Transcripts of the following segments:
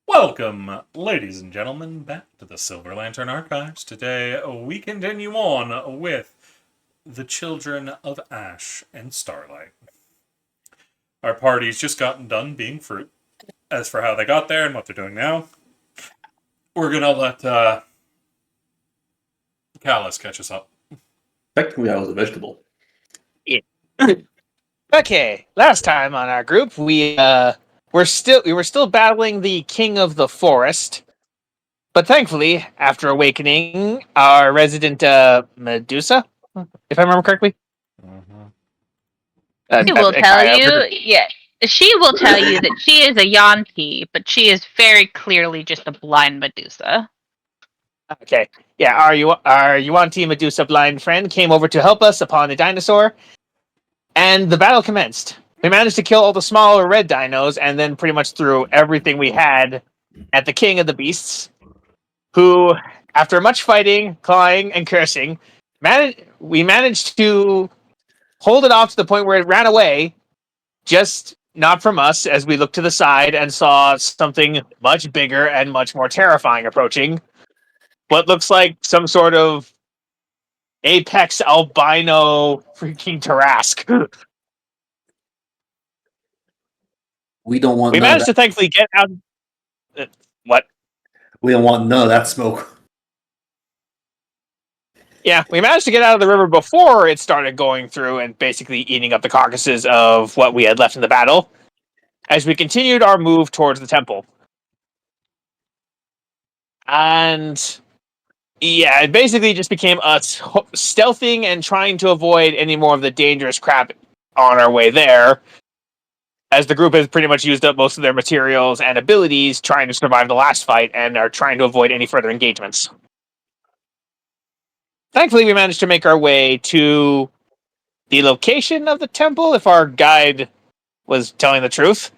Welcome, ladies and gentlemen, back to the Silver Lantern Archives. Today we continue on with the children of Ash and Starlight. Our party's just gotten done being fruit. As for how they got there and what they're doing now, we're gonna let Callus catch us up. Technically, I was a vegetable. Yeah. Okay, last time on our group, we were still battling the king of the forest, but thankfully, after awakening, our resident Medusa, if I remember correctly, Mm-hmm. She will tell I you, forget. yeah, she will tell you that she is a Yanti, but she is very clearly just a blind Medusa. Okay, yeah, our Yuan-Ti Medusa blind friend came over to help us upon the dinosaur, and the battle commenced. We managed to kill all the smaller red dinos, and then pretty much threw everything we had at the king of the beasts, who, after much fighting, clawing, and cursing, we managed to hold it off to the point where it ran away, just not from us, as we looked to the side and saw something much bigger and much more terrifying approaching. What looks like some sort of apex albino freaking Tarrasque. We don't want We none of managed that. to thankfully get out. What? We don't want none of that smoke. Yeah, we managed to get out of the river before it started going through and basically eating up the carcasses of what we had left in the battle, as we continued our move towards the temple. And yeah, it basically just became us stealthing and trying to avoid any more of the dangerous crap on our way there, as the group has pretty much used up most of their materials and abilities trying to survive the last fight and are trying to avoid any further engagements. Thankfully, we managed to make our way to the location of the temple, if our guide was telling the truth,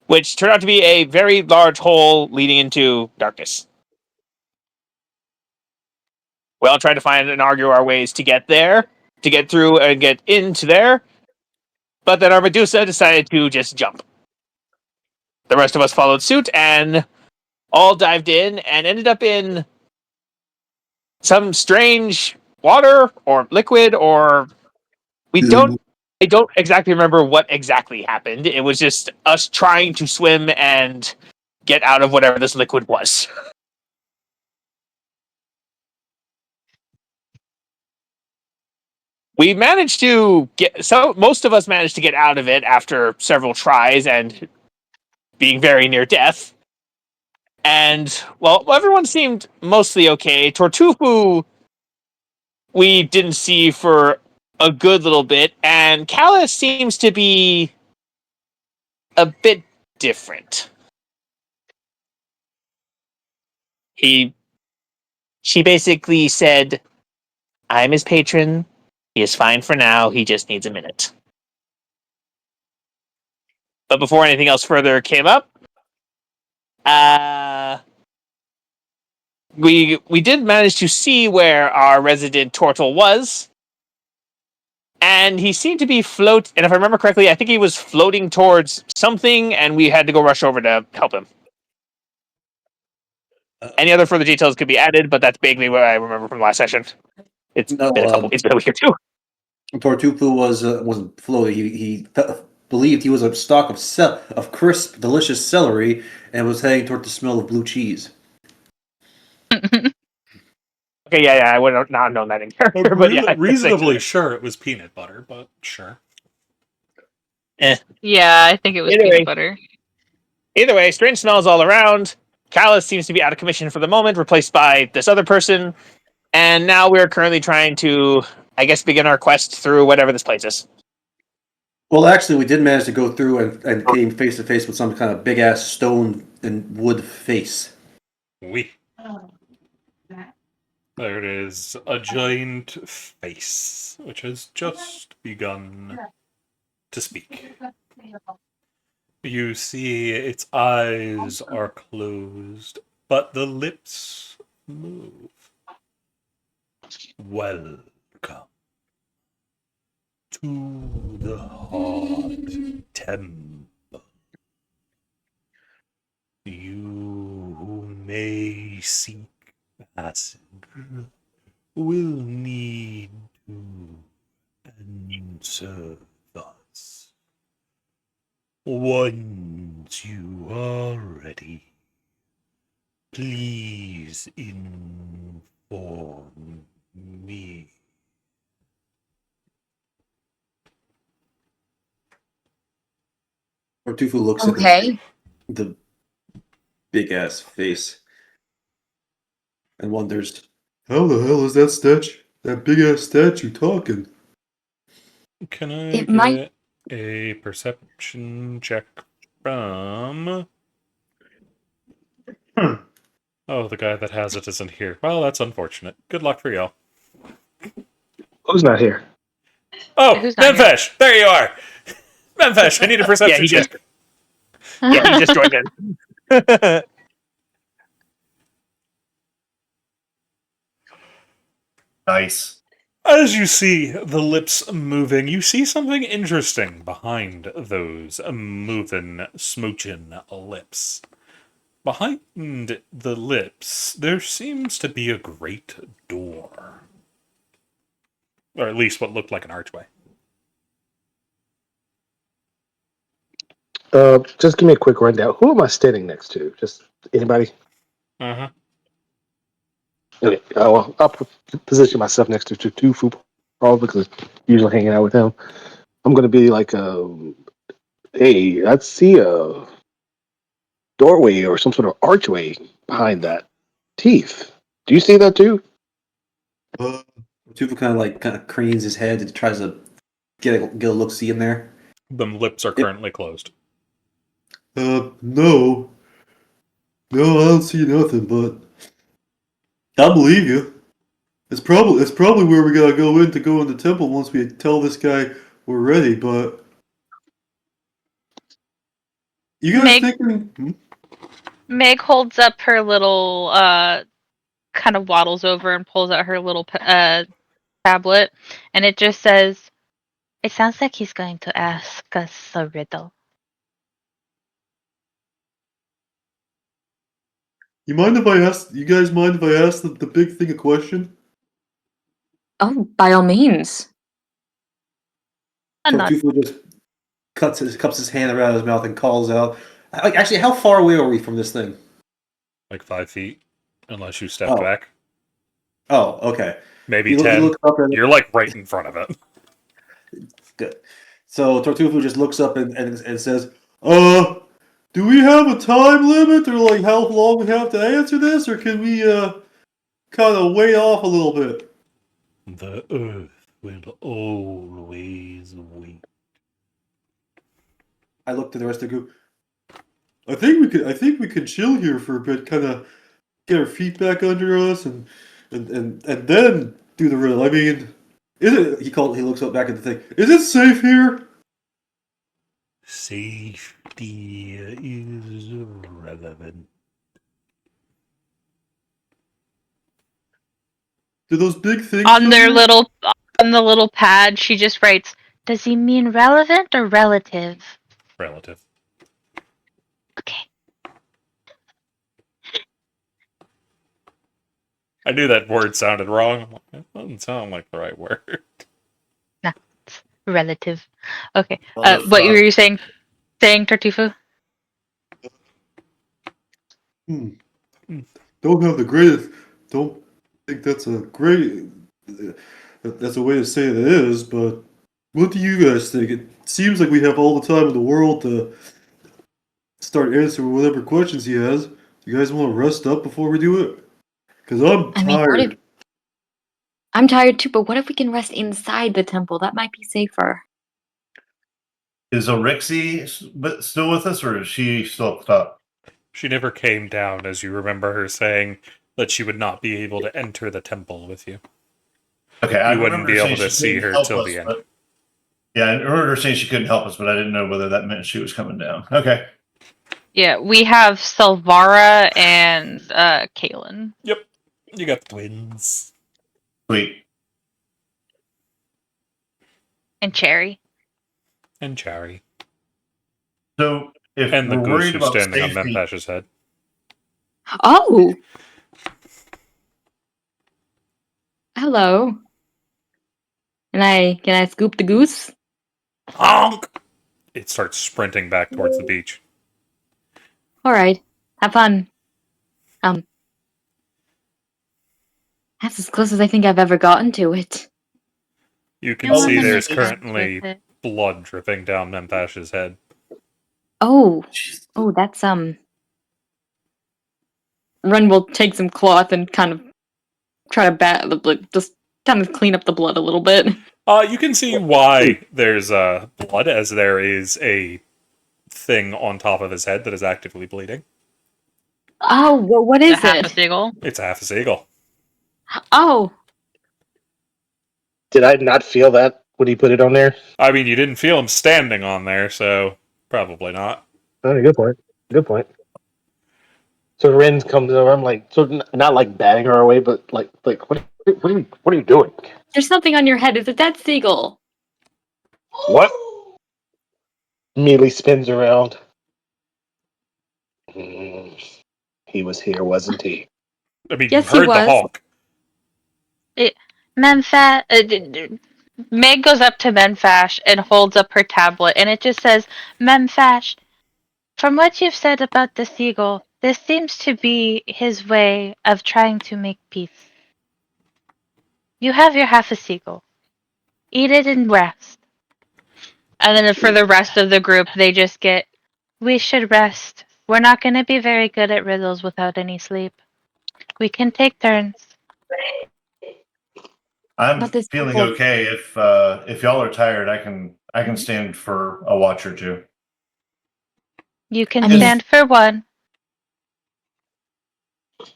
which turned out to be a very large hole leading into darkness. We all tried to find and argue our ways to get there, to get through and get into there, but then our Medusa decided to just jump. The rest of us followed suit and all dived in and ended up in some strange water or liquid or we don't Goo. I don't exactly remember what exactly happened. It was just us trying to swim and get out of whatever this liquid was. We managed to get most of us managed to get out of it after several tries and being very near death. And well, everyone seemed mostly okay. Tortufu we didn't see for a good little bit, and Callus seems to be a bit different. He she basically said, "I'm his patron. He is fine for now. He just needs a minute." But before anything else further came up, uh, we did manage to see where our resident turtle was, and he seemed to be float. And if I remember correctly, I think he was floating towards something, and we had to go rush over to help him. Any other further details could be added, but that's vaguely what I remember from last session. It's No, been a couple. It's been a week or two. Tortufu wasn't floating. He believed he was a stalk of crisp, delicious celery and was heading toward the smell of blue cheese. Okay, yeah, I would not have known that in character, but yeah, Reasonably sure it was peanut butter, but sure. Yeah, I think it was peanut Anyway, butter. Either way, strange smells all around. Callus seems to be out of commission for the moment, replaced by this other person. And now we're currently trying to, I guess, begin our quest through whatever this place is. Well, actually, we did manage to go through and came face to face with some kind of big ass stone and wood face. Oui. There it is, a giant face, which has just begun to speak. You see its eyes are closed, but the lips move. Welcome to the Heart Temple. You may seek passage will need to answer us. Once you are ready, please inform me. Tartufo looks at the big ass face and wonders, how the hell is that statue, that big ass statue, talking? Can I It get might- a perception check from... Oh, the guy that has it isn't here. Well, that's unfortunate. Good luck for y'all. Who's not here? Oh, Who's not here? Memfish! There you are! Memfish, I need a perception he check. Yeah, he just joined in. Nice. As you see the lips moving, you see something interesting behind those moving, smooching lips. Behind the lips, there seems to be a great door. Or at least what looked like an archway. Just give me a quick rundown. Who am I standing next to? Just anybody? Uh-huh. Okay. Well, I'll position myself next to Tufu, probably because I'm usually hanging out with him. I'm going to be like, hey, I see a doorway or some sort of archway behind that teeth. Do you see that too? Tartufo kind of cranes his head and tries to get a look see in there. The lips are currently closed. No. No, I don't see nothing, but I believe you. It's probably where we gotta go in the temple once we tell this guy we're ready, but you guys Meg- thinking Meg holds up her little, kind of waddles over and pulls out her little tablet, and it just says, "It sounds like he's going to ask us a riddle." you guys mind if I ask the big thing a question? Oh, by all means. I'm not. Tartufo just cups his hand around his mouth and calls out. Like, actually, how far away are we from this thing? Like 5 feet. Unless you stepped back. Oh, okay. Maybe He 10. looks up and, You're like right in front of it. good. So Tartufo just looks up and says, do we have a time limit or like how long we have to answer this, or can we kind of wait off a little bit? The earth will always wait. I look to the rest of the group. I think we could chill here for a bit, kind of get our feet back under us, and then do the riddle. I mean, is it? He looks up back at the thing. Is it safe here? Safety is irrelevant. Do those big things On still their work? on the little pad, she just writes, "Does he mean relevant or relative?" Relative. Okay. I knew that word sounded wrong. I'm like, that doesn't sound like the right word. No, it's relative. Okay. Well, What were you saying, Tartufo? Don't have the greatest. Don't think that's a great. That's a way to say it is, but what do you guys think? It seems like we have all the time in the world to start answering whatever questions he has. You guys want to rest up before we do it? Because I'm I mean, tired. I'm tired too, but what if we can rest inside the temple? That might be safer. Is Orixie still with us, or is she still up? She never came down, as you remember her saying that she would not be able to enter the temple with you. Okay, I You wouldn't remember be able saying to she see couldn't her help till us, the end. but- yeah, I remember her saying she couldn't help us, but I didn't know whether that meant she was coming down. Okay. Yeah, we have Selvara and Kaylin. Yep. You got twins. Sweet. And Cherry. And Chari. So if And the we're goose worried who's about standing on safety, Memphash's head. Oh! Hello. Can I scoop the goose? Honk! It starts sprinting back towards the beach. Alright. Have fun. That's as close as I think I've ever gotten to it. You can I see wanna there's make friends with currently it. blood dripping down Memphash's head. Oh. Oh, that's Ren will take some cloth and kind of try to just kind of clean up the blood a little bit. You can see why there's blood, as there is a thing on top of his head that is actively bleeding. Oh, well, what A is half a it? seagull. It's half a seagull. Oh, Did I not feel that when he put it on there? I mean, you didn't feel him standing on there, so probably not. Oh, good point. Good point. So Ren comes over. I'm like, so not like batting her away, but like, what are you doing? there's something on your head. It's a dead seagull. What? Immediately spins around. He was here, wasn't he? I mean, Yes, you he heard the was. honk. Meg goes up to Menfash and holds up her tablet, and it just says, Menfash, from what you've said about the seagull, this seems to be his way of trying to make peace. You have your half a seagull. Eat it and rest. And then for the rest of the group, they just get, we should rest. We're not going to be very good at riddles without any sleep. We can take turns. I'm But this feeling people- okay. If y'all are tired, I can stand for a watch or two. You can I mean- stand for one.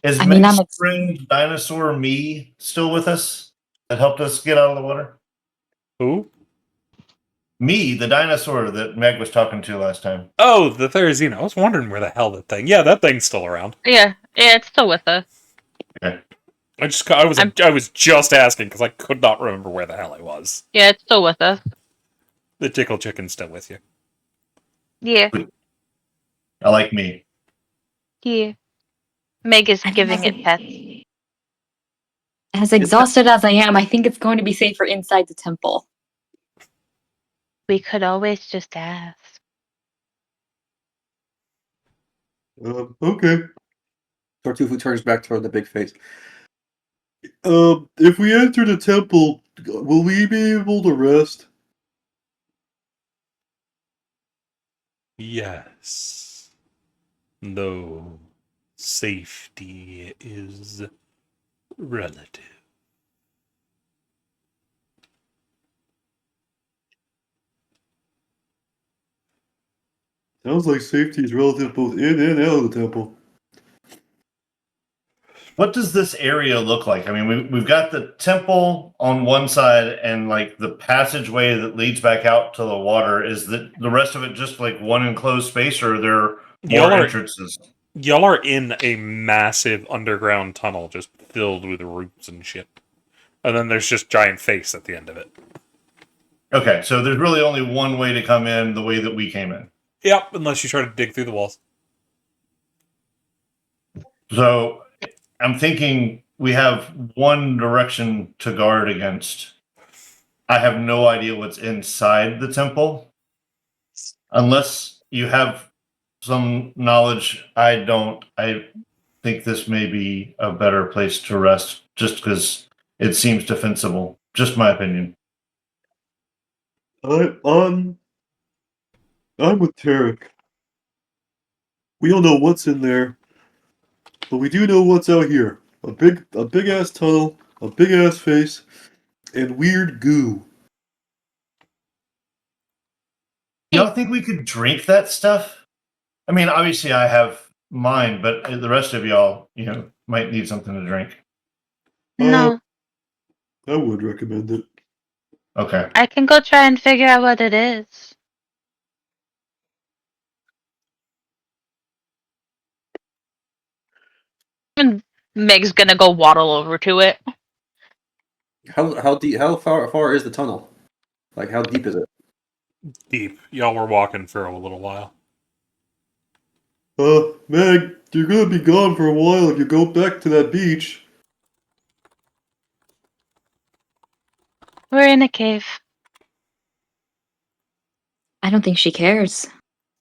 Is I mean, Meg's I'm friend dinosaur me still with us? That helped us get out of the water? Who? Me, the dinosaur that Meg was talking to last time. Oh, the Therizino. I was wondering where the hell that thing. Yeah, that thing's still around. Yeah, it's still with us. Okay. I was just asking because I could not remember where the hell I was. Yeah, it's still with us. The tickle chicken's still with you. Yeah, I like me. yeah. Meg is I mean, giving it pets. as exhausted as I am, I think it's going to be safer inside the temple. We could always just ask. Okay. Tartuffu turns back toward the big face. If we enter the temple, will we be able to rest? Yes. Though safety is relative. Sounds like safety is relative both in and out of the temple. What does this area look like? I mean, we've got the temple on one side and like the passageway that leads back out to the water. Is the rest of it just like one enclosed space, or are there Y'all more are- entrances? Y'all are in a massive underground tunnel just filled with roots and shit. And then there's just giant face at the end of it. Okay, so there's really only one way to come in the way that we came in. Yep, unless you try to dig through the walls. So I'm thinking we have one direction to guard against. I have no idea what's inside the temple. Unless you have some knowledge, I don't. I think this may be a better place to rest just because it seems defensible. Just my opinion. I'm with Tarek. We don't know what's in there, but we do know what's out here. A big ass tunnel, a big ass face, and weird goo. Y'all think we could drink that stuff? I mean, obviously I have mine, but the rest of y'all, might need something to drink. No, I would recommend it. Okay. I can go try and figure out what it is. And Meg's gonna go waddle over to it. How deep? How far is the tunnel? Like how deep is it? Deep. Y'all were walking for a little while. Meg, you're gonna be gone for a while if you go back to that beach. We're in a cave. I don't think she cares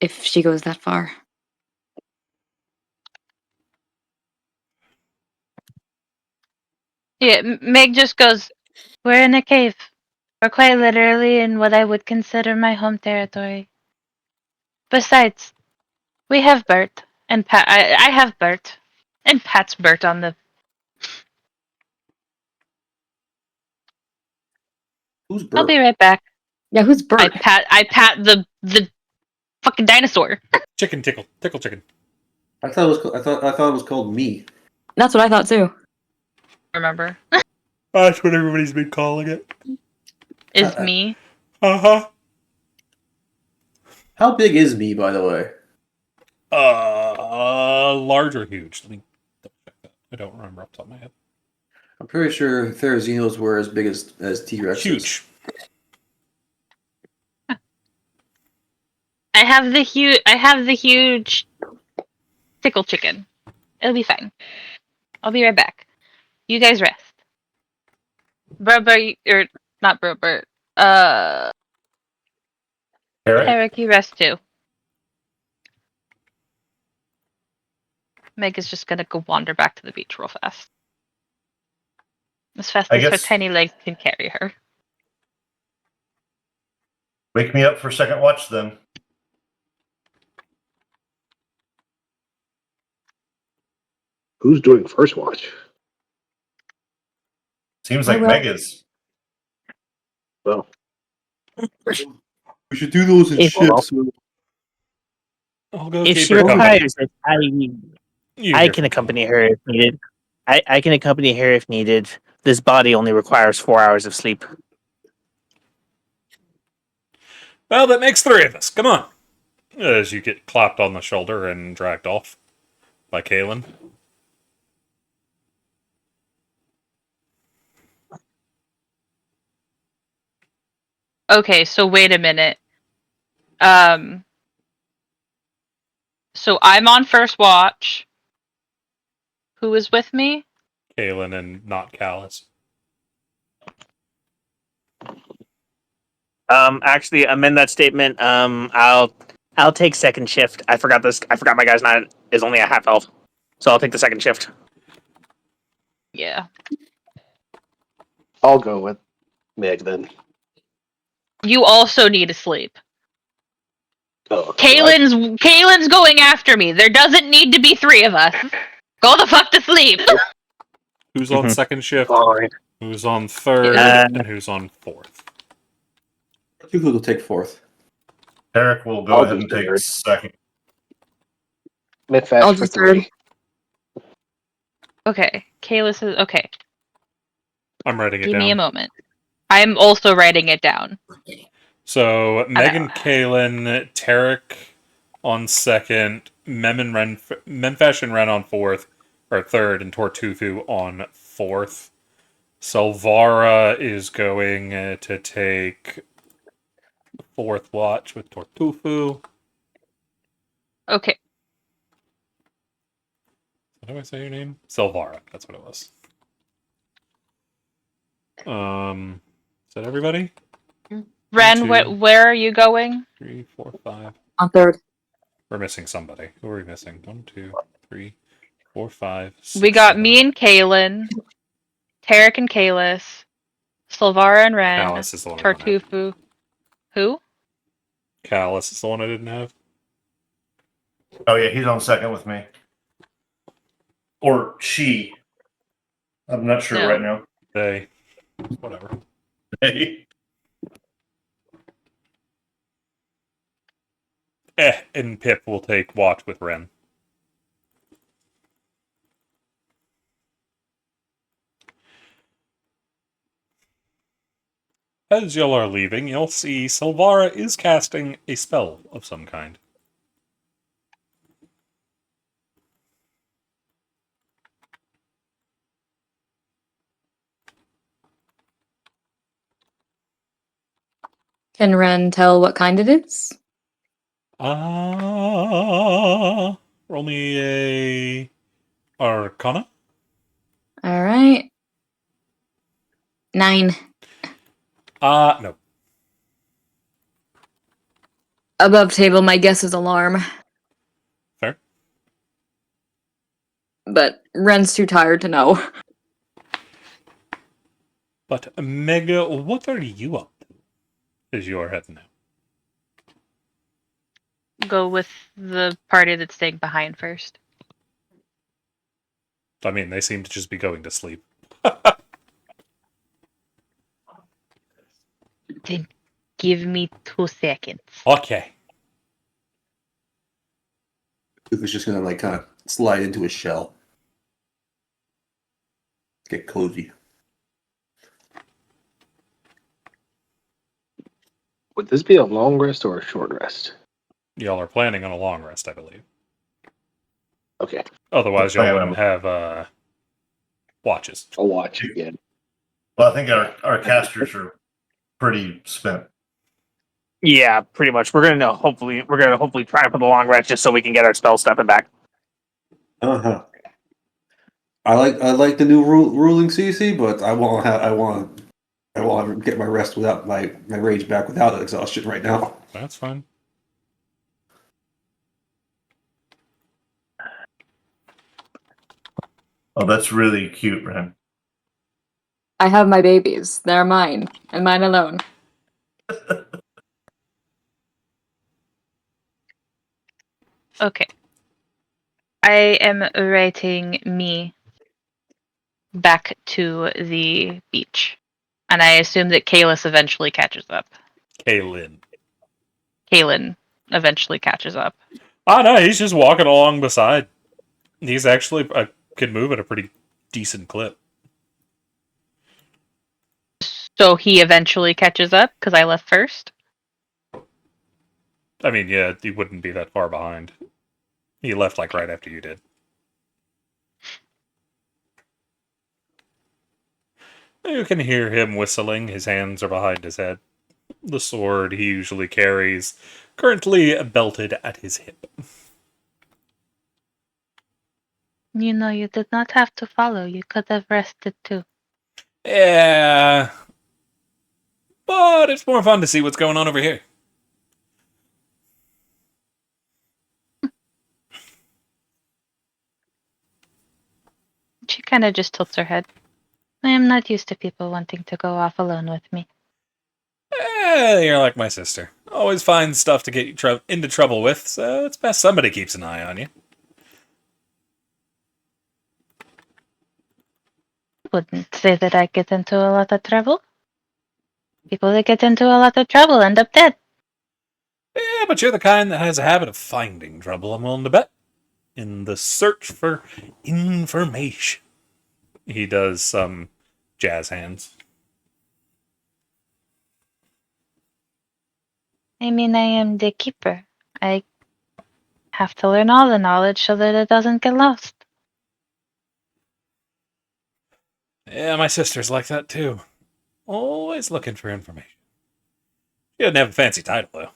if she goes that far. Yeah, Meg just goes, we're in a cave. We're quite literally in what I would consider my home territory. Besides, we have Bert. And Pat. I have Bert. And Pat's Bert on the... Who's I'll be Bert? right back. Yeah, who's Bert? I pat the fucking dinosaur. Chicken tickle. Tickle chicken. I thought it was. I thought it was called me. That's what I thought too. Remember? That's what everybody's been calling it. Is me. Uh-huh. How big is me, by the way? Large or huge? Let me double check that. I don't remember off the top of my head. I'm pretty sure Therazinos were as big as T-Rexes. Huge. I have the huge tickle chicken. It'll be fine. I'll be right back. You guys rest. Or not Bert. Eric? Eric, you rest too. Meg is just gonna go wander back to the beach real fast. As fast I as her guess- tiny legs can carry her. Wake me up for second watch then. Who's doing first watch? Seems like I will. Meg is. Well, We should do those in If- shifts. I'll go If keep she her company. requires it, You I hear can from accompany her if needed. I can accompany her if needed. This body only requires 4 hours of sleep. Well, that makes 3 of us. Come on. As you get clapped on the shoulder and dragged off by Kaylin. Okay, so wait a minute. So I'm on first watch. Who is with me? Kaylin and not Callus. Actually, amend that statement. I'll take second shift. I forgot this. I forgot my guy's not is only a half elf, so I'll take the second shift. Yeah. I'll go with Meg then. You also need to sleep. Oh, Kaylin's going after me. There doesn't need to be 3 of us. Go the fuck to sleep. Who's on Mhm. second shift? fine. Who's on third? Uh, And who's on fourth? You will take fourth. Eric will go I'll ahead do and take third. second. Mid fast I'll for do third. 3. Okay. Kalis is okay. I'm writing it Give down. me a moment. I'm also writing it down. So Megan, know. Kaylin, Tarek on second, Memfesh and Ren on fourth, or third, and Tortufu on fourth. Salvara is going to take fourth watch with Tortufu. Okay. How do I say your name? Salvara. That's what it was. Is that everybody? Ren, two. where are you going? 3, 4, 5. On third. We're missing somebody. Who are we missing? 1, 2, 3, 4, 5. 6, We got 7. me and Kaylin, Tarek and Kalis, Silvara and Ren, Callus is the one I don't have. Tartufu. Who? Callus is the one I didn't have. Oh yeah, he's on second with me. Or she. I'm not sure No. right now. They. Whatever. Hey. And Pip will take watch with Ren. As y'all are leaving, you'll see Silvara is casting a spell of some kind. Can Ren tell what kind it is? Right Roll me a Arcana. All right. 9. No. Above table, my guess is alarm. Fair. But Ren's too tired to know. But Mega, what are you up to? Is your head now? Go with the party that's staying behind first. I mean, they seem to just be going to sleep. Then give me 2 seconds. Okay. Luke is just gonna like kind of slide into his shell. Get cozy. Would this be a long rest or a short rest? Y'all are planning on a long rest, I believe. Okay, Otherwise, y'all Yeah, wouldn't have watches. I'll watch again. Well, I think our casters are pretty spent. Yeah, pretty much. We're gonna hopefully try for the long rest just so we can get our spell stepping back. I like the new ruling CC, but I want to get my rest without my rage back without exhaustion right now. That's fine. Oh, that's really cute, Ren. I have my babies. They're mine, and mine alone. Okay. I am writing me back to the beach. And I assume that Kalis eventually catches up. Kaylin. Kaylin eventually catches up. Oh, no, he's just walking along beside. He's actually can move at a pretty decent clip. So he eventually catches up because I left first. I mean, yeah, he wouldn't be that far behind. He left like right after you did. You can hear him whistling. His hands are behind his head. The sword he usually carries, currently belted at his hip. You know, you did not have to follow. You could have rested too. Yeah. But it's more fun to see what's going on over here. She kind of just tilts her head. I am not used to people wanting to go off alone with me. You're like my sister. Always find stuff to get you into trouble with, so it's best somebody keeps an eye on you. Wouldn't say that I get into a lot of trouble. People that get into a lot of trouble end up dead. Yeah, but you're the kind that has a habit of finding trouble, I'm willing to bet. In the search for information. He does some jazz hands. I mean, I am the keeper. I have to learn all the knowledge so that it doesn't get lost. Yeah, my sister's like that too. Always looking for information. She doesn't have a fancy title, though.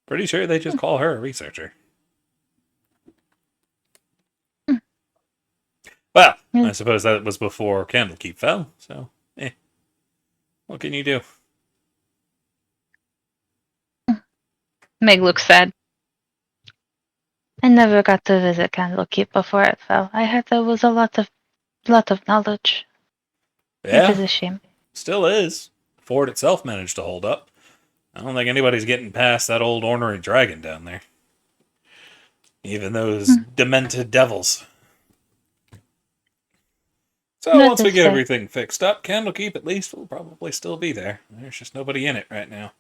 Pretty sure they just call her a researcher. Well, I suppose that was before Candlekeep fell, so, what can you do? Meg looks sad. I never got to visit Candlekeep before it fell. I heard there was a lot of knowledge. It is Yeah, a shame. still is. Fort itself managed to hold up. I don't think anybody's getting past that old ornery dragon down there. Even those demented devils. So Not once we this get way. everything fixed up, Candlekeep at least will probably still be there. There's just nobody in it right now.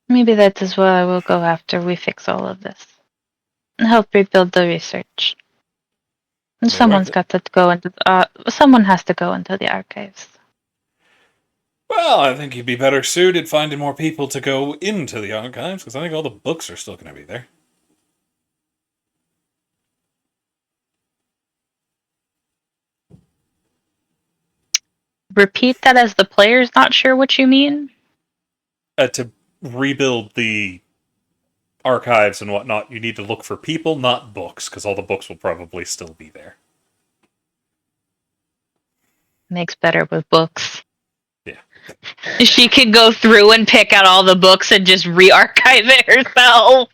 Maybe that is where I will go after we fix all of this. Help rebuild the research. And They're worth someone's it. got to go into. Someone has to go into the archives. Well, I think you'd be better suited finding more people to go into the archives, because I think all the books are still going to be there. Repeat that as the player's not sure what you mean. rebuild the archives and whatnot, you need to look for people, not books, because all the books will probably still be there. Makes better with books. Yeah. She could go through and pick out all the books and just re-archive it herself.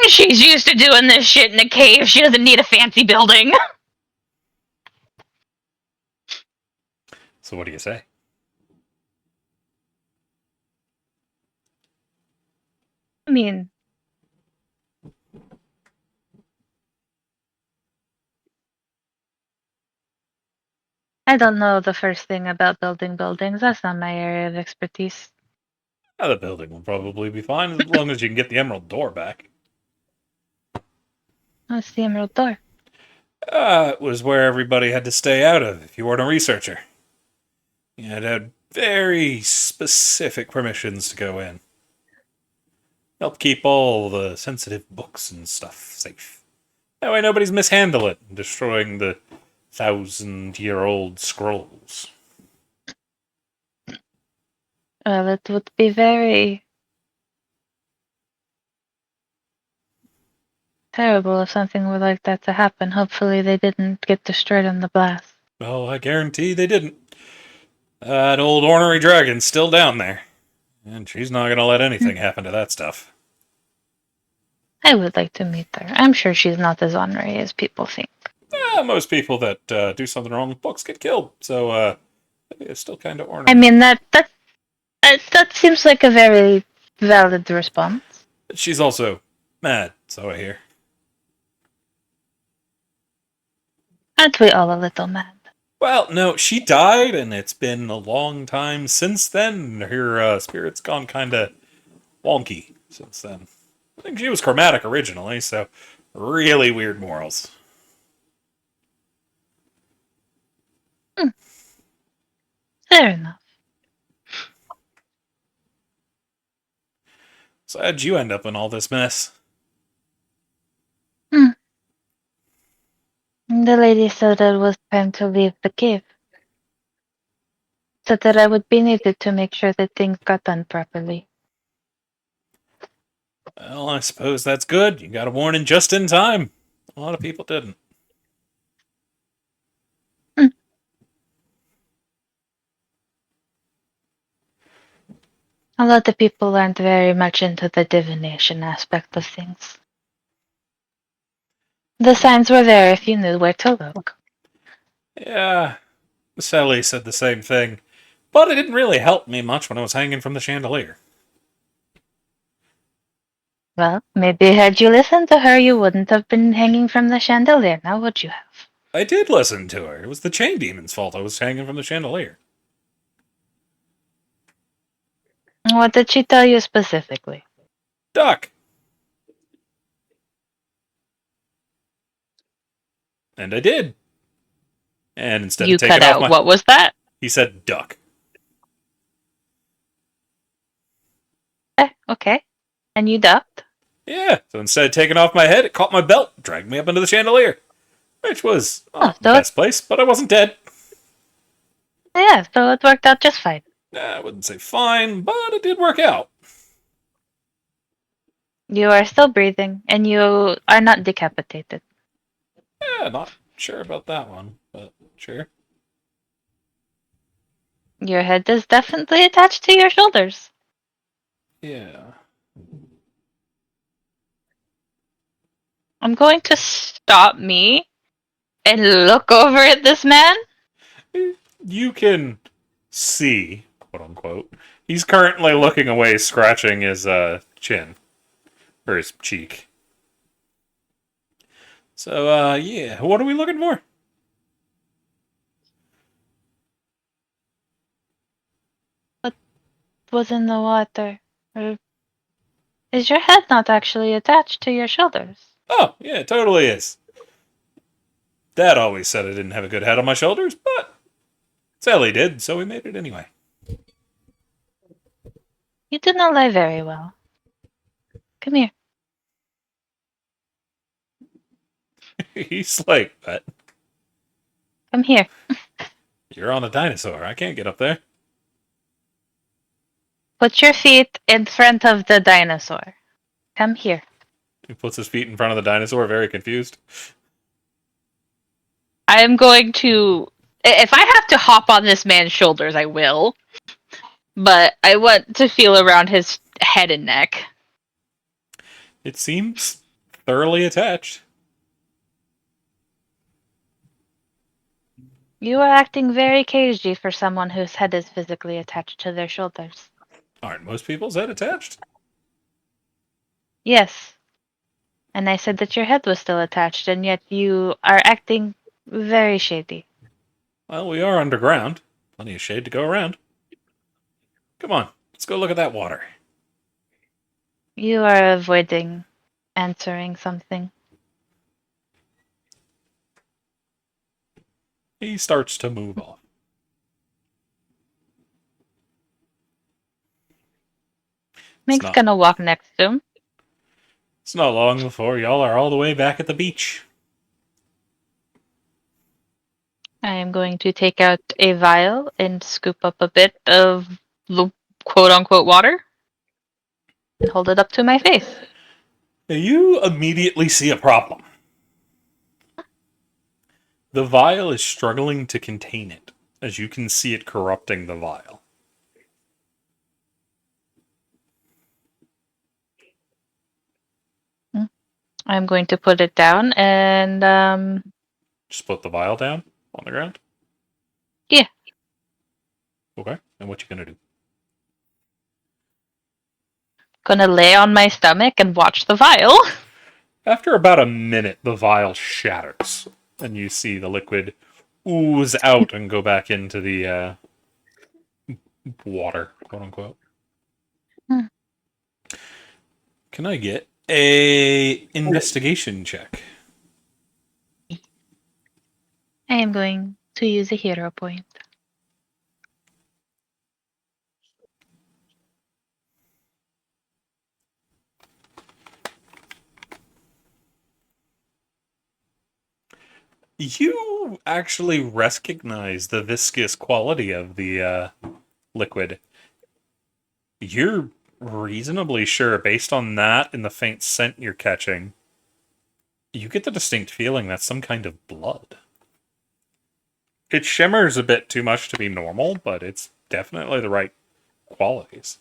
She's used to doing this shit in a cave. She doesn't need a fancy building. So what do you say? I mean, I don't know the first thing about building buildings. That's not my area of expertise. The building will probably be fine as long as you can get the emerald door back. What's the emerald door? It was where everybody had to stay out of if you weren't a researcher. You had to have very specific permissions to go in. Help keep all the sensitive books and stuff safe. That way nobody's mishandling it and destroying the 1,000-year-old scrolls. Well, it would be very terrible if something were like that to happen. Hopefully they didn't get destroyed in the blast. Well, I guarantee they didn't. That old ornery dragon's still down there. And she's not going to let anything happen to that stuff. I would like to meet her. I'm sure she's not as ornery as people think. Most people that do something wrong with books get killed, so it's still kind of ornery. I mean, that seems like a very valid response. She's also mad, so I hear. Aren't we all a little mad? Well, no, she died, and it's been a long time since then. Her spirit's gone kind of wonky since then. I think she was chromatic originally, so really weird morals. Fair enough. So how'd you end up in all this mess? The lady said it was time to leave the cave. Said that I would be needed to make sure that things got done properly. Well, I suppose that's good. You got a warning just in time. A lot of people didn't. A lot of people aren't very much into the divination aspect of things. The signs were there if you knew where to look. Yeah, Sally said the same thing. But it didn't really help me much when I was hanging from the chandelier. Well, maybe had you listened to her, you wouldn't have been hanging from the chandelier, now would you have? I did listen to her. It was the chain demon's fault I was hanging from the chandelier. What did she tell you specifically? Duck! And I did. And instead You of taking cut off out. my... What was that? He said duck. Okay. And you ducked? Yeah, so instead of taking off my head, it caught my belt, dragged me up into the chandelier. Which was not the best place, but I wasn't dead. Yeah, so it worked out just fine. I wouldn't say fine, but it did work out. You are still breathing, and you are not decapitated. Yeah, not sure about that one, but sure. Your head is definitely attached to your shoulders. Yeah. I'm going to stop me and look over at this man. You can see, quote unquote. He's currently looking away, scratching his chin. Or his cheek. So, yeah. What are we looking for? What was in the water? Is your head not actually attached to your shoulders? Oh, yeah, it totally is. Dad always said I didn't have a good head on my shoulders, but Sally did, so we made it anyway. You do not lie very well. Come here. He's like, but Come here. you're on a dinosaur. I can't get up there. Put your feet in front of the dinosaur. Come here. He puts his feet in front of the dinosaur, very confused. I am going to. If I have to hop on this man's shoulders, I will. But I want to feel around his head and neck. It seems thoroughly attached. You are acting very cagey for someone whose head is physically attached to their shoulders. Aren't most people's head attached? Yes. And I said that your head was still attached, and yet you are acting very shady. Well, we are underground. Plenty of shade to go around. Come on, let's go look at that water. You are avoiding answering something. He starts to move off. Mink's not- gonna walk next to him. It's not long before y'all are all the way back at the beach. I am going to take out a vial and scoop up a bit of the quote-unquote water and hold it up to my face. You immediately see a problem. The vial is struggling to contain it, as you can see it corrupting the vial. I'm going to put it down and Just put the vial down on the ground? Yeah. Okay, and what you gonna do? gonna lay on my stomach and watch the vial. After about a minute, the vial shatters, and you see the liquid ooze out and go back into the water, quote unquote. Hmm. Can I get a investigation check? I am going to use a hero point. You actually recognize the viscous quality of the liquid. You're reasonably sure, based on that and the faint scent you're catching, you get the distinct feeling that's some kind of blood. It shimmers a bit too much to be normal, but it's definitely the right qualities.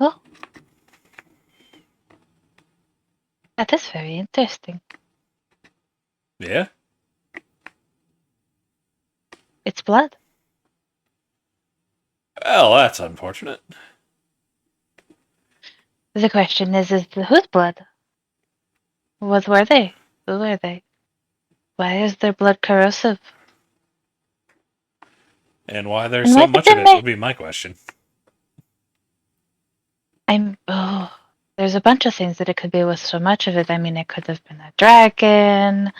Oh, that is very interesting. Yeah? It's blood. Well, that's unfortunate. The question is whose blood? What were they? Who were they? Why is their blood corrosive? And why there's And so why much did of they it make- would be my question. There's a bunch of things that it could be with so much of it. I mean, it could have been a dragon.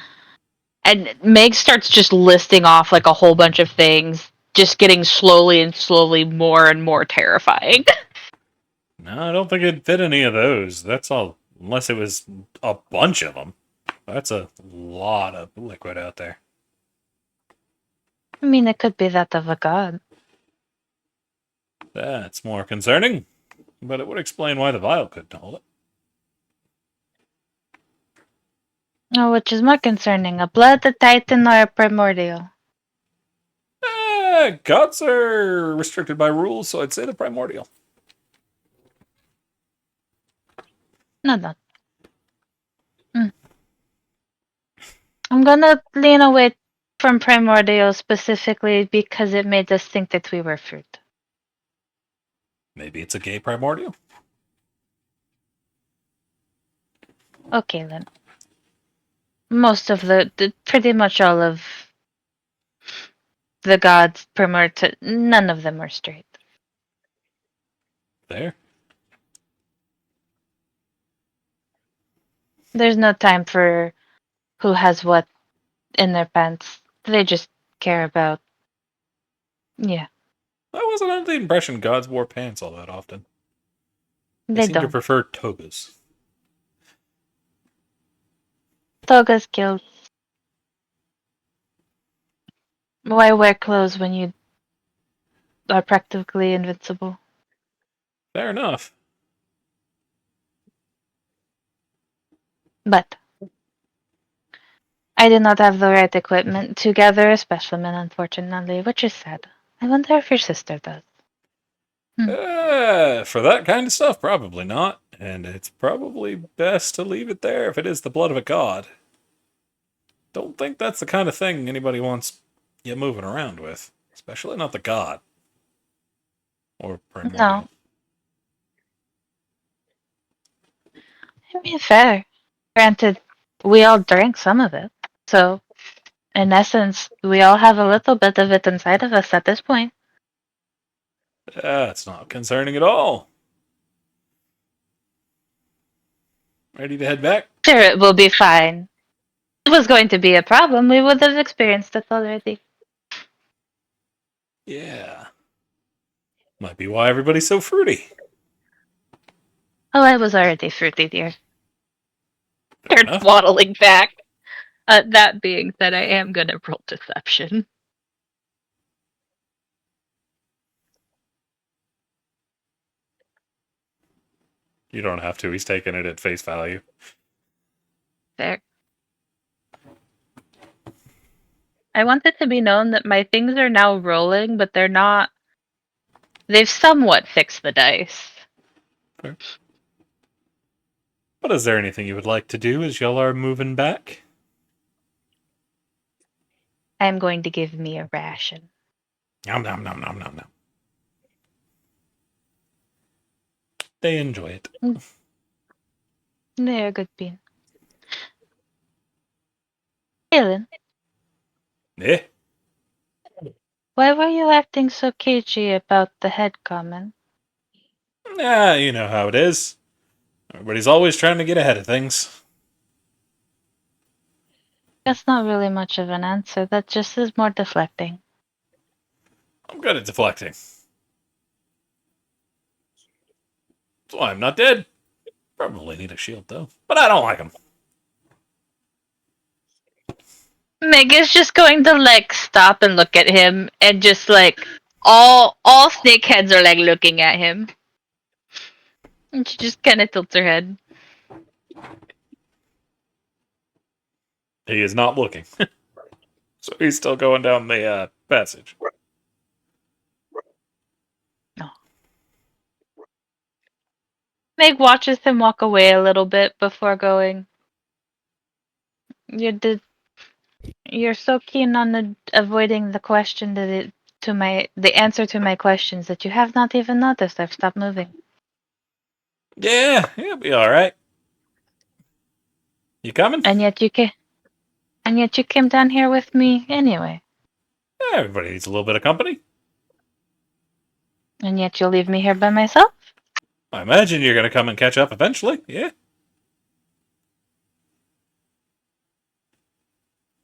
And Meg starts just listing off like a whole bunch of things, just getting slowly and slowly more and more terrifying. No, I don't think it'd fit any of those. That's all, unless it was a bunch of them. That's a lot of liquid out there. I mean, it could be that of a god. That's more concerning, but it would explain why the vial couldn't hold it. Oh, which is more concerning, a blood, a titan, or a primordial? Gods are restricted by rules, so I'd say the primordial. No. I'm gonna lean away from primordial specifically because it made us think that we were fruit. Maybe it's a gay primordial. Okay, then. Most of pretty much all of the gods primordial, none of them are straight. There. There's no time for who has what in their pants. They just care about. Yeah, I wasn't under the impression gods wore pants all that often. they seem to don't. prefer togas. Togas kill. Why wear clothes when you are practically invincible. Fair enough. But I did not have the right equipment to gather a specimen, unfortunately, which is sad. I wonder if your sister does. For that kind of stuff, probably not. And it's probably best to leave it there if it is the blood of a god. Don't think that's the kind of thing anybody wants you moving around with. Especially not the god. Or primordial. No. I mean, fair. Granted, we all drank some of it. So, in essence, we all have a little bit of it inside of us at this point. That's not concerning at all. Ready to head back? Sure, it will be fine. If it was going to be a problem, we would have experienced it already. Yeah. Might be why everybody's so fruity. Oh, I was already fruity, dear. Fair Starts enough. waddling back. That being said, I am gonna roll deception. You don't have to. He's taking it at face value. There. I want it to be known that my things are now rolling, but they're not. They've somewhat fixed the dice. Fair. But is there anything you would like to do as y'all are moving back? I'm going to give me a ration. Nom nom nom nom nom nom. They enjoy it. They're a good bean. Helen, Eh? why were you acting so cagey about the head comment? Yeah, you know how it is. Everybody's always trying to get ahead of things. That's not really much of an answer. That just is more deflecting. I'm good at deflecting. That's why I'm not dead. Probably need a shield, though. But I don't like them. Meg is just going to like stop and look at him and just like all snakeheads are like looking at him. And she just kinda tilts her head. He is not looking. So he's still going down the passage. Meg watches him walk away a little bit before going. You're so keen on avoiding the question the answer to my questions that you have not even noticed I've stopped moving. Yeah, he'll be alright. You coming? And yet you came down here with me anyway. Yeah, everybody needs a little bit of company. And yet you'll leave me here by myself? I imagine you're going to come and catch up eventually. Yeah.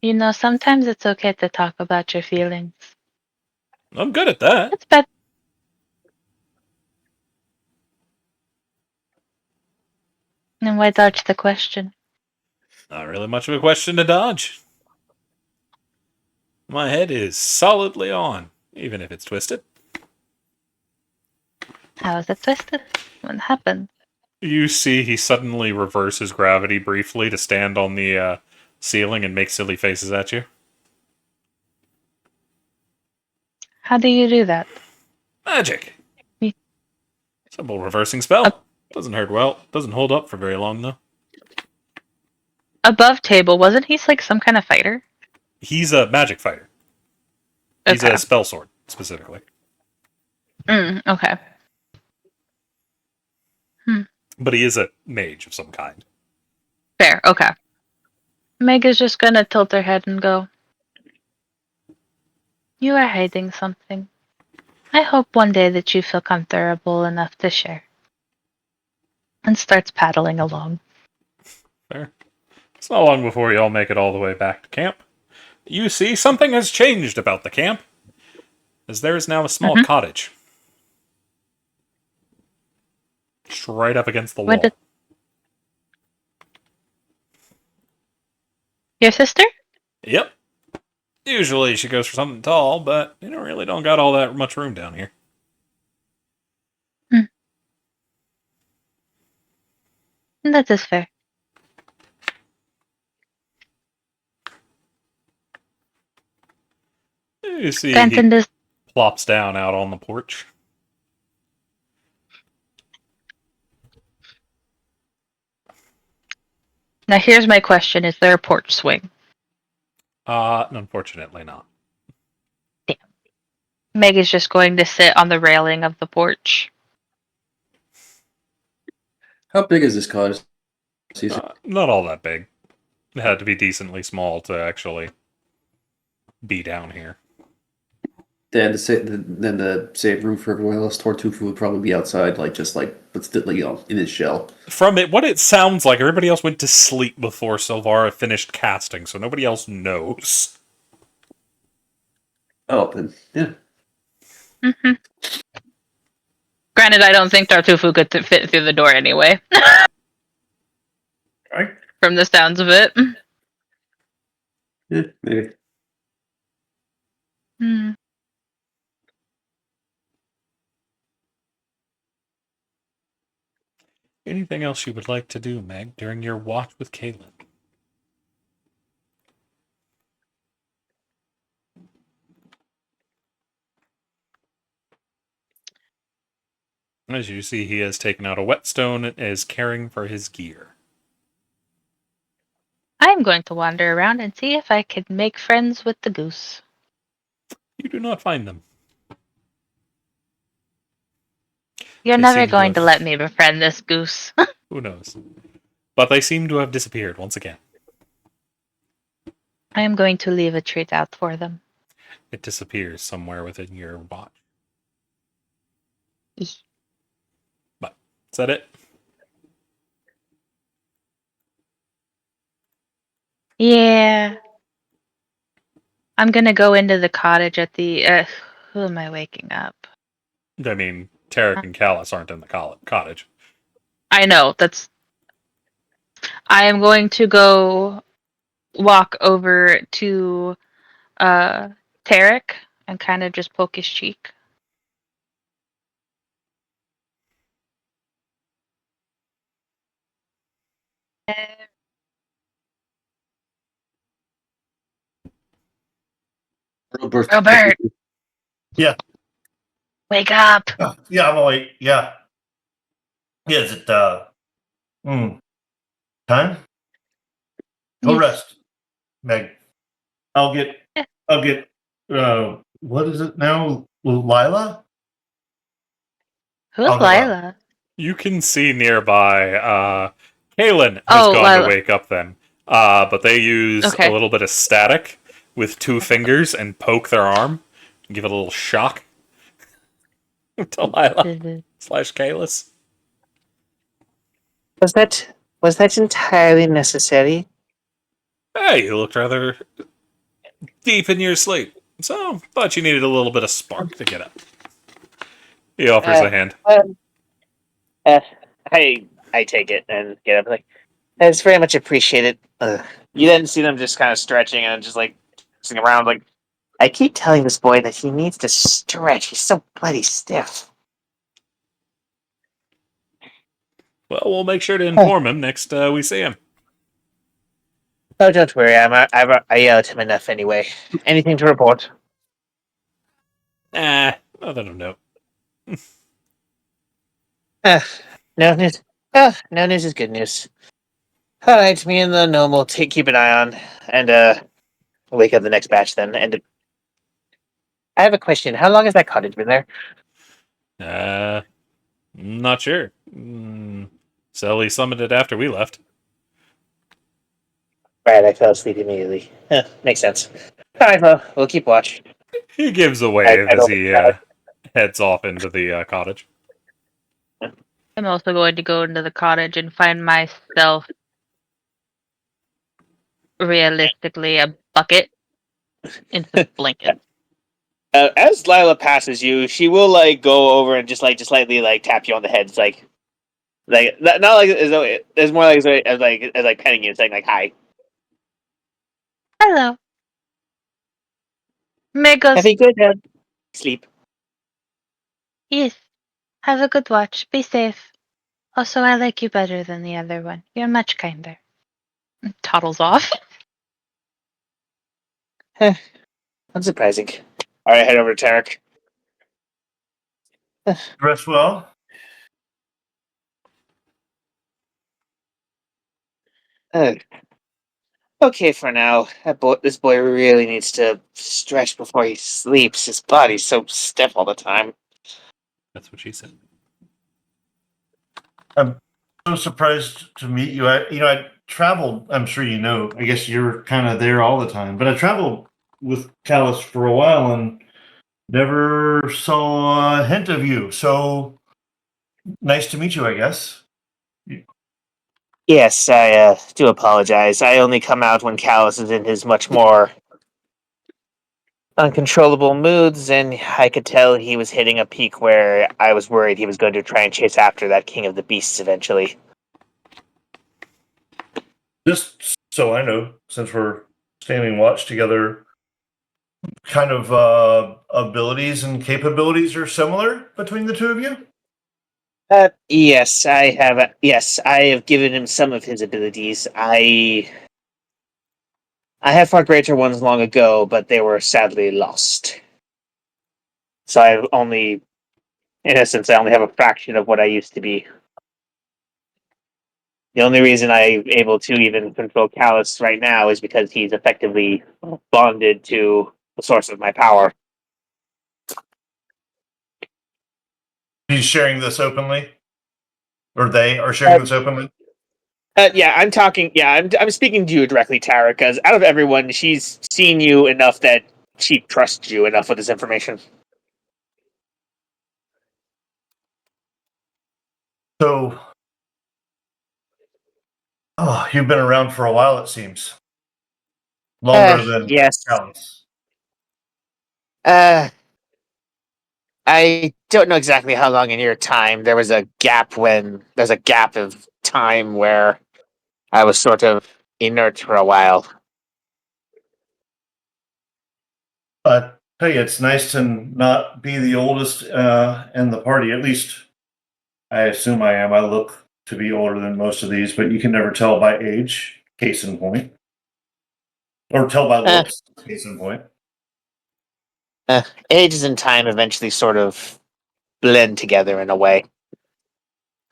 You know, sometimes it's okay to talk about your feelings. I'm good at that. It's bad. And why dodge the question? Not really much of a question to dodge. My head is solidly on, even if it's twisted. How is it twisted? What happened? You see he suddenly reverses gravity briefly to stand on the ceiling and make silly faces at you. How do you do that? Magic! Me- Simple reversing spell. Doesn't hold up for very long, though. Above table, wasn't he like some kind of fighter? He's a magic fighter. He's Okay. a spell sword, specifically. Okay. But he is a mage of some kind. Fair, okay. Meg is just gonna tilt her head and go, you are hiding something. I hope one day that you feel comfortable enough to share. And starts paddling along. Fair. It's not long before you all make it all the way back to camp. You see, something has changed about the camp, as there is now a small cottage. Just right up against the wall. Your sister? Yep. Usually she goes for something tall, but you really don't got all that much room down here. That is fair. You see Granted, he this plops down out on the porch. now here's my question: is there a porch swing? Unfortunately not. Meg is just going to sit on the railing of the porch. How big is this cottage? Caesar? Not all that big. It had to be decently small to actually be down here. Then the save room for everyone else. Tortufu would probably be outside, but still, in his shell. From it, what it sounds like, everybody else went to sleep before Silvara finished casting, so nobody else knows. Oh, then yeah. Mm-hmm. Granted, I don't think Tartufu could fit through the door anyway. Right? From the sounds of it. Yeah, maybe. Hmm. Anything else you would like to do, Meg, during your watch with Kaylin? As you see, he has taken out a whetstone and is caring for his gear. I'm going to wander around and see if I can make friends with the goose. You do not find them. You're They never seem to going to have- let me befriend this goose. Who knows? But they seem to have disappeared once again. I am going to leave a treat out for them. It disappears somewhere within your watch. Eeh. But is that it? Yeah. I'm gonna go into the cottage at the. Who am I waking up? I mean, Tarek and Callus aren't in the cottage. I know, that's. I am going to go walk over to Tarek and kind of just poke his cheek. Robert. Robert, Yeah. wake up! Yeah, I'm awake. Yeah. Yeah, is it time? Go Yes. rest, Meg. I'll get what is it now? Lila? Who's I'll go out. Lila? You can see nearby, Kaylin has Oh, gone to Lila. wake up then. But they use a Okay. little bit of static with 2 fingers and poke their arm. Give it a little shock to Lila / Kalis. Was that entirely necessary? Hey, you looked rather deep in your sleep. So, thought you needed a little bit of spark to get up. He offers a hand. Uh, I take it and get up. Like, that's very much appreciated. You then see them just kind of stretching and just like sitting around. Like, I keep telling this boy that he needs to stretch. He's so bloody stiff. Well, we'll make sure to inform him next we see him. Oh, don't worry. I yelled at him enough anyway. Anything to report? Nothing of note. No news. No news is good news. All right, me and the gnome will keep an eye on and wake up the next batch then. And I have a question. How long has that cottage been there? Not sure. Sally summoned it after we left. Right, I fell asleep immediately. Makes sense. All right, well, we'll keep watch. He gives a wave as he heads off into the cottage. I'm also going to go into the cottage and find myself realistically a bucket and some blankets. As Lila passes you, she will like go over and just slightly like tap you on the head. It's like not like as though it's more like as like petting you, saying like hi. Hello. May go. Have a good sleep. Yes. Have a good watch. Be safe. Also, I like you better than the other one. You're much kinder. Toddles off. Unsurprising. All right, head over to Tarek. Rest well. Uh, okay, for now. This boy really needs to stretch before he sleeps. His body's so stiff all the time. That's what she said. I'm so surprised to meet you. I traveled. I'm sure you know. I guess you're kind of there all the time. But I traveled with Callus for a while and never saw a hint of you. So nice to meet you. I guess. Yes, I do apologize. I only come out when Callus is in his much more uncontrollable moods, and I could tell he was hitting a peak where I was worried he was going to try and chase after that King of the Beasts eventually. Just so I know, since we're standing watch together, kind of abilities and capabilities are similar between the two of you. Yes, I have. Yes, I have given him some of his abilities. I had far greater ones long ago, but they were sadly lost. So I only, in essence, I only have a fraction of what I used to be. The only reason I'm able to even control Callus right now is because he's effectively bonded to the source of my power. He's sharing this openly, or they are sharing this openly. Yeah, I'm talking. Yeah, I'm speaking to you directly, Tara. Because out of everyone, she's seen you enough that she trusts you enough with this information. So, you've been around for a while. It seems longer than Yes. Callus. I don't know exactly how long in your time. There's a gap of time where I was sort of inert for a while. I tell you, it's nice to not be the oldest in the party. At least I assume I am. I look to be older than most of these, but you can never tell by age. Case in point, or tell by Uh, looks. Case in point. Ages and time eventually sort of blend together in a way.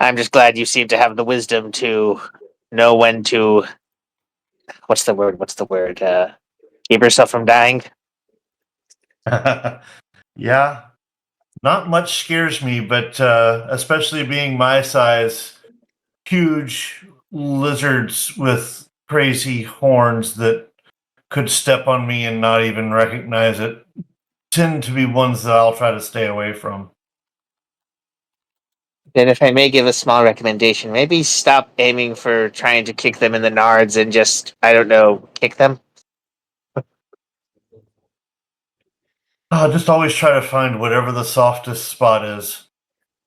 I'm just glad you seem to have the wisdom to know when to. What's the word? What's the word? Keep yourself from dying. Yeah, not much scares me, but especially being my size, huge lizards with crazy horns that could step on me and not even recognize it tend to be ones that I'll try to stay away from. Then, if I may give a small recommendation, maybe stop aiming for trying to kick them in the nards and just, I don't know, kick them. Just always try to find whatever the softest spot is.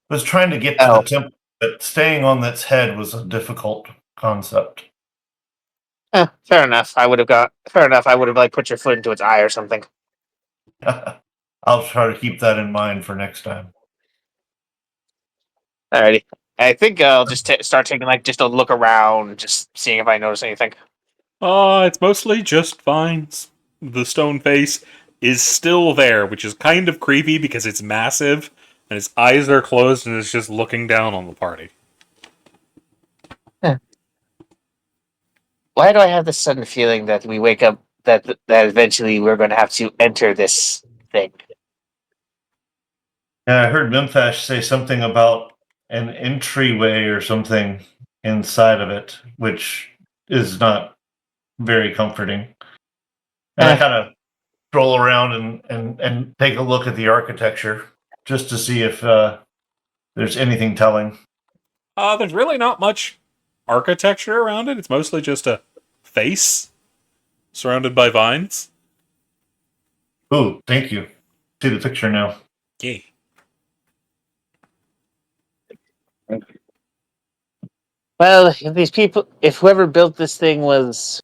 I was trying to get to the Oh, temple, but staying on its head was a difficult concept. fair enough. Fair enough. I would have like put your foot into its eye or something. I'll try to keep that in mind for next time. Alrighty. I think I'll just start taking like just a look around, just seeing if I notice anything. It's mostly just vines. The stone face is still there, which is kind of creepy because it's massive and its eyes are closed and it's just looking down on the party. Why do I have this sudden feeling that we wake up that eventually we're going to have to enter this thing? Yeah, I heard Memphash say something about an entryway or something inside of it, which is not very comforting. And I Eh, kind of stroll around and take a look at the architecture just to see if there's anything telling. There's really not much architecture around it. It's mostly just a face surrounded by vines. Ooh, thank you. See the picture now. Yeah. well, if whoever built this thing was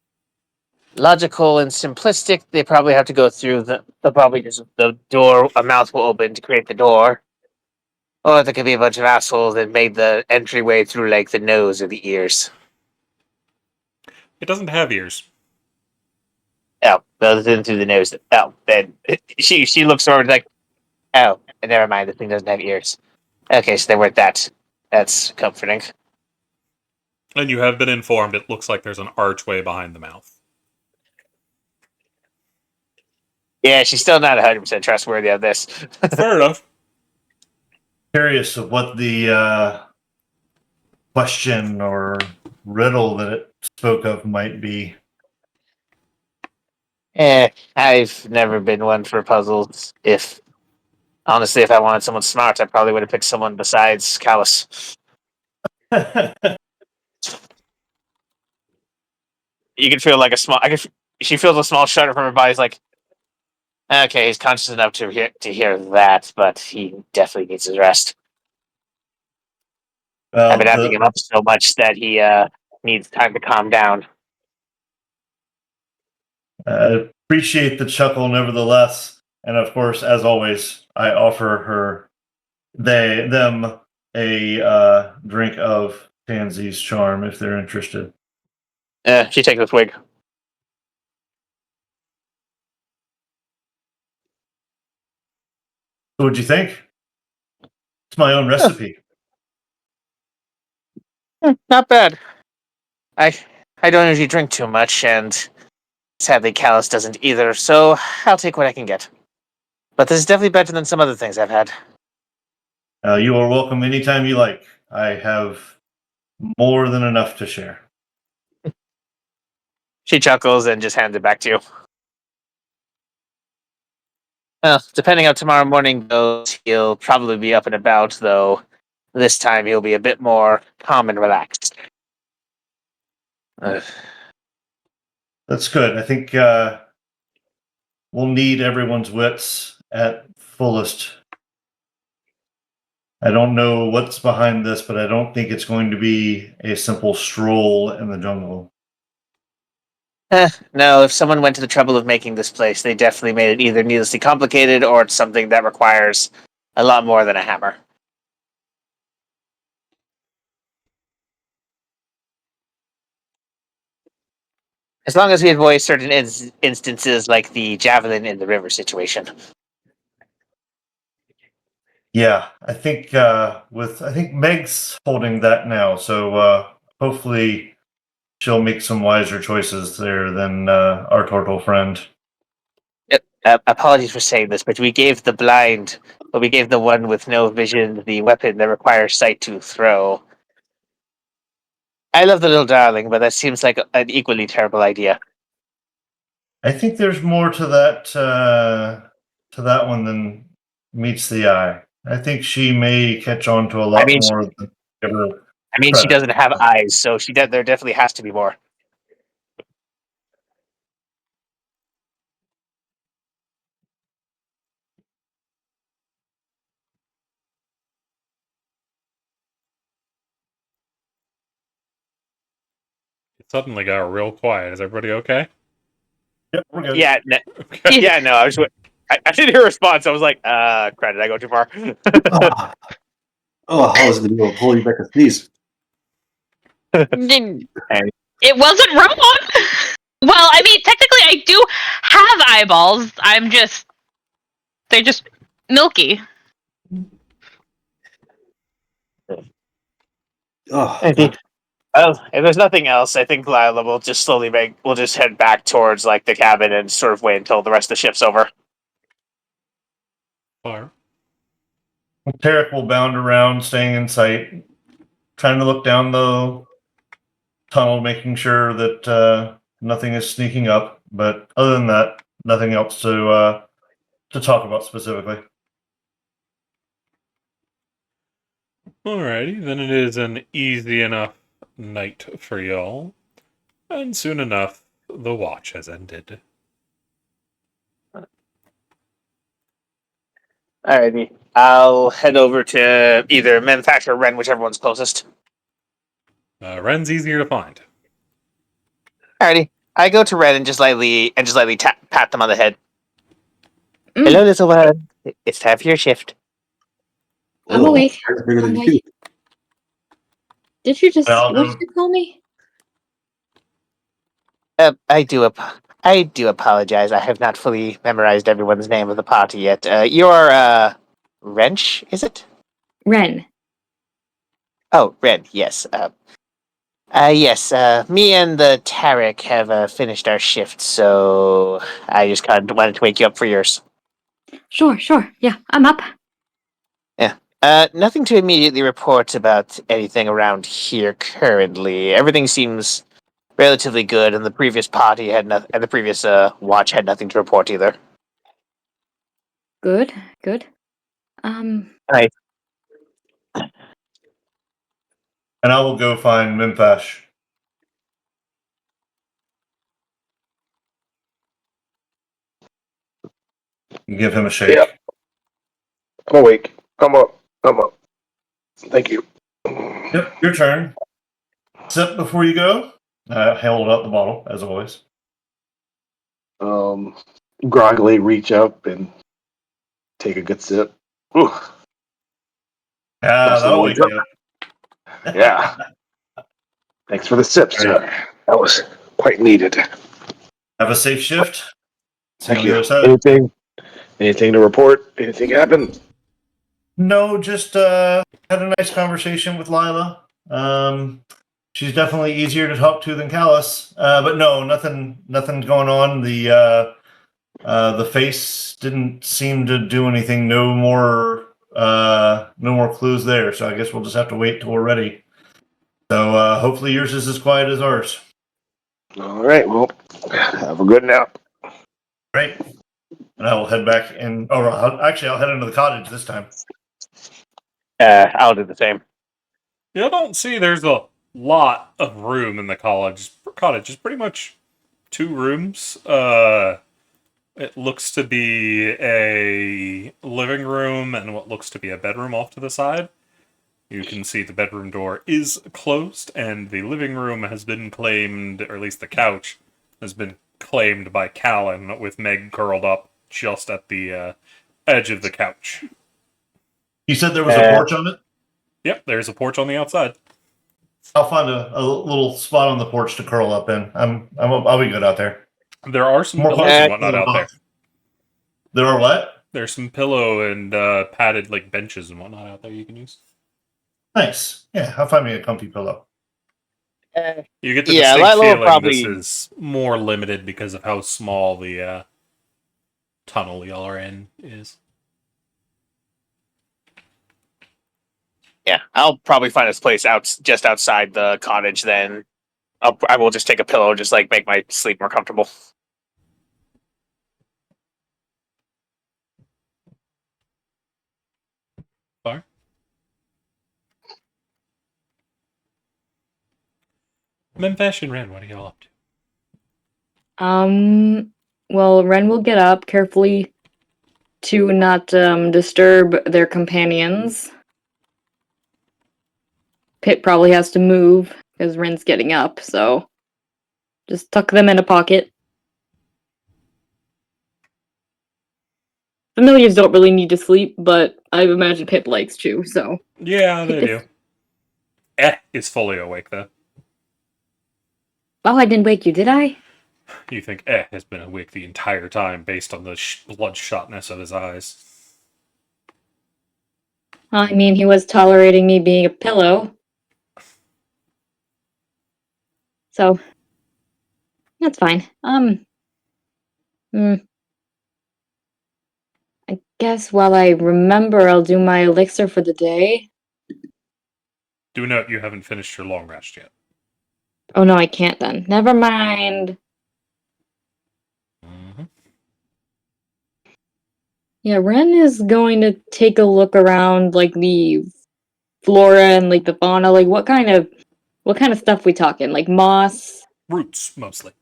logical and simplistic, they probably have to go through the door. A mouth will open to create the door, or there could be a bunch of assholes that made the entryway through like the nose or the ears. It doesn't have ears. Oh, those in through the nose. Oh, then she looks over like, oh, never mind. The thing doesn't have ears. Okay, so they weren't that. That's comforting. And you have been informed it looks like there's an archway behind the mouth. Yeah, she's still not 100% trustworthy of this. Fair enough. Curious of what the question or riddle that it spoke of might be. I've never been one for puzzles. Honestly, if I wanted someone smart, I probably would have picked someone besides Callus. You can feel like she feels a small shudder from her body. It's like, okay, he's conscious enough to hear that, but he definitely needs his rest. I've been having him up so much that he needs time to calm down. Appreciate the chuckle, nevertheless, and of course, as always, I offer them a drink of Tansy's Charm if they're interested. She takes a swig. What'd you think? It's my own recipe. Not bad. I don't usually drink too much, and sadly Callus doesn't either, so I'll take what I can get. But this is definitely better than some other things I've had. You are welcome anytime you like. I have more than enough to share. She chuckles and just hands it back to you. Well, depending how tomorrow morning goes, he'll probably be up and about, though this time he'll be a bit more calm and relaxed. That's good. I think we'll need everyone's wits at fullest. I don't know what's behind this, but I don't think it's going to be a simple stroll in the jungle. No, if someone went to the trouble of making this place, they definitely made it either needlessly complicated or it's something that requires a lot more than a hammer. As long as we avoid certain instances like the javelin in the river situation. Yeah, I think I think Meg's holding that now, so hopefully she'll make some wiser choices there than our turtle friend. Apologies for saying this, but we gave the one with no vision the weapon that requires sight to throw. I love the little darling, but that seems like an equally terrible idea. I think there's more to that one than meets the eye. I think she may catch on to a lot more than ever. She doesn't have eyes, so there definitely has to be more. It suddenly got real quiet. Is everybody okay? Yep, we're good. Yeah, Okay. yeah, no. I didn't hear a response. I was like, crap, did I go too far? I was in the middle of holding back a sneeze. It wasn't wrong. Well, I mean, technically, I do have eyeballs. They're just milky. Oh, Well, if there's nothing else, I think Lila will just we'll just head back towards like the cabin and sort of wait until the rest of the ship's over. Fire. Tarek will bound around, staying in sight, trying to look down the tunnel, making sure that nothing is sneaking up. But other than that, nothing else to talk about specifically. Alrighty, then it is an easy enough night for y'all. And soon enough, the watch has ended. Alrighty, I'll head over to either Manufacturer or Ren, whichever one's closest. Ren's easier to find. Alrighty, I go to Red and just lightly pat them on the head. Mm. Hello, little one. It's time for your shift. I'm Ugh, awake. that's bigger than I'm you. awake. Did you just? And I'll What go. did you call me? I do apologize. I have not fully memorized everyone's name of the party yet. You're Wrench, is it? Ren. Oh, Ren. Yes. Yes. Me and the Tarek have finished our shift, so I just kind of wanted to wake you up for yours. Sure. Yeah, I'm up. Nothing to immediately report about anything around here currently. Everything seems relatively good, and the previous party had nothing, and the previous watch had nothing to report either. Good. Right. And I will go find Memphash. And give him a shake. Yeah. I'm awake. I'm up. Thank you. Yep, your turn. Sip before you go. I held up the bottle, as always. Groggily reach up and take a good sip. Ooh, Yeah, nice that'll little wake drip. you up. Yeah. Thanks for the sip, sir. That was quite needed. Have a safe shift. See you Thank on the you. other side. Anything to report? Anything happened? No, just had a nice conversation with Lila. She's definitely easier to talk to than Callus. But no, nothing going on. The face didn't seem to do anything. No more clues there. So I guess we'll just have to wait till we're ready. So hopefully yours is as quiet as ours. All right. Well, have a good nap. Great. And I will head back in. Oh, I'll head into the cottage this time. I'll do the same. You don't see there's a lot of room in the cottage. It's pretty much 2 rooms. It looks to be a living room and what looks to be a bedroom off to the side. You can see the bedroom door is closed, and the living room has been claimed, or at least the couch has been claimed by Callan, with Meg curled up just at the edge of the couch. You said there was a porch on it? Yep, there's a porch on the outside. I'll find a little spot on the porch to curl up in. I'll be good out there. There are some More pillows and comfortable whatnot out there. There are what? There's some pillow and padded like benches and whatnot out there you can use. Nice. Yeah, I'll find me a comfy pillow. You get the Yeah, distinct Lila will feeling probably- this is more limited because of how small the tunnel y'all are in is. Yeah, I'll probably find this place just outside the cottage. Then I will just take a pillow, just like make my sleep more comfortable. Far? Memphash and Ren, what are y'all up to? Well, Ren will get up carefully to not disturb their companions. Pit probably has to move because Ren's getting up, so just tuck them in a pocket. Familiars don't really need to sleep, but I imagine Pip likes to, so. Yeah, they do. Is fully awake though. Oh, I didn't wake you, did I? You think has been awake the entire time based on the bloodshotness of his eyes. I mean, he was tolerating me being a pillow. So, that's fine. I guess while I remember, I'll do my elixir for the day. Do note you haven't finished your long rest yet. Oh no, I can't then. Never mind. Mm-hmm. Yeah, Ren is going to take a look around, like, the flora and, like, the fauna. Like, what kind of stuff we talking? Like, moss? Roots, mostly.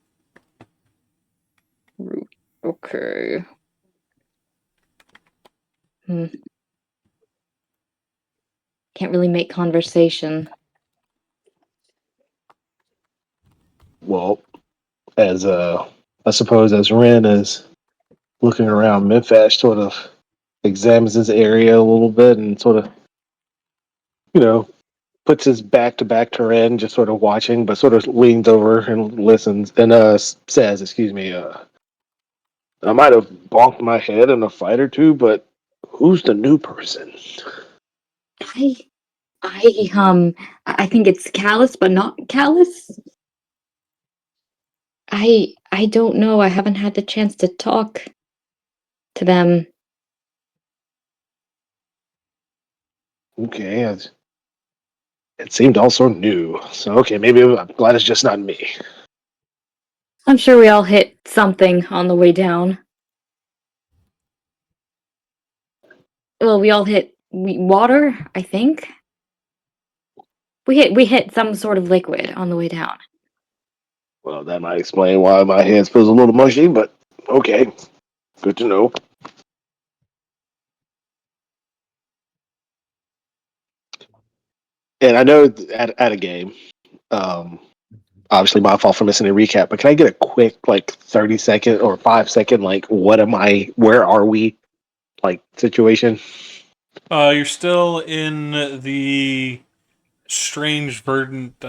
Root. Okay. Can't really make conversation. Well, as I suppose as Ren is looking around, Memphash sort of examines this area a little bit and sort of, you know, puts his back to Ren, just sort of watching, but sort of leans over and listens and says, "Excuse me, I might have bonked my head in a fight or two, but who's the new person?" I, I think it's callous, but not callous. I don't know. I haven't had the chance to talk to them. Okay, it seemed also new. So okay, maybe I'm glad it's just not me. I'm sure we all hit something on the way down. Well, we all hit water, I think. We hit some sort of liquid on the way down. Well, that might explain why my hands feels a little mushy, but okay, good to know. And I know at a game, um, obviously my fault for missing a recap, but can I get a quick, like, 30-second or 5-second, like, what am I, where are we, like, situation? You're still in the strange verdant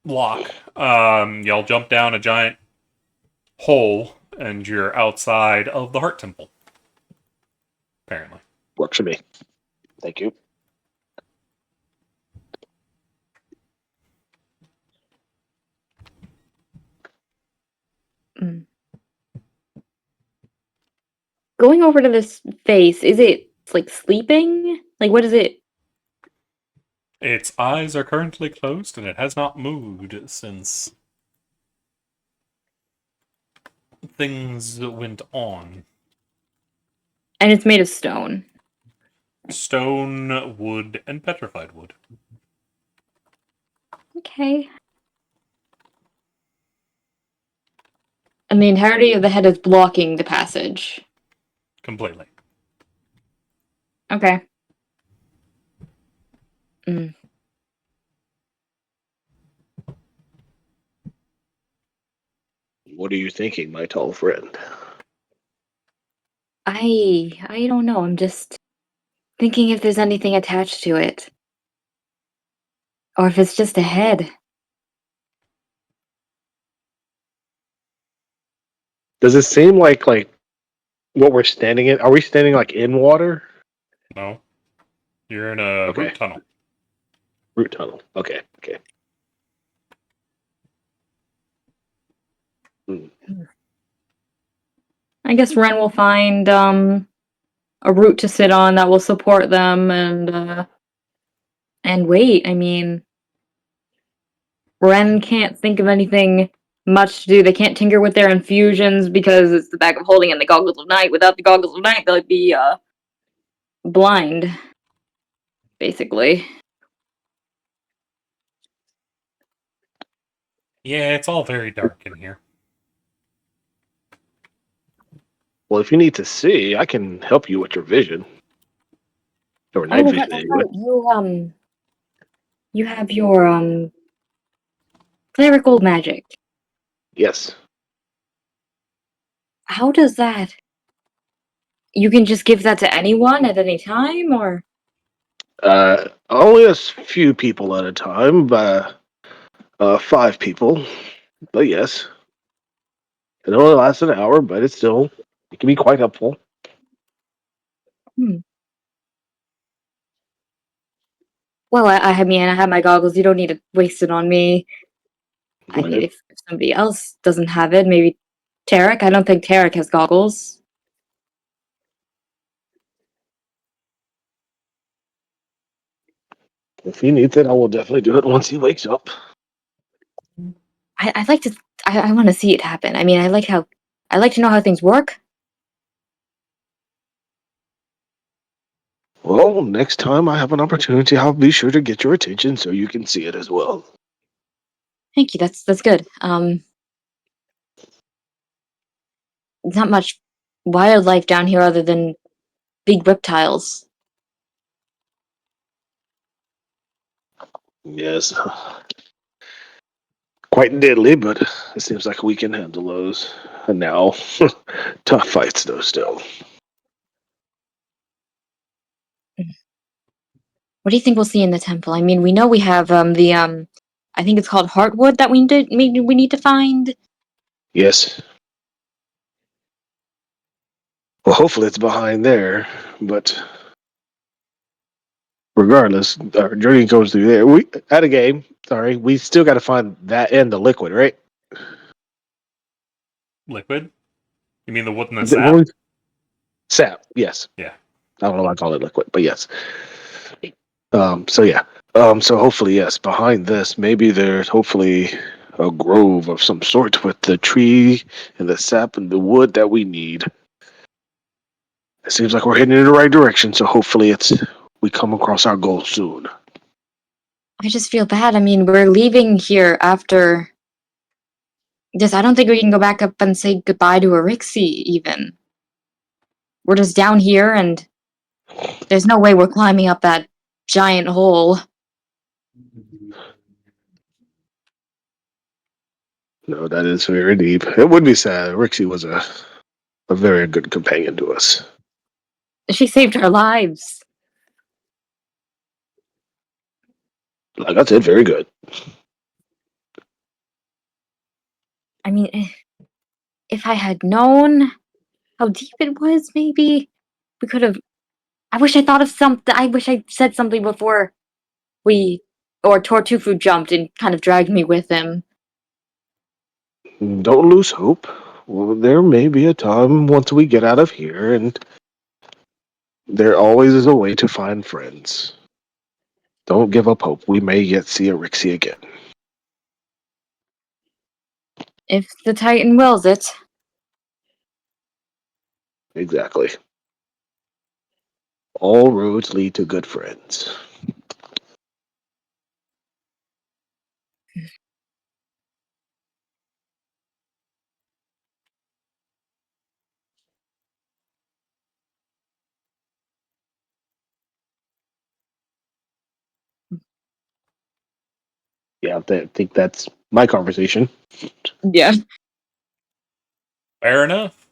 lock. Y'all jump down a giant hole, and you're outside of the Heart Temple. Apparently. Works for me. Thank you. Mm. Going over to this face, is it like sleeping? Like, what is it? Its eyes are currently closed, and it has not moved since things went on. And it's made of stone. Stone, wood, and petrified wood. Okay. And the entirety of the head is blocking the passage. Completely. Okay. Mm. What are you thinking, my tall friend? I don't know. I'm just thinking if there's anything attached to it. Or if it's just a head. Does it seem like what we're standing in? Are we standing like in water? No. You're in a Okay, root tunnel. root tunnel. Okay, okay. Hmm. I guess Ren will find a root to sit on that will support them and wait. I mean, Ren can't think of anything much to do. They can't tinker with their infusions because it's the bag of holding and the goggles of night. Without the goggles of night, they'd be blind, basically. Yeah, it's all very dark in here. Well, if you need to see, I can help you with your vision. Or night Oh, vision, that's anyway. right. You have your clerical magic. Yes. How does that? You can just give that to anyone at any time, or? Only a few people at a time, 5 people. But yes, it only lasts an hour, but it can be quite helpful. Hmm. Well, I mean, I have my goggles. You don't need to waste it on me. I mean, Okay. if somebody else doesn't have it, maybe Tarek. I don't think Tarek has goggles. If he needs it, I will definitely do it once he wakes up. I'd like to. I want to see it happen. I mean, I like to know how things work. Well, next time I have an opportunity, I'll be sure to get your attention so you can see it as well. Thank you. That's good. Not much wildlife down here other than big reptiles. Yes. Quite deadly, but it seems like we can handle those. And now, tough fights though. Still, What do you think we'll see in the temple? I mean, we know we have I think it's called Heartwood that we need to find. yes. Well, hopefully it's behind there. But regardless, our journey goes through there. We at a game. Sorry, we still got to find that and the liquid, right? Liquid? You mean the wood and the The- sap? Sap. Yes. Yeah. I don't know why I call it liquid, but yes. So yeah. So hopefully, yes. Behind this, maybe there's hopefully a grove of some sort with the tree and the sap and the wood that we need. It seems like we're heading in the right direction. So hopefully, we come across our goal soon. I just feel bad. I mean, we're leaving here after this. I don't think we can go back up and say goodbye to Erixie, even. We're just down here, and there's no way we're climbing up that giant hole. No, that is very deep. It would be sad. Rixie was a very good companion to us. She saved our lives. Like I said, very good. I mean, if I had known how deep it was, maybe we could have. I wish I thought of something. I wish I said something before Tortufu jumped and kind of dragged me with him. Don't lose hope. Well, there may be a time once we get out of here, and there always is a way to find friends. Don't give up hope. We may yet see a Rixie again. If the Titan wills it. Exactly. All roads lead to good friends. Yeah, I think that's my conversation. Yeah. Fair enough.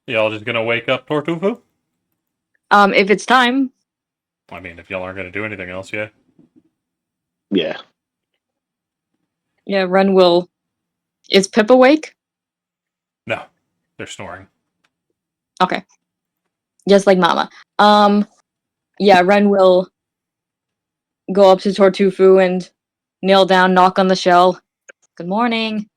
Y'all just gonna wake up Tortufu? If it's time. I mean, if y'all aren't gonna do anything else, yeah. Yeah. Yeah, Ren will. Is Pip awake? No, they're snoring. Okay. Just like Mama. Yeah, Ren will go up to Tortufu and kneel down, knock on the shell. Good morning.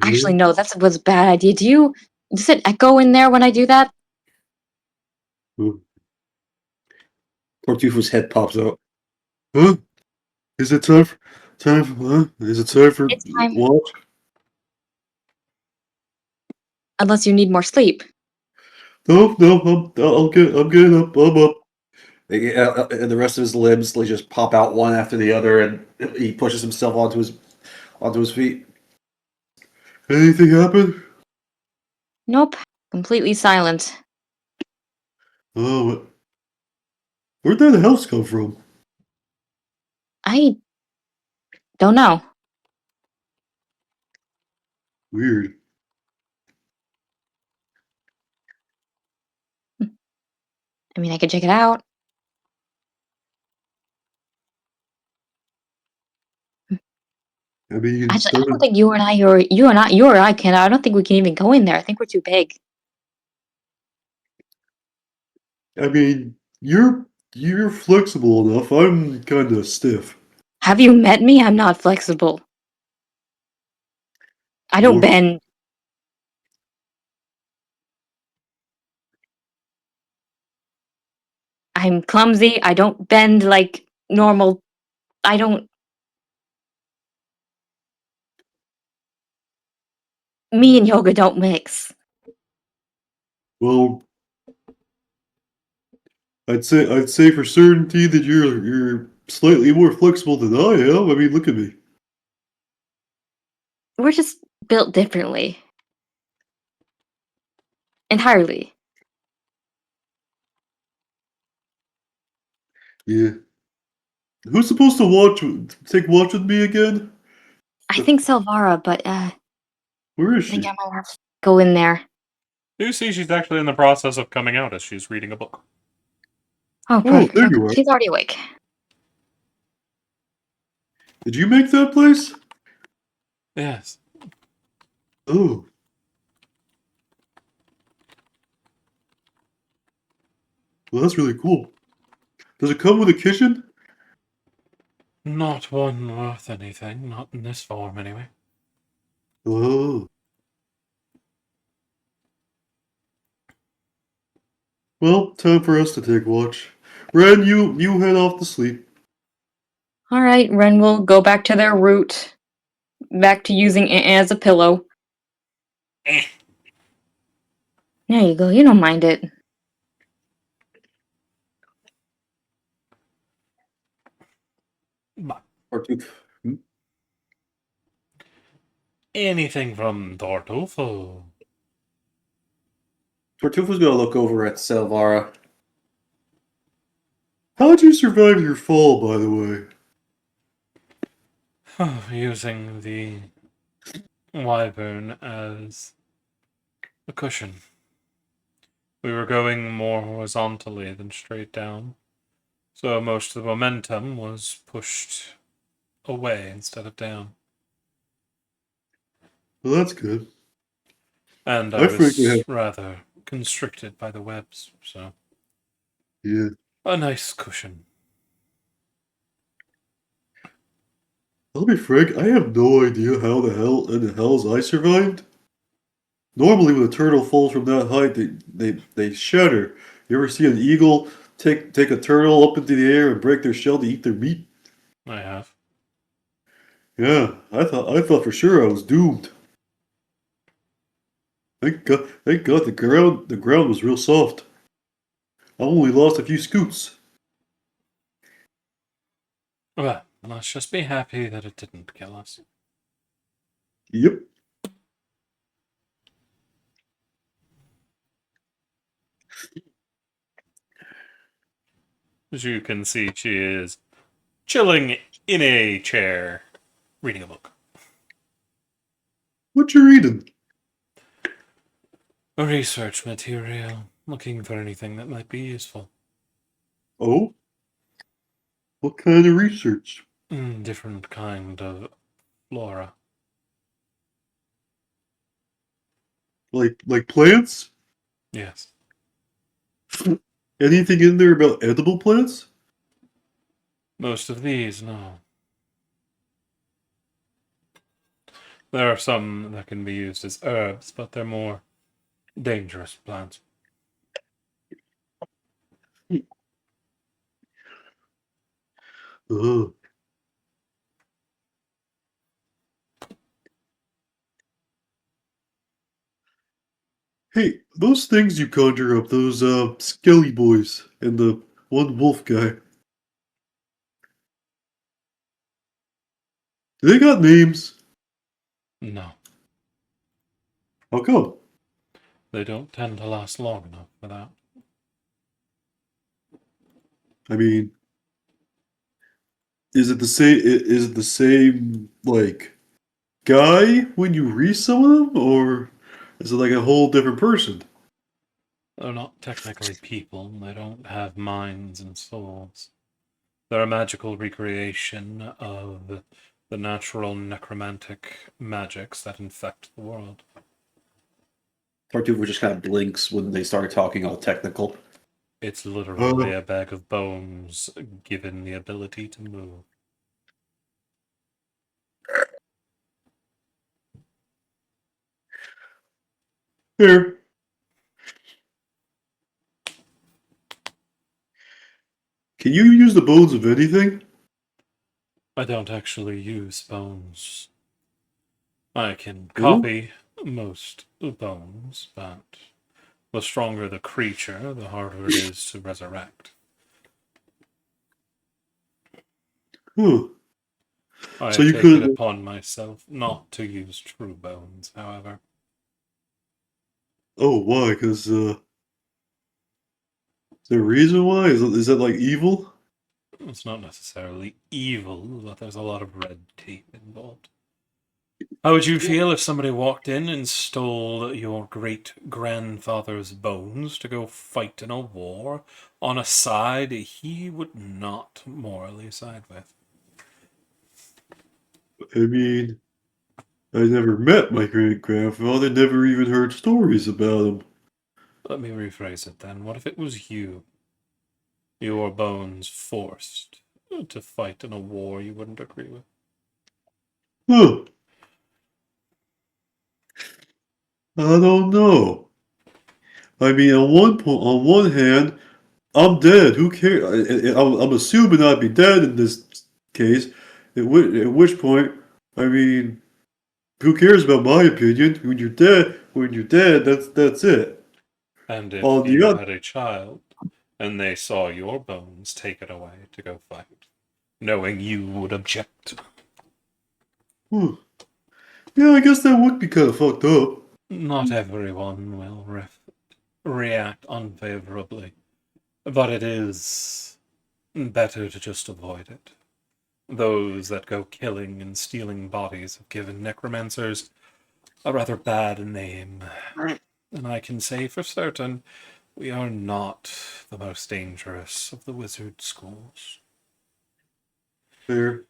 Actually, no, was a bad idea. Does it echo in there when I do that? Tortufo's head pops out. Huh? Is it time for huh? Is it time for It's time. what? Unless you need more sleep. No, I'm getting up. I'm up. And the rest of his limbs like just pop out one after the other, and he pushes himself onto his feet. Anything happen? Nope. Completely silent. Oh, where'd that house come from? I don't know. Weird. I mean, I could check it out. I mean, you can Actually, I start. don't think you or I can. I don't think we can even go in there. I think we're too big. I mean, you're flexible enough. I'm kind of stiff. Have you met me? I'm not flexible. I don't More- bend. I'm clumsy. I don't bend like normal. I don't. Me and yoga don't mix. Well, I'd say for certainty that you're slightly more flexible than I am. I mean, look at me. We're just built differently. Entirely. Yeah. Who's supposed to take watch with me again? I think Silvara, but Where is I think she? I might have to go in there. You see, she's actually in the process of coming out as she's reading a book. Oh, Oh, perfect. there Okay. you are. She's already awake. Did you make that place? Yes. Oh. Well, that's really cool. Does it come with a kitchen? Not one worth anything, not in this form, anyway. Oh. Well, time for us to take watch. Ren, you head off to sleep. All right, Ren will go back to their route, back to using it as a pillow. Eh. There you go. You don't mind it. But Tartuffe. anything from Tortufo. Tortufa's gonna look over at Selvara. How'd you survive your fall, by the way? Using the wyvern as a cushion. We were going more horizontally than straight down, so most of the momentum was pushed away instead of down. Well, that's good. And I I frankly was have. rather constricted by the webs, so Yeah. a nice cushion. I'll be frank, I have no idea how the hell in the hells I survived. Normally, when a turtle falls from that height, they shatter. You ever see an eagle take a turtle up into the air and break their shell to eat their meat? I have. Yeah, I thought for sure I was doomed. Thank God the ground was real soft. I only lost a few scoots. Well, let's just be happy that it didn't kill us. Yep. As you can see, she is chilling in a chair, reading a book. What you reading? Research material, looking for anything that might be useful. Oh, what kind of research? Different kind of flora. Like plants? Yes. Anything in there about edible plants? Most of these, no. There are some that can be used as herbs, but they're more dangerous plants. Ugh. Hey, those things you conjure up, those skelly boys and the one wolf guy. They got names. No, How come? they don't tend to last long enough for that. I mean, is it the same? Is it the same like guy when you read some of them, or is it like a whole different person? They're not technically people, they don't have minds and souls. They're a magical recreation of the natural necromantic magics that infect the world. Tartufa just kind of blinks when they start talking all technical. It's literally Uh, a bag of bones given the ability to move. here. Can you use the bones of anything? I don't actually use bones. I can Oh, copy most bones, but the stronger the creature, the harder it is to resurrect. huh. I So have you taken it could. upon myself not to use true bones, however. Oh, why? Because is there a reason why? Is it like evil? It's not necessarily evil, but there's a lot of red tape involved. How would you feel if somebody walked in and stole your great grandfather's bones to go fight in a war on a side he would not morally side with? I mean, I never met my great grandfather, never even heard stories about him. Let me rephrase it then. What if it was you? Your bones forced to fight in a war you wouldn't agree with? Huh. I don't know. I mean, on one hand, I'm dead. Who cares? I'm assuming I'd be dead in this case. At which point, I mean, who cares about my opinion? When you're dead, that's it. And if On the you other, had a child and they saw your bones taken away to go fight, knowing you would object? hmm. Yeah, I guess that would be kind of fucked up. Not everyone will react unfavorably, but it is better to just avoid it. Those that go killing and stealing bodies have given necromancers a rather bad name, and I can say for certain we are not the most dangerous of the wizard schools. Fair.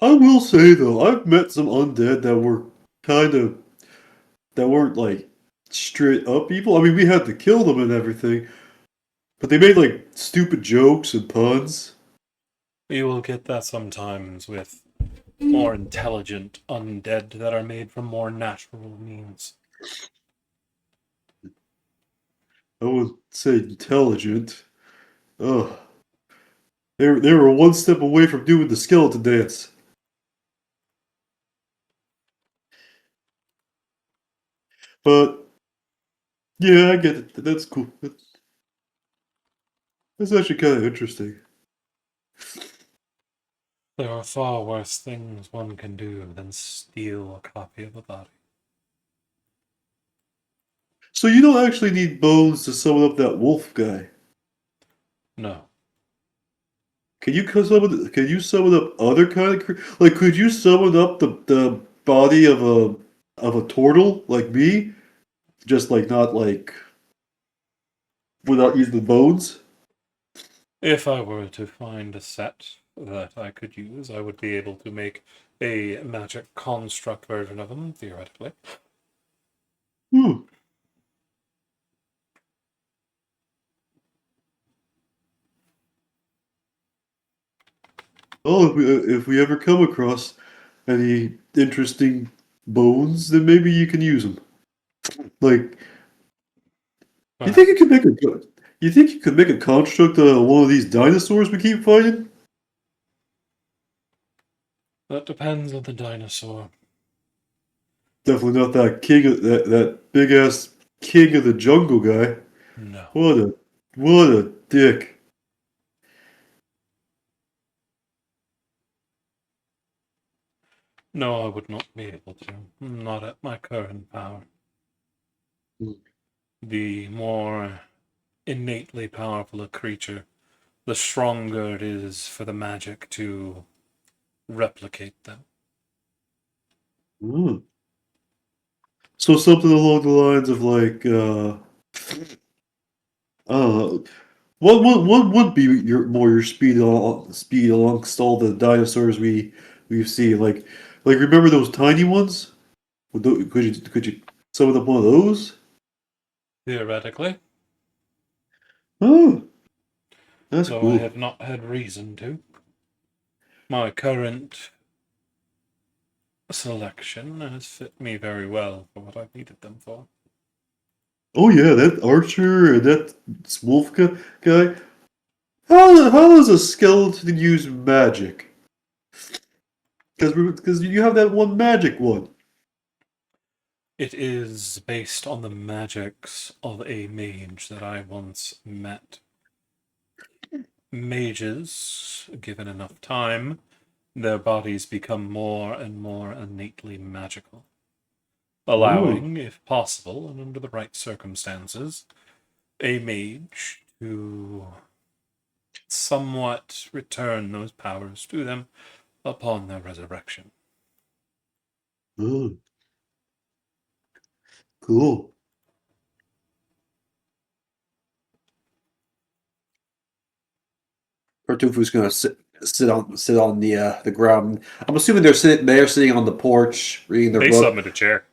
I will say though, I've met some undead that were kind of that weren't like straight up evil. I mean, we had to kill them and everything, but they made like stupid jokes and puns. You will get that sometimes with more intelligent undead that are made from more natural means. I would say intelligent. Ugh. They were one step away from doing the skeleton dance. But yeah, I get it. That's cool. That's actually kind of interesting. There are far worse things one can do than steal a copy of a body. So you don't actually need bones to summon up that wolf guy. No. Can you summon up other kind of like? Could you summon up the body of a turtle like me? Just like not like without using the bones. If I were to find a set that I could use, I would be able to make a magic construct version of them, theoretically. Hmm. Oh, if we ever come across any interesting bones, then maybe you can use them. Like, you think you Perhaps. could make a you think you could make a construct of one of these dinosaurs we keep finding? That depends on the dinosaur. Definitely not that that big ass king of the jungle guy. No. What a dick. No, I would not be able to. Not at my current power. Hmm. The more innately powerful a creature, the stronger it is for the magic to replicate them. Hmm. So something along the lines of like I don't know. What would be your speed amongst all the dinosaurs we've seen? Like remember those tiny ones? Could you summon up one of those? Theoretically, Oh, that's though I cool. have not had reason to. My current selection has fit me very well for what I've needed them for. Oh yeah, that archer and that wolf guy. How does a skeleton use magic? Because you have that one magic one. It is based on the magics of a mage that I once met. Mages, given enough time, their bodies become more and more innately magical, Oh, allowing, if possible and under the right circumstances, a mage to somewhat return those powers to them upon their resurrection. Oh, cool. Tartufu's gonna sit on the ground. I'm assuming they're sitting on the porch reading their They book. summon a chair.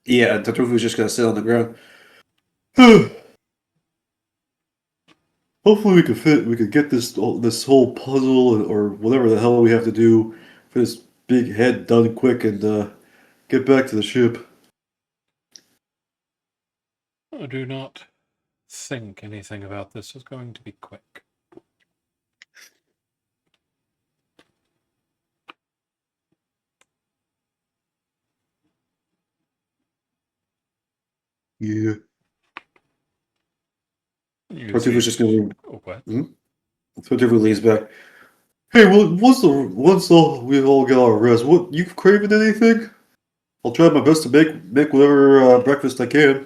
Yeah, and Tartufu's just gonna sit on the ground. Hopefully we could get this whole puzzle or whatever the hell we have to do for this big head done quick and get back to the ship. I do not think anything about this is going to be quick. Yeah. You Tartufu's see- just gonna. Oh, what? Tartufu leans back. Hey, once we all get our rest, what you craving anything? I'll try my best to make whatever breakfast I can.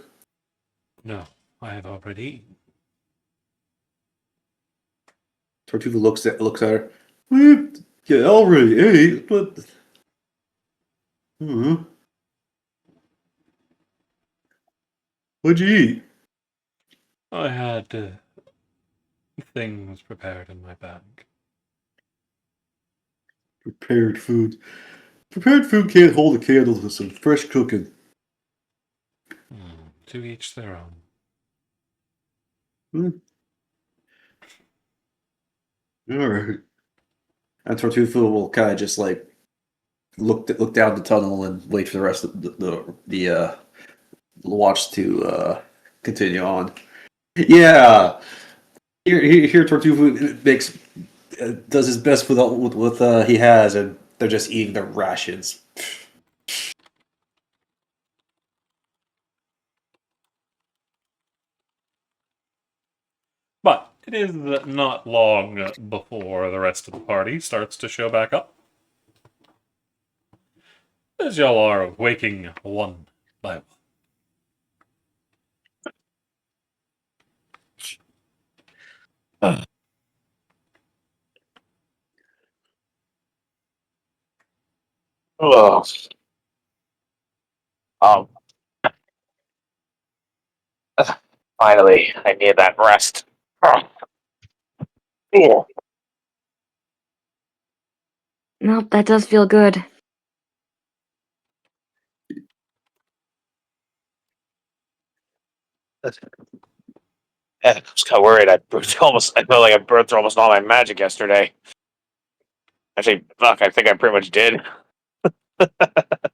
No, I have already eaten. Tartufu looks at her. Yeah, I already ate, but hmm, what'd you eat? I had things prepared in my bag. Prepared food. Prepared food can't hold a candle to some fresh cooking. To each their own. All right. And Tartufu will kind of just like look down the tunnel and wait for the rest of the watch to continue on. Yeah, here Tartufu does his best with what he has, and they're just eating their rations. But it is not long before the rest of the party starts to show back up. As y'all are waking one by one. Oh, um, finally, I need that rest. Oh. Nope, that does feel good. I was kind of worried. I felt like I burned through almost all my magic yesterday. Actually, fuck, I think I pretty much did.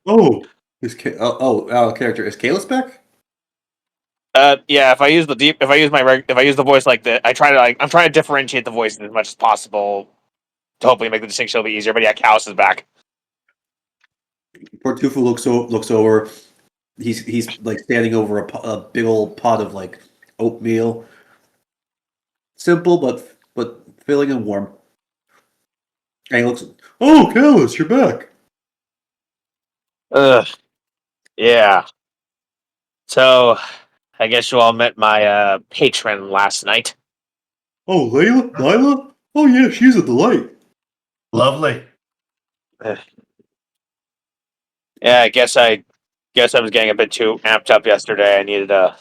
Oh, Character is Kalis back? Yeah. If I use the voice like the, I'm trying to differentiate the voices as much as possible to hopefully make the distinction a little bit easier. But yeah, Callus is back. Tartufu looks over. He's like standing over a big old pot of like oatmeal. Simple but filling and warm. And he looks. oh, Callus, you're back. Ugh. Yeah. So, I guess you all met my patron last night. Oh, Lila? Oh yeah, she's a delight. Lovely. Yeah, I was getting a bit too amped up yesterday. I needed a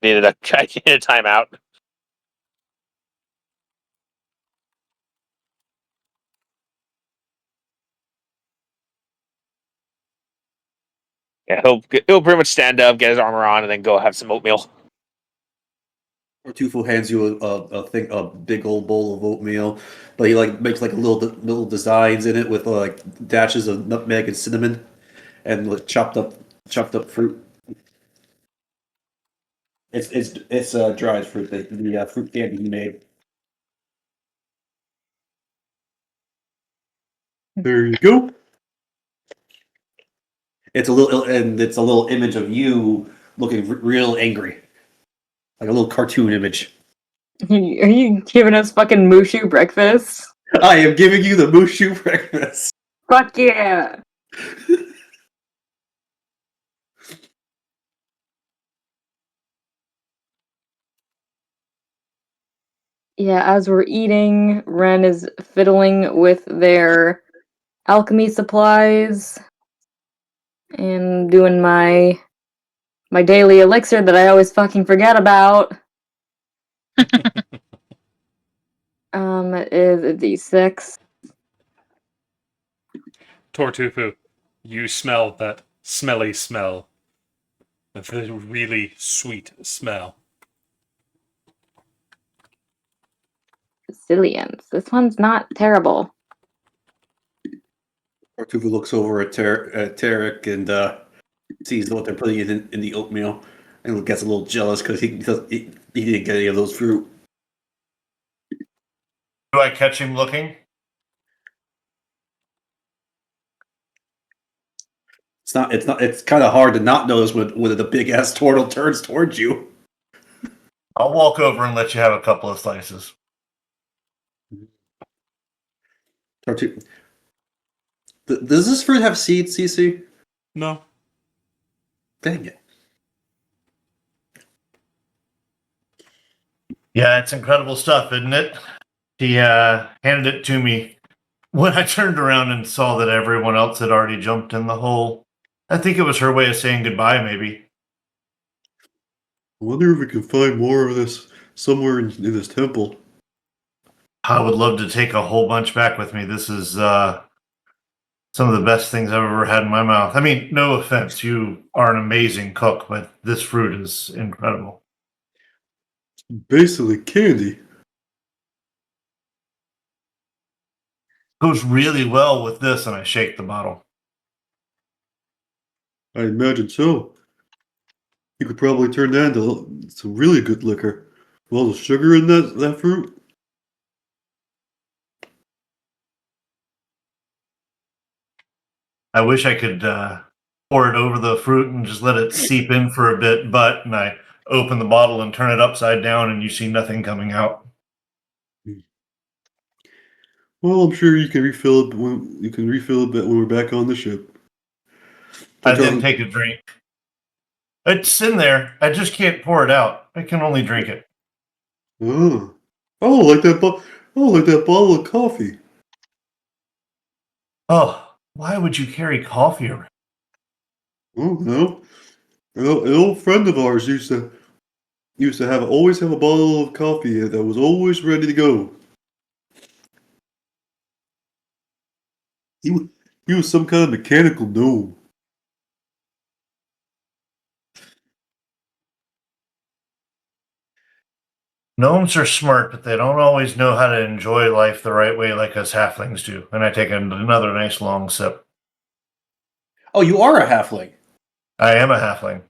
I needed a timeout. Yeah, he'll pretty much stand up, get his armor on, and then go have some oatmeal. Tartufo hands you a big old bowl of oatmeal, but he like makes like little designs in it with like dashes of nutmeg and cinnamon, and like chopped up fruit. It's dried fruit, the fruit candy he made. There you go. It's a little image of you looking real angry, like a little cartoon image. Are you giving us fucking Mushu breakfast? I am giving you the Mushu breakfast. Fuck yeah! Yeah, as we're eating, Ren is fiddling with their alchemy supplies and doing my daily elixir that I always fucking forget about. It is a D6. Tortufu, you smell that smelly smell. The really sweet smell. Zillions. This one's not terrible. Tartufa looks over at Tarek and sees what they're putting in the oatmeal and gets a little jealous because he didn't get any of those fruit. Do I catch him looking? It's kind of hard to not notice when the big ass turtle turns towards you. I'll walk over and let you have a couple of slices. Does this fruit have seeds, CC? No. Dang it. Yeah, it's incredible stuff, isn't it? He handed it to me when I turned around and saw that everyone else had already jumped in the hole. I think it was her way of saying goodbye, maybe. I wonder if we can find more of this somewhere in this temple. I would love to take a whole bunch back with me. This is some of the best things I've ever had in my mouth. I mean, no offense, you are an amazing cook, but this fruit is incredible. Basically candy. Goes really well with this, and I shake the bottle. I imagine so. You could probably turn that into some really good liquor. With all the sugar in that fruit. I wish I could pour it over the fruit and just let it seep in for a bit, but and I open the bottle and turn it upside down, and you see nothing coming out. Well, I'm sure you can refill it when we're back on the ship. I then take a drink. It's in there. I just can't pour it out. I can only drink it. Oh, like that. Like that bottle of coffee. Oh, why would you carry coffee around? Oh no, an old friend of ours used to always have a bottle of coffee that was always ready to go. He was some kind of mechanical gnome. Gnomes are smart, but they don't always know how to enjoy life the right way like us halflings do. And I take another nice long sip. Oh, you are a halfling. I am a halfling.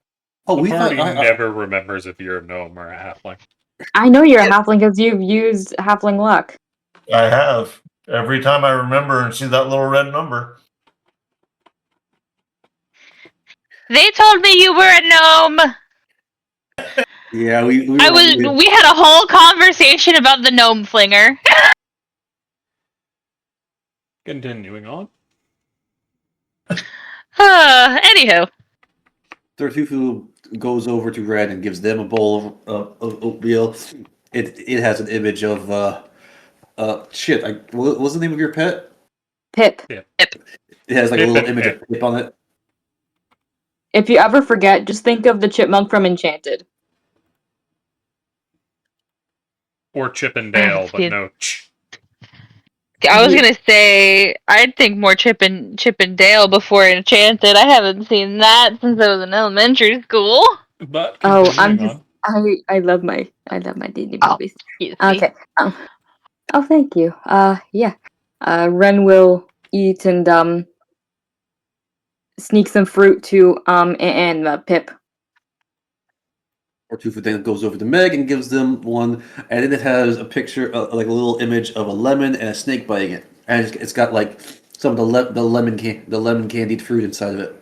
Oh, The we party thought. never remembers if you're a gnome or a halfling. I know you're a halfling because you've used halfling luck. I have. Every time I remember and see that little red number. They told me you were a gnome. Yeah, we I was. We had a whole conversation about the gnome flinger. Continuing on. Anywho, Tartufu goes over to Red and gives them a bowl of oatmeal. It has an image of shit. What was the name of your pet? Pip. It has like a Pip little and image Pip. of Pip on it. If you ever forget, just think of the chipmunk from Enchanted. Or Chip and Dale, but Excuse- no ch. I was gonna say I'd think more Chip and Dale before Enchanted. I haven't seen that since I was in elementary school. But Oh, I'm continuing just on. I love my Disney Oh, movies. excuse me. Okay. Oh, thank you. Yeah. Ren will eat and sneak some fruit to and Pip. Tartufu then goes over to Meg and gives them one, and then it has a picture, like a little image of a lemon and a snake biting it, and it's got like some of the lemon candied fruit inside of it.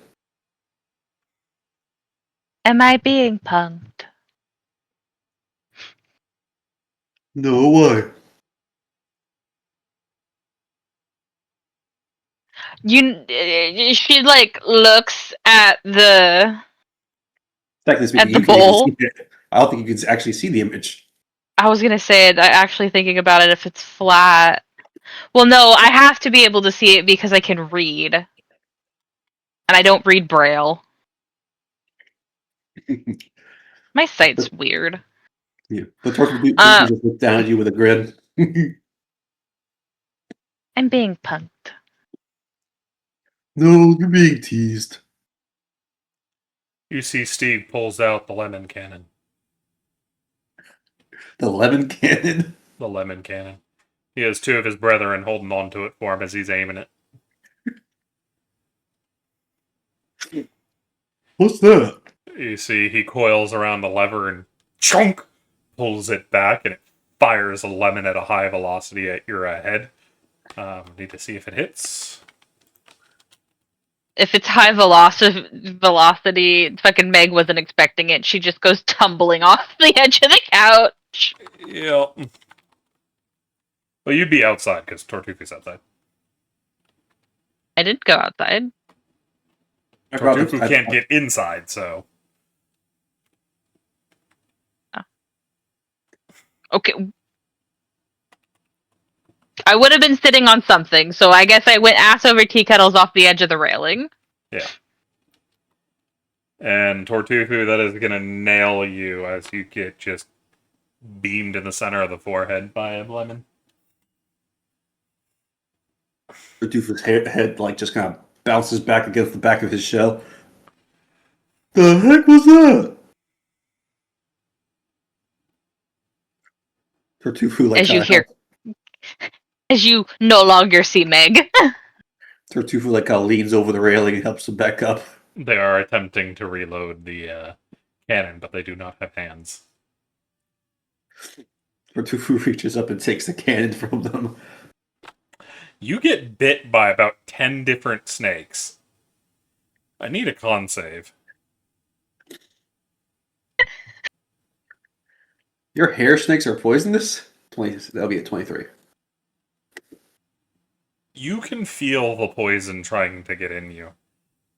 Am I being punked? No, why? She like looks at the Technically speaking, the you can even bowl. see it. I don't think you can actually see the image. I was gonna say it. I actually thinking about it. If it's flat, well, no, I have to be able to see it because I can read, and I don't read Braille. My sight's weird. Yeah. But Tortufoo Uh, just looked down at you with a grin. I'm being punked. No, you're being teased. You see Steve pulls out the lemon cannon. The lemon cannon. The lemon cannon. He has two of his brethren holding on to it for him as he's aiming it. What's that? You see he coils around the lever and chunk pulls it back and it fires a lemon at a high velocity at your head. Need to see if it hits. If it's high velocity, fucking Meg wasn't expecting it. She just goes tumbling off the edge of the couch. Yeah. Well, you'd be outside because Tortufu's outside. I did go outside. Tortufu can't get inside, so. Okay. I would have been sitting on something, so I guess I went ass over tea kettles off the edge of the railing. Yeah. And Tortufu, that is going to nail you as you get just beamed in the center of the forehead by a lemon. Tortufu's head like just kind of bounces back against the back of his shell. The heck was that? Tortufu like As you kinda hear, as you no longer see Meg. Tortufu like kind of leans over the railing and helps him back up. They are attempting to reload the cannon, but they do not have hands. Tortufu reaches up and takes the cannon from them. You get bit by about 10 different snakes. I need a con save. Your hair snakes are poisonous? 20, that'll be a 23. You can feel the poison trying to get in you.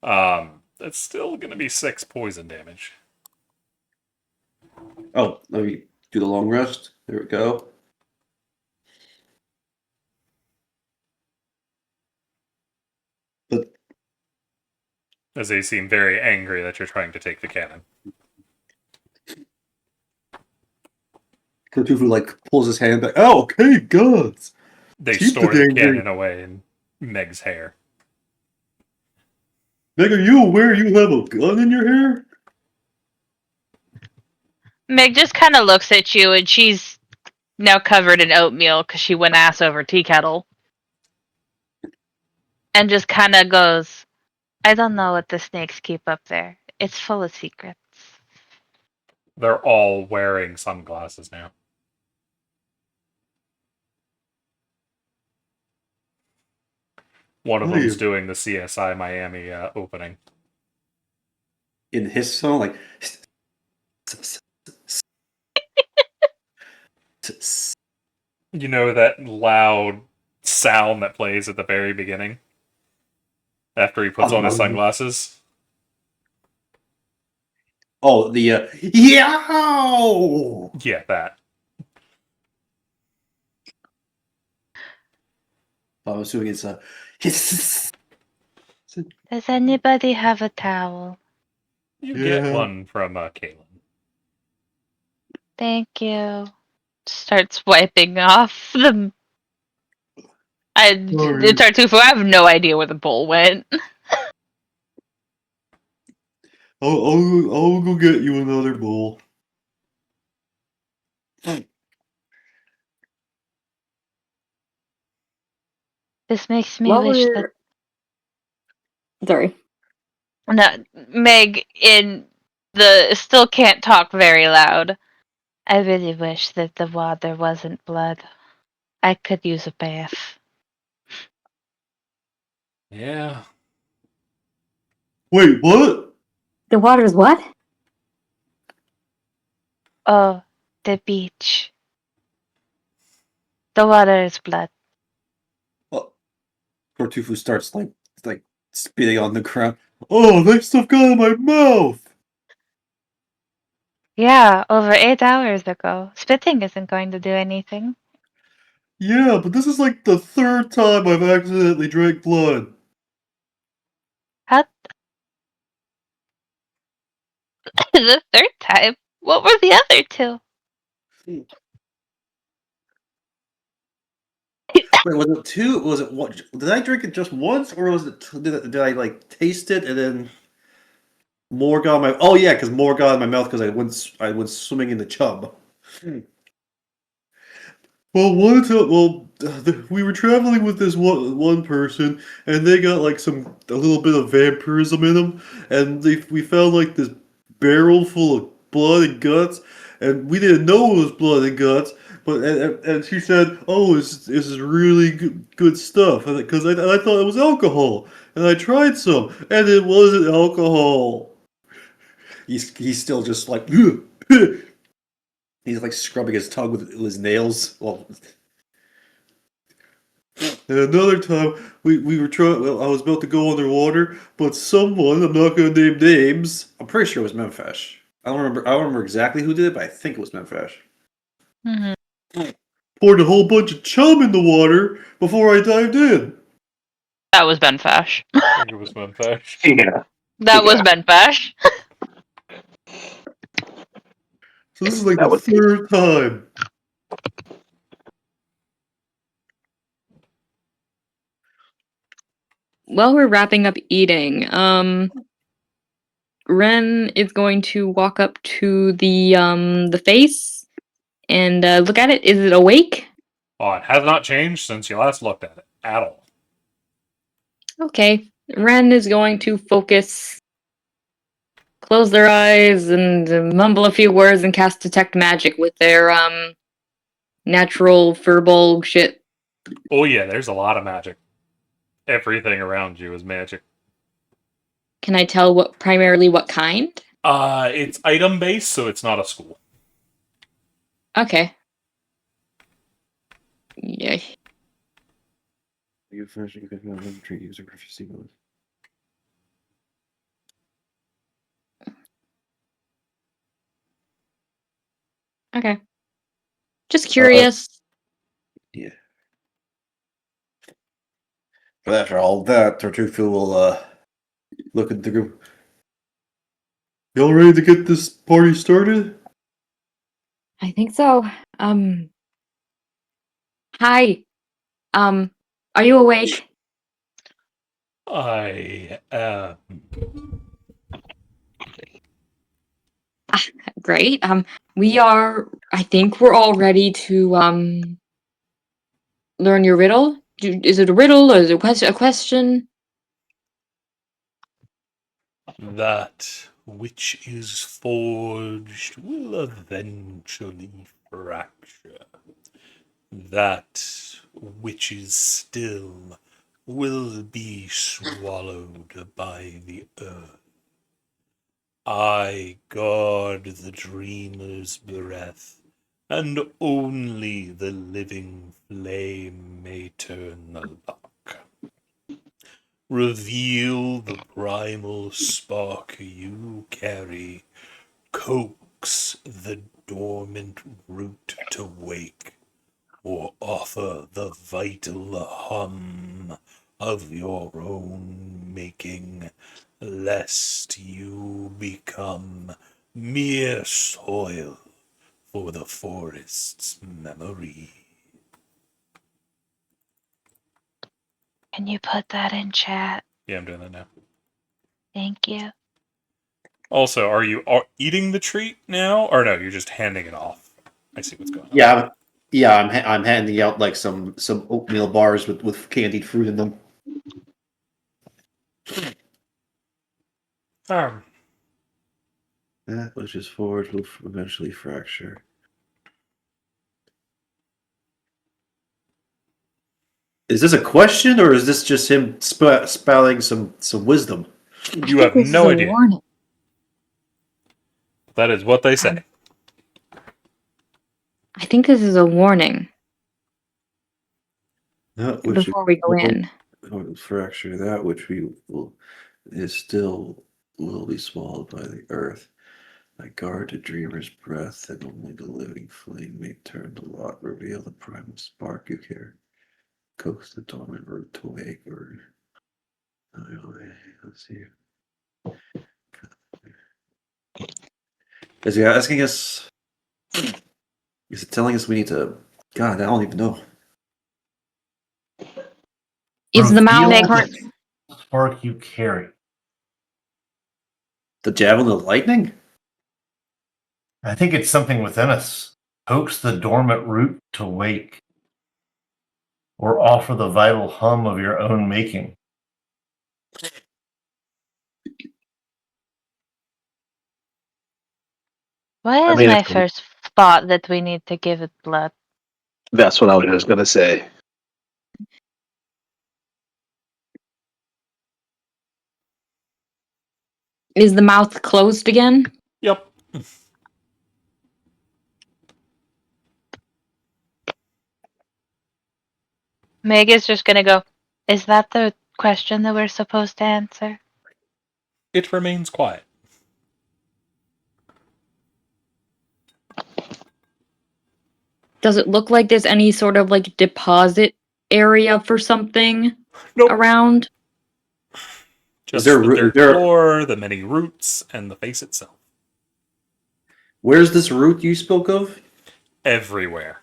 That's still going to be 6 poison damage. Oh, let me do the long rest. There we go. But As they seem very angry that you're trying to take the cannon. Tortufu like pulls his hand back. Oh, okay, guns. They Keep the store the dang thing. cannon away in Meg's hair. Meg, are you aware you have a gun in your hair? Meg just kind of looks at you, and she's now covered in oatmeal because she went ass over tea kettle. And just kind of goes, I don't know what the snakes keep up there. It's full of secrets. They're all wearing sunglasses now. One of What are them's you- doing the CSI Miami opening. In his song, like. You know that loud sound that plays at the very beginning? After he puts on his sunglasses? Oh, the yow! Yeah, that. I'm assuming it's a. Does anybody have a towel? You Yeah. get one from Kaylin. Thank you. Starts wiping off the. Sorry. It's Tartufo. I have no idea where the bowl went. I'll go get you another bowl. This makes me While wish that. we're sorry. No, Meg in the still can't talk very loud. I really wish that the water wasn't blood. I could use a bath. Yeah. Wait, what? The water's what? Oh, the beach. The water is blood. Tortufu starts like spitting on the ground. Oh, that stuff got in my mouth. Yeah, over 8 hours ago. Spitting isn't going to do anything. Yeah, but this is like the third time I've accidentally drank blood. How the third time? What were the other two? Wait, was it two? Was it one? Did I drink it just once, or was it? Did I like taste it and then more got in my? Oh yeah, because more got in my mouth because I went swimming in the chub. Well, we were traveling with this one person, and they got like a little bit of vampirism in them, and we found like this barrel full of blood and guts, and we didn't know it was blood and guts, but and she said, "Oh, this is really good stuff," because I thought it was alcohol, and I tried some, and it wasn't alcohol. He's still just like he's like scrubbing his tongue with his nails. Well, And another time, we were trying. Well, I was about to go underwater, but someone, I'm not going to name names. I'm pretty sure it was Memphis. I don't remember. I don't remember exactly who did it, but I think it was Memphis. Mhm. Poured a whole bunch of chum in the water before I dived in. That was Ben Fash. I think it was Memphis. Yeah. That was Yeah. Ben Fash. So this is like That the was third time. While we're wrapping up eating, Ren is going to walk up to the face and look at it. Is it awake? Oh, it has not changed since you last looked at it at all. Okay. Ren is going to focus, close their eyes, and mumble a few words and cast detect magic with their natural furball shit. Oh yeah, there's a lot of magic. Everything around you is magic. Can I tell primarily what kind? It's item based, so it's not a school. Okay. Yeah. You finish. You can treat user proficiency bonus. Okay. Just curious. Yeah. But after all that, Tartufo will look at the group. Y'all ready to get this party started? I think so. Hi. Are you awake? I Great. We are. I think we're all ready to learn your riddle. Is it a riddle or is it a question? that which is forged will eventually fracture. That which is still will be swallowed by the earth. I guard the dreamer's breath, and only the living flame may turn the lock. Reveal the primal spark you carry, coax the dormant root to wake, or offer the vital hum of your own making, lest you become mere soil for the forest's memory. Can you put that in chat? Yeah, I'm doing that now. Thank you. Also, are you eating the treat now, or no? You're just handing it off. I see what's going on. I'm handing out like some oatmeal bars with candied fruit in them. Um, That which is forged will eventually fracture. Is this a question or is this just him spouting some wisdom? you have This is no a idea. warning. That is what they say. I think this is a warning That which before we go in. will fracture. That which we will is still will be swallowed by the earth. I guard the dreamer's breath, and only the living flame may turn the lock, reveal the primal spark you carry. Coax the dormant root to wake, or let's see. Is he asking us? Is it telling us we need to? God, I don't even know. Is the mouth Reveal current? the spark you carry. The javelin of lightning? I think it's something within us. Coax the dormant root to wake, or offer the vital hum of your own making. Why I is mean, my first thought that we need to give it blood? that's what I was just gonna say. Is the mouth closed again? Yep. Meg is just gonna go, is that the question that we're supposed to answer? It remains quiet. Does it look like there's any sort of like deposit area for something Nope. around? Just there the root- dirt there- floor, the many roots, and the face itself. Where's this root you spoke of? Everywhere.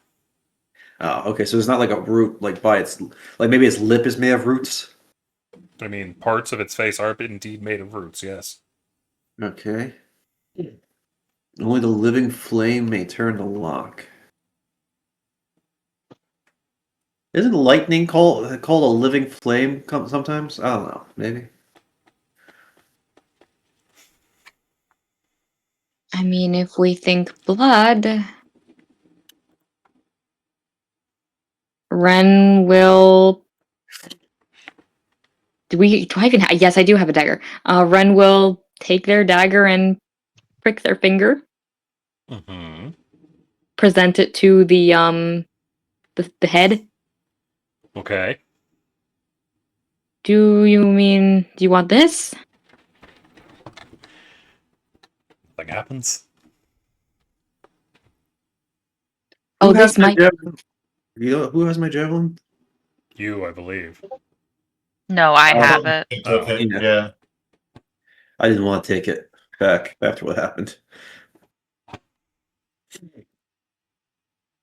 Oh, okay. So it's not like a root, like by its, like maybe its lip is made of roots. I mean, parts of its face are indeed made of roots, yes. Okay. Only the living flame may turn the lock. Isn't lightning called a living flame sometimes? I don't know. Maybe. I mean, if we think blood, Ren will. Do I even? Yes, I do have a dagger. Ren will take their dagger and prick their finger, Mm-hmm. present it to the head. Okay. Do you want this? Nothing happens. Oh, Who has this my might. javelin? Who has my javelin? You, I believe. No, I have it. It's Oh. okay. Yeah. Yeah. I didn't want to take it back after what happened.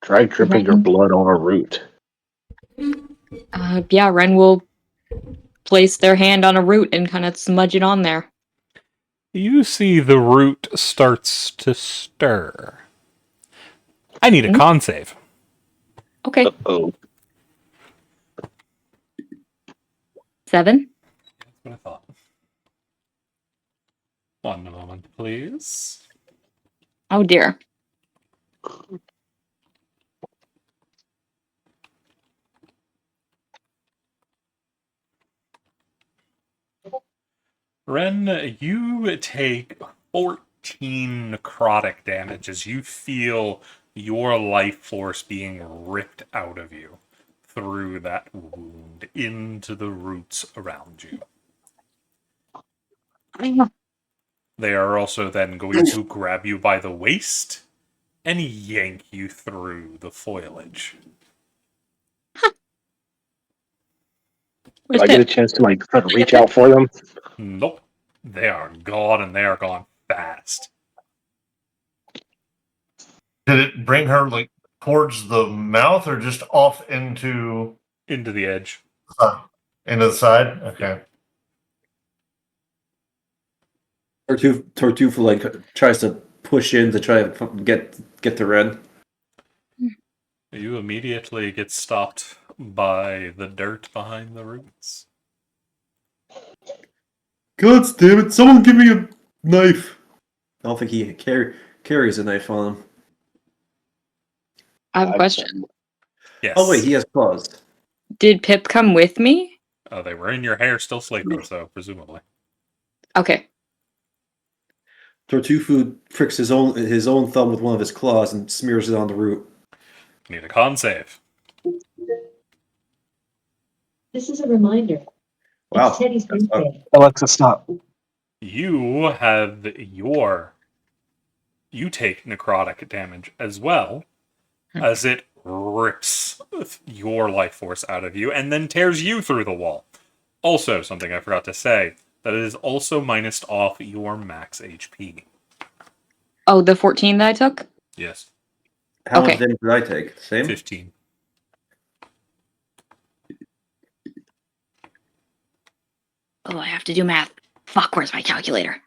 Try dripping your blood on a root. Yeah, Ren will place their hand on a root and kind of smudge it on there. You see the root starts to stir. I need a con save. Okay, Oh, 7. That's what I thought. One moment, please. Oh dear. Ren, you take 14 necrotic damage as you feel your life force being ripped out of you through that wound into the roots around you. They are also then going to grab you by the waist and yank you through the foliage. Where's do I get a Pip? chance to like try to reach out for them? Nope. They are gone, and they are gone fast. Did it bring her like towards the mouth or just off into Into the edge. into the side? Okay. Tartuffe like tries to push in to try to get to Ren. You immediately get stopped by the dirt behind the roots. God damn it! Someone give me a knife. I don't think he carries a knife on him. I have a question. Yes. Oh wait, he has claws. Did Pip come with me? Oh, they were in your hair, still sleeping, so presumably. Okay. Tartuffe pricks his own thumb with one of his claws and smears it on the root. Need a con save. This is a reminder. Wow. It's Teddy's birthday. Alexa, stop. You have your You take necrotic damage as well, as it rips your life force out of you and then tears you through the wall. Also, something I forgot to say, that it is also minused off your max HP. Oh, the 14 that I took? Yes, How much Okay. damage did I take? Same? 15. Oh, I have to do math. Fuck, where's my calculator?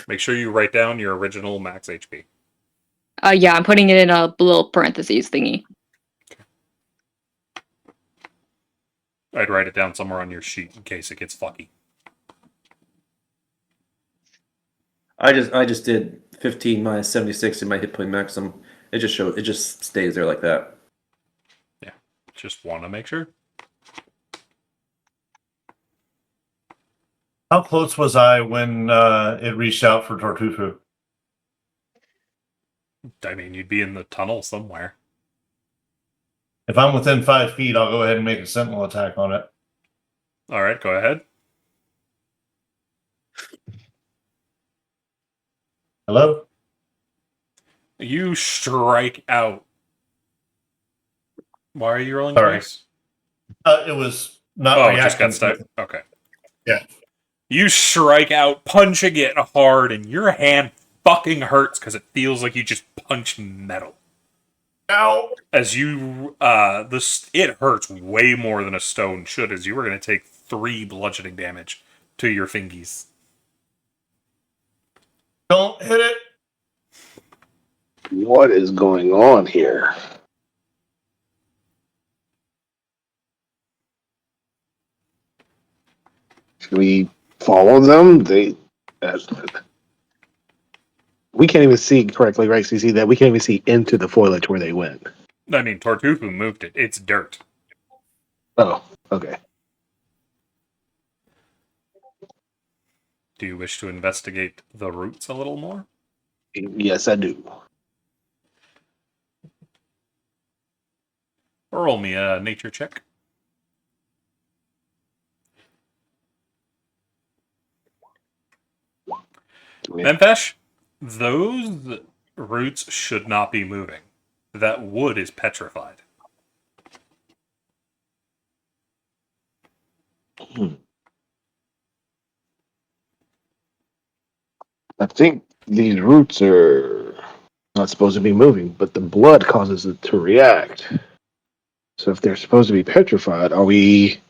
Make sure you write down your original max HP. Yeah, I'm putting it in a little parentheses thingy. I'd write it down somewhere on your sheet in case it gets fucky. I just did 15 minus 76 in my hit point maximum. It just stays there like that. Yeah, just want to make sure. How close was I when it reached out for Tartuffu? I mean, you'd be in the tunnel somewhere. If I'm within 5 feet, I'll go ahead and make a sentinel attack on it. All right, go ahead. Hello? You strike out. Why are you rolling Sorry. twice? It was not Oh, it reacting. just got to stuck. it. Okay. Yeah. You strike out, punching it hard, and your hand fucking hurts because it feels like you just punched metal. Ow! As you, it hurts way more than a stone should, as you were going to take 3 bludgeoning damage to your fingies. Don't hit it! What is going on here? Should we follow them? Uh, we can't even see correctly, right? So you see that we can't even see into the foliage where they went. I mean, Tortufu moved it. It's dirt. Oh, okay. Do you wish to investigate the roots a little more? Yes, I do. Roll me a nature check. Memphesh, those roots should not be moving. That wood is petrified. I think these roots are not supposed to be moving, but the blood causes it to react. So if they're supposed to be petrified, are we?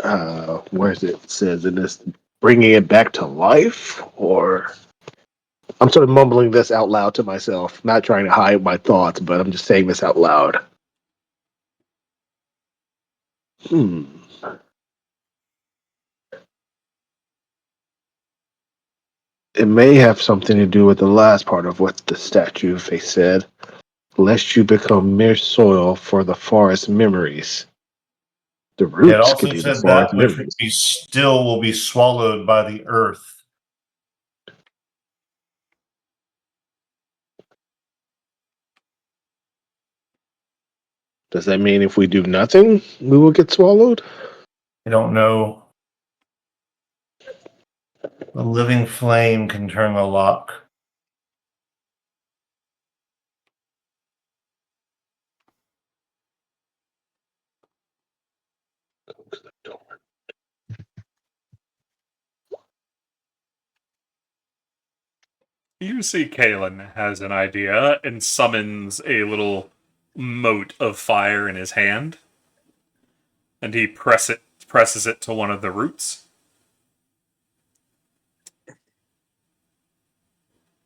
Where is it? It says in this, bringing it back to life, or I'm sort of mumbling this out loud to myself, not trying to hide my thoughts, but I'm just saying this out loud. It may have something to do with the last part of what the statue face said. Lest you become mere soil for the forest memories. The It roots could also be the said forest that which would memories. be still will be swallowed by the earth. Does that mean if we do nothing, we will get swallowed? I don't know. The living flame can turn the lock. You see Kalen has an idea and summons a little mote of fire in his hand. And he presses it to one of the roots.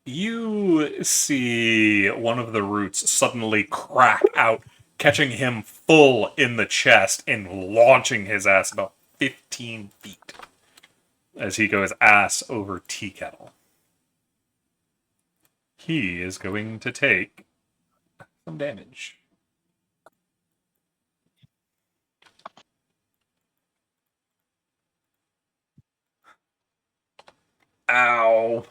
You see one of the roots suddenly crack out, catching him full in the chest and launching his ass about 15 feet as he goes ass over tea kettle. He is going to take some damage. Ow.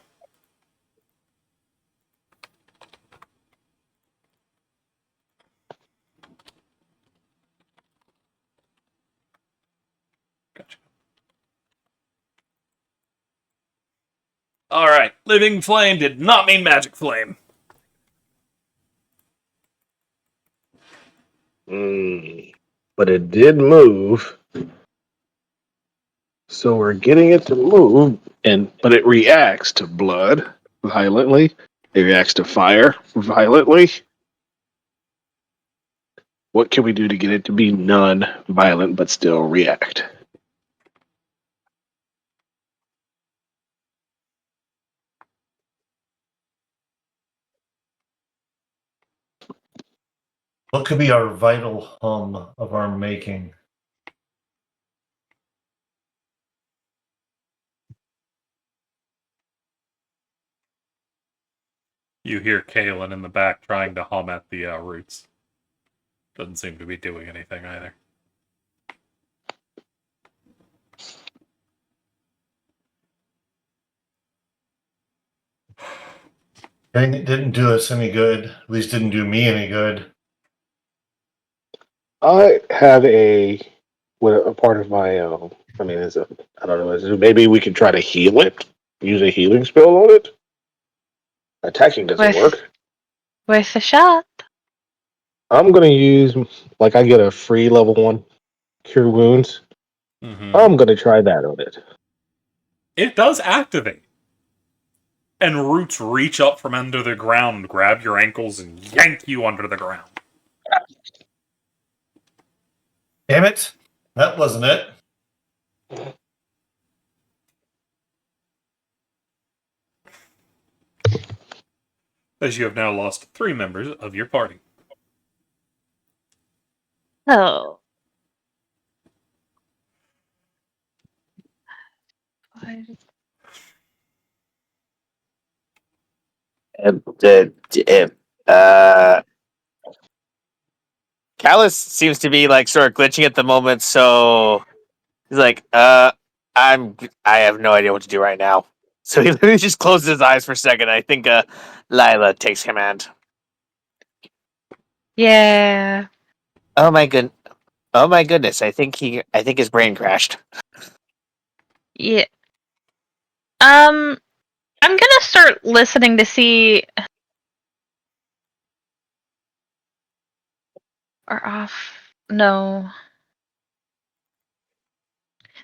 Gotcha. All right, living flame did not mean magic flame. But it did move. So we're getting it to move, but it reacts to blood violently. It reacts to fire violently. What can we do to get it to be non-violent but still react? What could be our vital hum of our making? You hear Kalen in the back trying to hum at the roots. Doesn't seem to be doing anything either. It didn't do us any good. At least didn't do me any good. I have a part of my. I mean, I don't know. Maybe we could try to heal it. Use a healing spell on it. Attacking doesn't work. Worth a shot. I'm gonna use I get a free level 1 cure wounds. Mm-hmm. I'm gonna try that on it. It does activate. And roots reach up from under the ground, grab your ankles, and yank you under the ground. Damn it. That wasn't it. As you have now lost 3 members of your party. Oh. Callus seems to be sort of glitching at the moment, so he's like, I have no idea what to do right now. So he literally just closes his eyes for a second. I think Lila takes command. Yeah. Oh my goodness! I think his brain crashed. Yeah. I'm gonna start listening to see. Or off. No.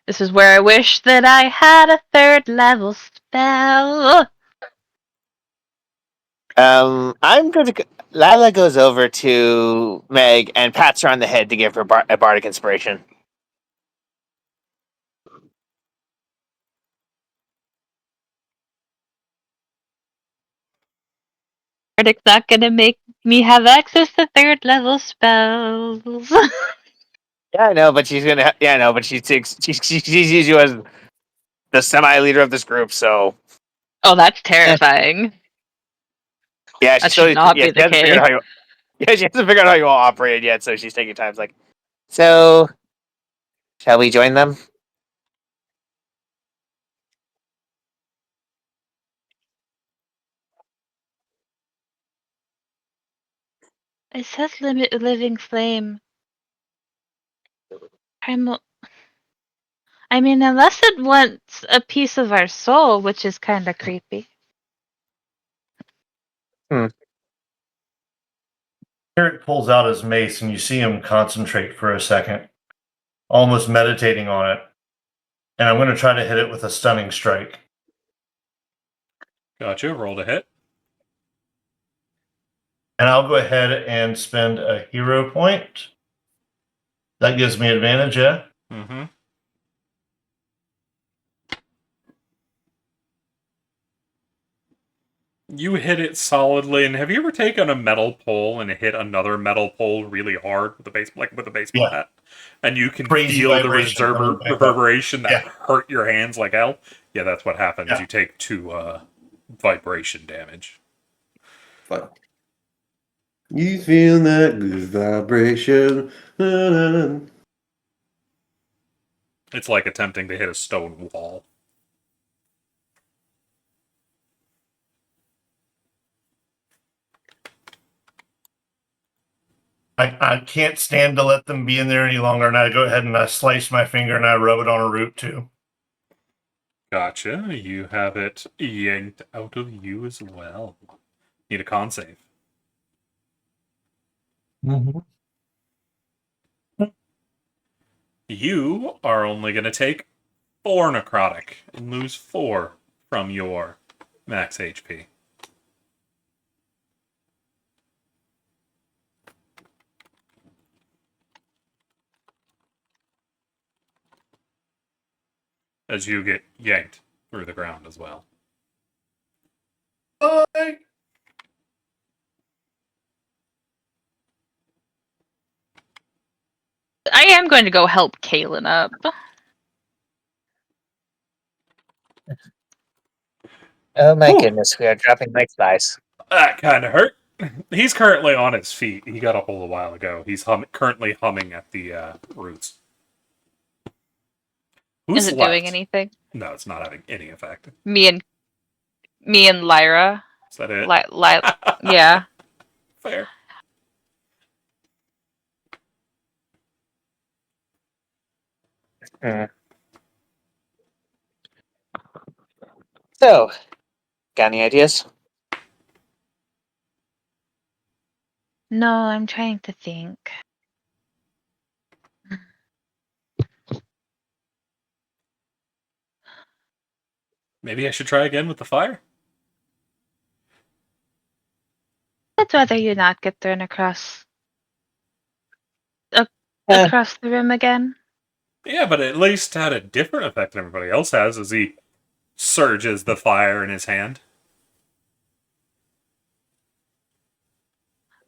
This is where I wish that I had a 3rd level spell. I'm going to. Lila goes over to Meg and pats her on the head to give her a bardic inspiration. Bardic's not gonna make me have access to 3rd level spells. Yeah, I know, but she's gonna. Yeah, I know, but she sees you as the semi-leader of this group, so Oh, that's terrifying. yeah, That should not be she the hasn't figured case. out how you. Yeah, she hasn't figured out how you all operate yet, so she's taking time. So, shall we join them? It says living flame. I mean, unless it wants a piece of our soul, which is kind of creepy. Eric pulls out his mace and you see him concentrate for a second, almost meditating on it. And I'm going to try to hit it with a stunning strike. Gotcha, roll to hit. And I'll go ahead and spend a hero point. That gives me advantage, yeah? Mm-hmm. You hit it solidly, and have you ever taken a metal pole and hit another metal pole really hard with a baseball bat? And you can Crazy feel the vibration coming back up. reverberation that Yeah. hurt your hands like hell? Yeah, that's what happens. Yeah. You take 2 vibration damage. Fine. You feel that good vibration. Na, na, na. It's like attempting to hit a stone wall. I can't stand to let them be in there any longer, and I go ahead and I slice my finger and I rub it on a root too. Gotcha. You have it yanked out of you as well. Need a con save. You are only going to take 4 necrotic and lose 4 from your max HP. As you get yanked through the ground as well. Bye! I am going to go help Kaylin up. Oh my Whew. goodness, we are dropping like flies. That kind of hurt. He's currently on his feet. He got up a little while ago. He's currently humming at the roots. Who's Is it left? doing anything? No, it's not having any effect. Me and Lyra. Is that it? Yeah. Fair. So, got any ideas? No, I'm trying to think. Maybe I should try again with the fire? I'd rather you not get thrown across Eh. across the room again. Yeah, but at least had a different effect than everybody else has as he surges the fire in his hand.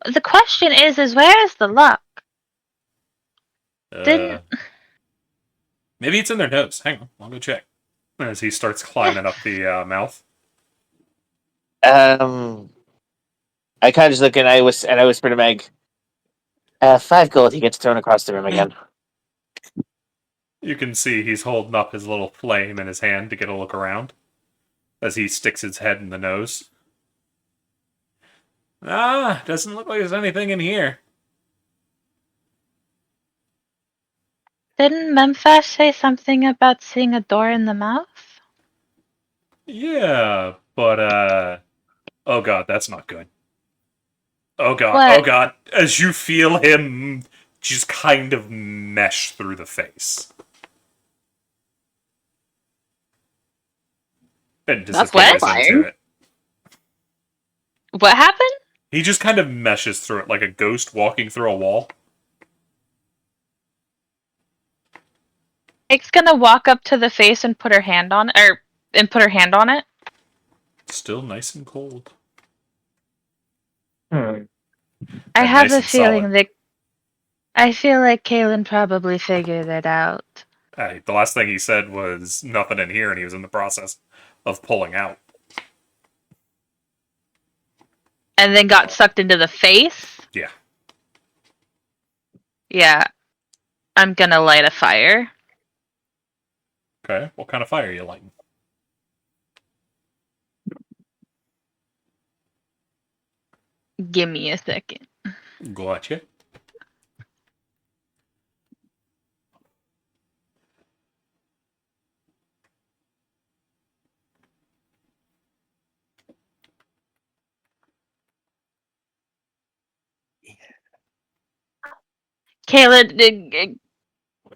The question is where is the luck? Didn't Maybe it's in their nose. Hang on, I'll go check. As he starts climbing up the mouth. I kind of just look and I whisper to Meg, 5 gold, he gets thrown across the room again. You can see he's holding up his little flame in his hand to get a look around as he sticks his head in the nose. Doesn't look like there's anything in here. Didn't Memphis say something about seeing a door in the mouth? Yeah, but oh god, that's not good. Oh god, What? oh god. As you feel him just kind of mesh through the face. And That's disappears terrifying. into it. What happened? He just kind of meshes through it like a ghost walking through a wall. Meg's gonna walk up to the face and put her hand on it. Still nice and cold. I And have nice a and feeling solid. that I feel like Kaylin probably figured it out. Hey, the last thing he said was nothing in here, and he was in the process of pulling out. And then got sucked into the face? Yeah. Yeah. I'm gonna light a fire. Okay, what kind of fire are you lighting? Give me a second. Gotcha. Kaylin,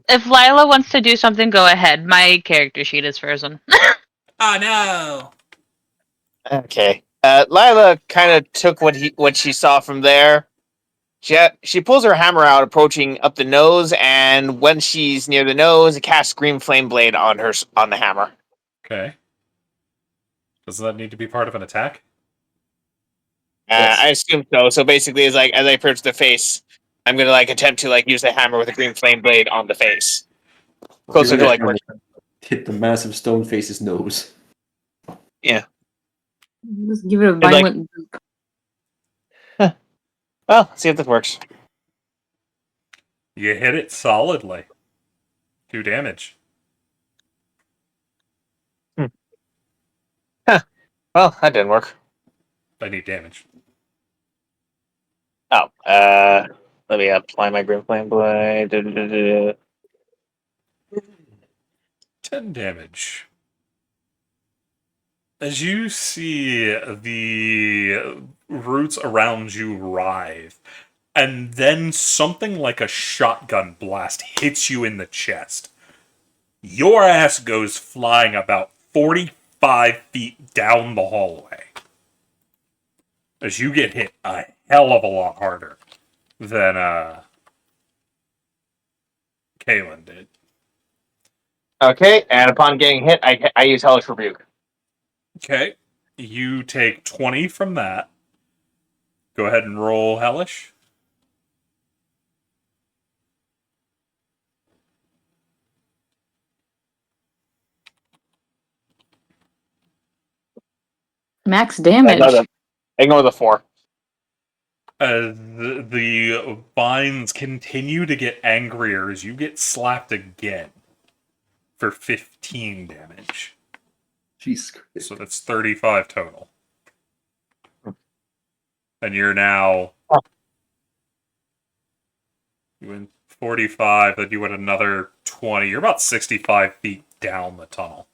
if Lila wants to do something, go ahead. My character sheet is frozen. Oh no! Okay. Lila kind of took what she saw from there. She pulls her hammer out, approaching up the nose, and when she's near the nose, it casts Green Flame Blade on the hammer. Okay. Does that need to be part of an attack? Yes. I assume so. So basically, it's like as I approach the face, I'm gonna attempt to use the hammer with a Green Flame Blade on the face, closer to You're gonna hit the massive stone face's nose. Just give it a like- violent. well, see if this works. You hit it solidly. 2 damage. Well, that didn't work. I need damage. Oh, let me apply my Green Flame Blade. 10 damage. As you see the roots around you writhe, and then something like a shotgun blast hits you in the chest. Your ass goes flying about 45 feet down the hallway. As you get hit a hell of a lot harder than Kalen did. Okay, and upon getting hit, I use Hellish Rebuke. Okay. You take 20 from that. Go ahead and roll Hellish. Max damage. Ignore the 4. The vines continue to get angrier as you get slapped again for 15 damage. Jeez. So that's 35 total. And you're now... You went 45, then you went another 20. You're about 65 feet down the tunnel.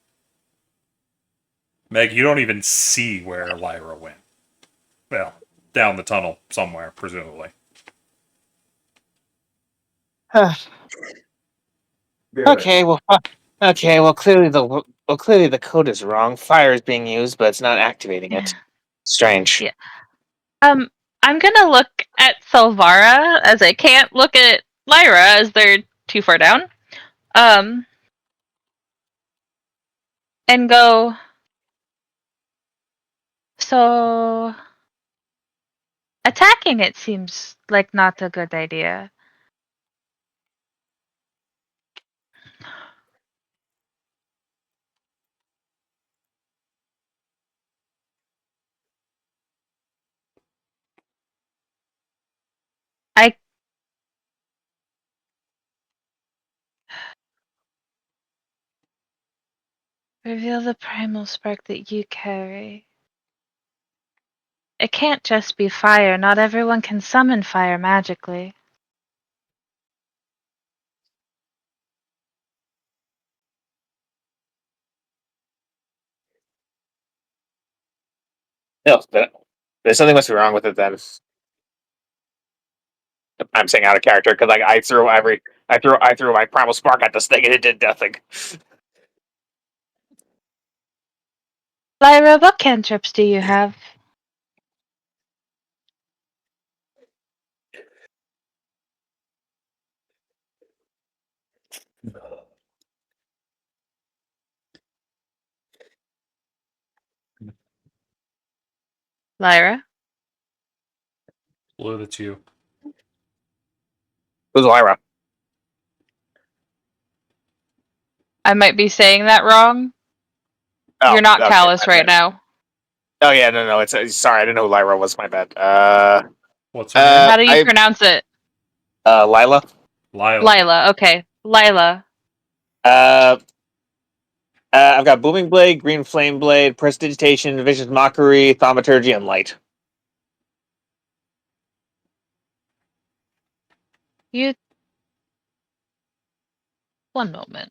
Meg, you don't even see where Lyra went. Well, down the tunnel somewhere, presumably. Okay, well, clearly the code is wrong. Fire is being used, but it's not activating it. Strange. Yeah. I'm gonna look at Silvara as I can't look at Lyra as they're too far down. And go. So attacking it seems like not a good idea. I reveal the primal spark that you carry. It can't just be fire. Not everyone can summon fire magically. No, there's something must be wrong with it. Then I'm saying out of character because like I threw my primal spark at this thing and it did nothing. Lyra, what cantrips do you have? Lyra? Blue, that's you. Who's Lyra? I might be saying that wrong. Oh, You're not okay, callous my right bad. now. Oh yeah, no. It's sorry, I didn't know who Lyra was. My bad. What's her name? How do you pronounce it? Lila. Lila. Okay, Lila. I've got Booming Blade, Green Flame Blade, Prestidigitation, Vicious Mockery, Thaumaturgy, and Light. You. One moment.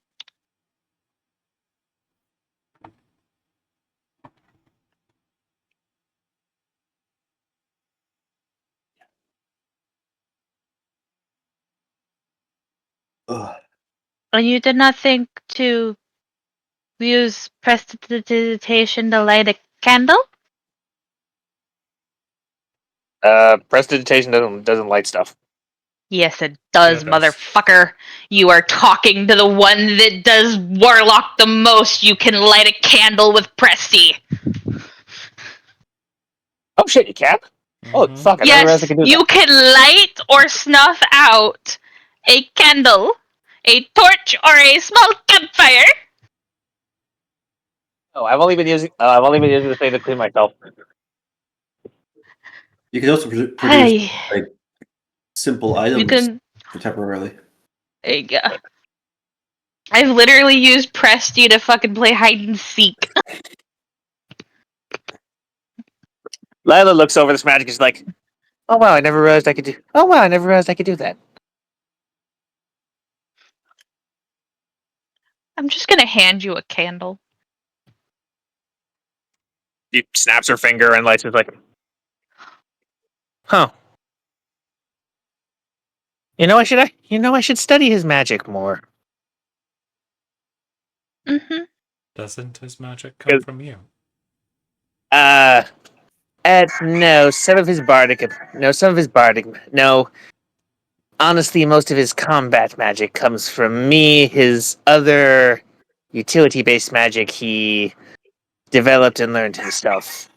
Ugh. And you did not think to use prestidigitation to light a candle? Prestidigitation doesn't light stuff. Yes, it does, Yeah, it does. motherfucker. You are talking to the one that does Warlock the most. You can light a candle with Presti. Oh shit, you can? Oh Mhm. fuck! I never realized I Yes, could do you that. can light or snuff out a candle, a torch, or a small campfire. Oh, I've only been using the thing to clean myself. You can also produce Hey, like simple you items can. for temporarily. There you go. I've literally used Presti to fucking play hide and seek. Lila looks over this magic and is like, "Oh wow, I never realized I could do. Oh wow, I never realized I could do that." I'm just gonna hand you a candle. She snaps her finger and lights is like, huh. I should study his magic more. Mm-hmm. Doesn't his magic come from you? No, some of his bardic, no. Honestly, most of his combat magic comes from me. His other utility-based magic he developed and learned himself.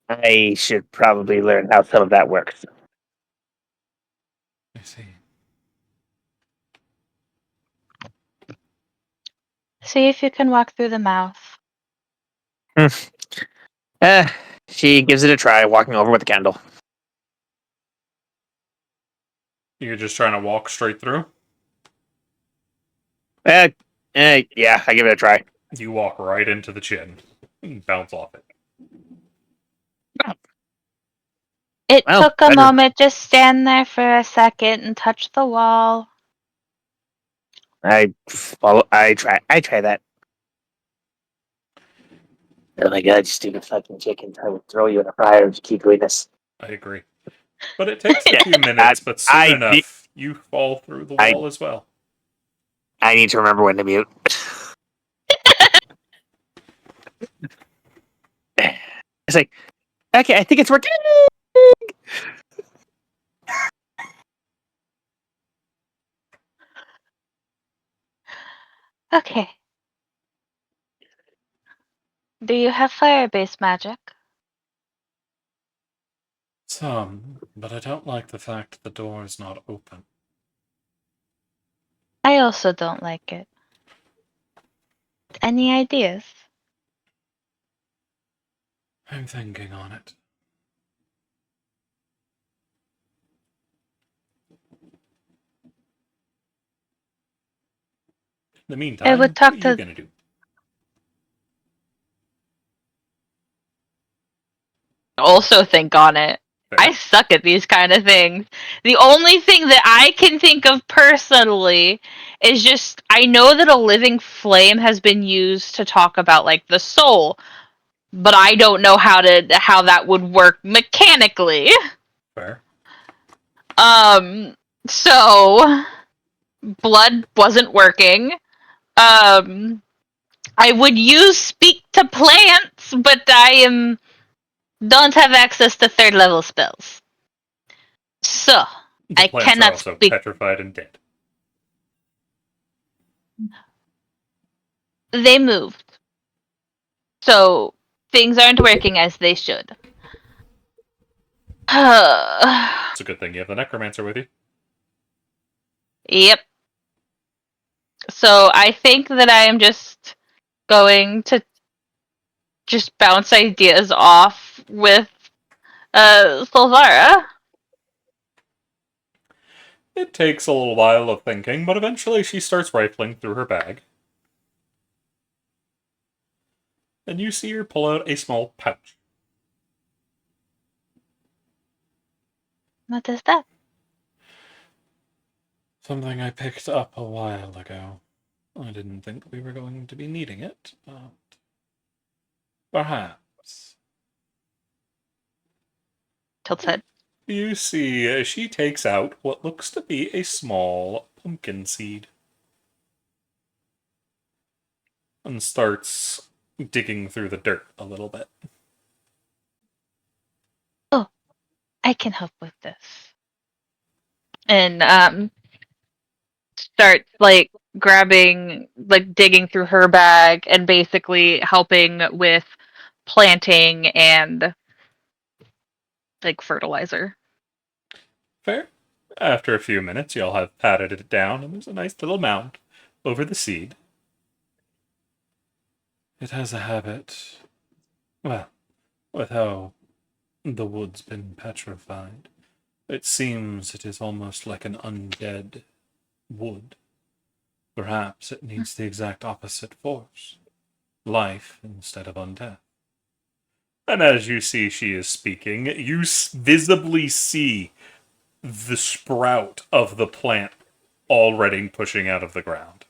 I should probably learn how some of that works. I see. See if you can walk through the mouth. Uh, she gives it a try, walking over with a candle. You're just trying to walk straight through? Yeah, I give it a try. You walk right into the chin. And bounce off it. It Well, took a better. moment. Just stand there for a second and touch the wall. I try that. Oh my god, you stupid fucking chickens. I will throw you in a fire if you keep doing this. I agree. But it takes a few minutes, but soon I- enough, you fall through the I- wall as well. I need to remember when to mute. It's like, okay, I think it's working. Okay. Do you have fire-based magic? Some, but I don't like the fact the door is not open. I also don't like it. Any ideas? I'm thinking on it. In the meantime, I would what talk are you to. gonna do? Also think on it. Fair? I suck at these kind of things. The only thing that I can think of personally is just I know that a living flame has been used to talk about like the soul, but I don't know how that would work mechanically. Fair. So blood wasn't working. I would use speak to plants, but don't have access to third level spells. So The I plants are cannot also speak. petrified and dead. They moved. So things aren't working as they should. It's a good thing you have the necromancer with you. Yep. So I think that I am just going to just bounce ideas off with Solvara. It takes a little while of thinking, but eventually she starts rifling through her bag. And you see her pull out a small pouch. What is that? Something I picked up a while ago. I didn't think we were going to be needing it, but perhaps. Tilt's head. You see, she takes out what looks to be a small pumpkin seed. And starts digging through the dirt a little bit. Oh, I can help with this. And start like grabbing, like digging through her bag and basically helping with planting and like fertilizer. Fair. After a few minutes, you'll have patted it down, and there's a nice little mound over the seed. It has a habit, well, with how the wood's been petrified. It seems it is almost like an undead wood. Perhaps it needs the exact opposite force. Life instead of undeath. And as you see she is speaking, you visibly see the sprout of the plant already pushing out of the ground.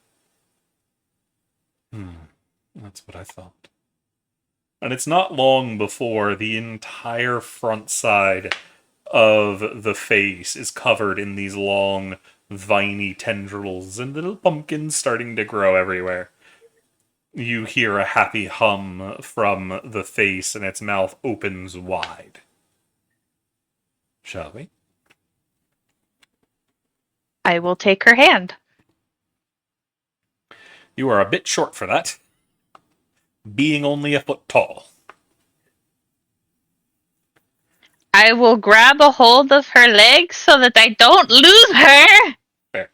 That's what I thought. And it's not long before the entire front side of the face is covered in these long, viney tendrils and little pumpkins starting to grow everywhere. You hear a happy hum from the face, and its mouth opens wide. Shall we? I will take her hand. You are a bit short for that, being only a foot tall. I will grab a hold of her legs so that I don't lose her. Fair.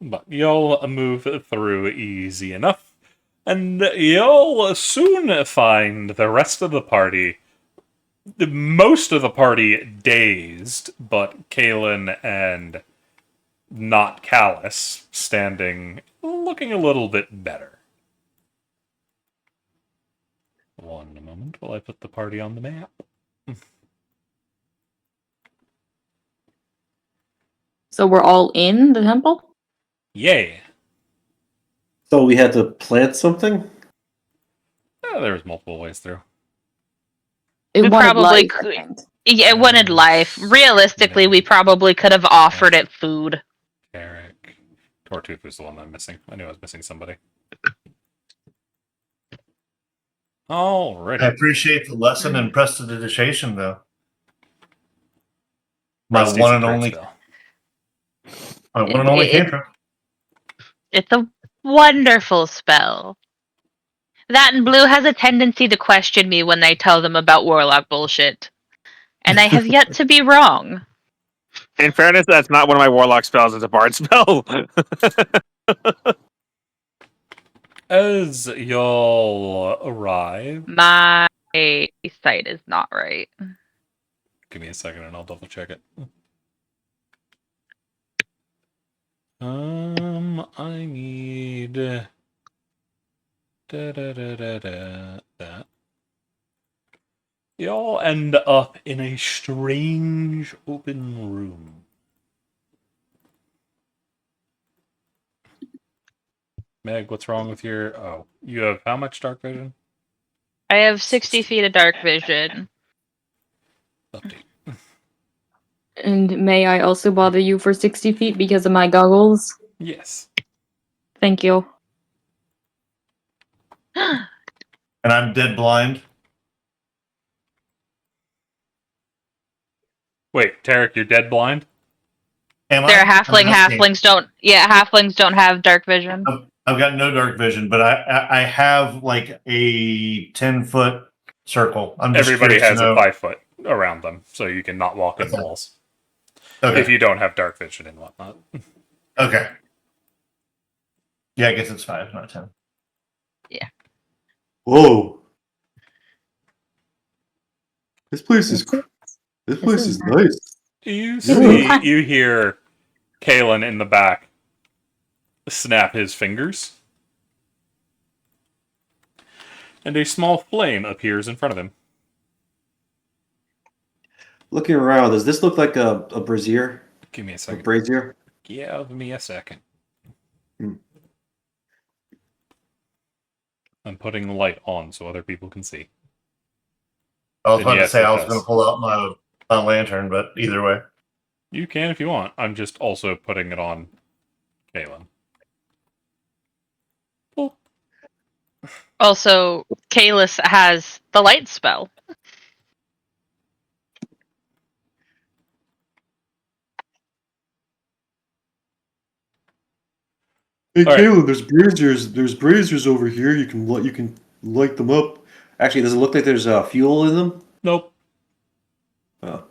But you'll move through easy enough, and you'll soon find the rest of the party, most of the party dazed, but Kalen and not Callus standing, looking a little bit better. One moment while I put the party on the map. So we're all in the temple? Yay! So we had to plant something? There's multiple ways through. It We wanted probably life, could. I think. Yeah, it wanted life. Realistically, we probably could have offered it food. Eric. Tortooth was the one I'm missing. I knew I was missing somebody. I Alrighty. appreciate the lesson in prestidigitation, though. My Rusty's one a and great only, spell. my one and only cantrip. It's a wonderful spell. That and Blue has a tendency to question me when I tell them about warlock bullshit. And I have yet to be wrong. In fairness, that's not one of my warlock spells. It's a bard spell. As y'all arrive, My sight is not right. give me a second and I'll double check it. I need that. Y'all end up in a strange open room. Meg, what's wrong with your... Oh, you have how much dark vision? I have 60 feet of dark vision. Update. And may I also bother you for 60 feet because of my goggles? Yes. Thank you. And I'm dead blind. Wait, Tarek, you're dead blind? Am They're a I? halfling. I'm asking. Halflings don't. Yeah, halflings don't have dark vision. I've got no dark vision, but I have like a 10-foot circle. I'm just Everybody curious has to a know. 5 foot around them, so you can not walk in the Okay. walls. Okay. If you don't have dark vision and whatnot. Okay. Yeah, I guess it's 5, not 10. Whoa. This place is nice. You Yeah. see, you hear Kalen in the back snap his fingers, and a small flame appears in front of him. Looking around, does this look like a brazier? Give me a A second. brazier? Give me a second. Hmm. I'm putting the light on so other people can see. I was And about to yes, say it I was does. going to pull out my lantern, but either way. You can if you want. I'm just also putting it on Kalen. Well, Also, Kalis has the light spell. Hey, All right. Caleb, there's braziers. There's braziers over here. You can light them up. Actually, does it look like there's fuel in them? Nope. Oh.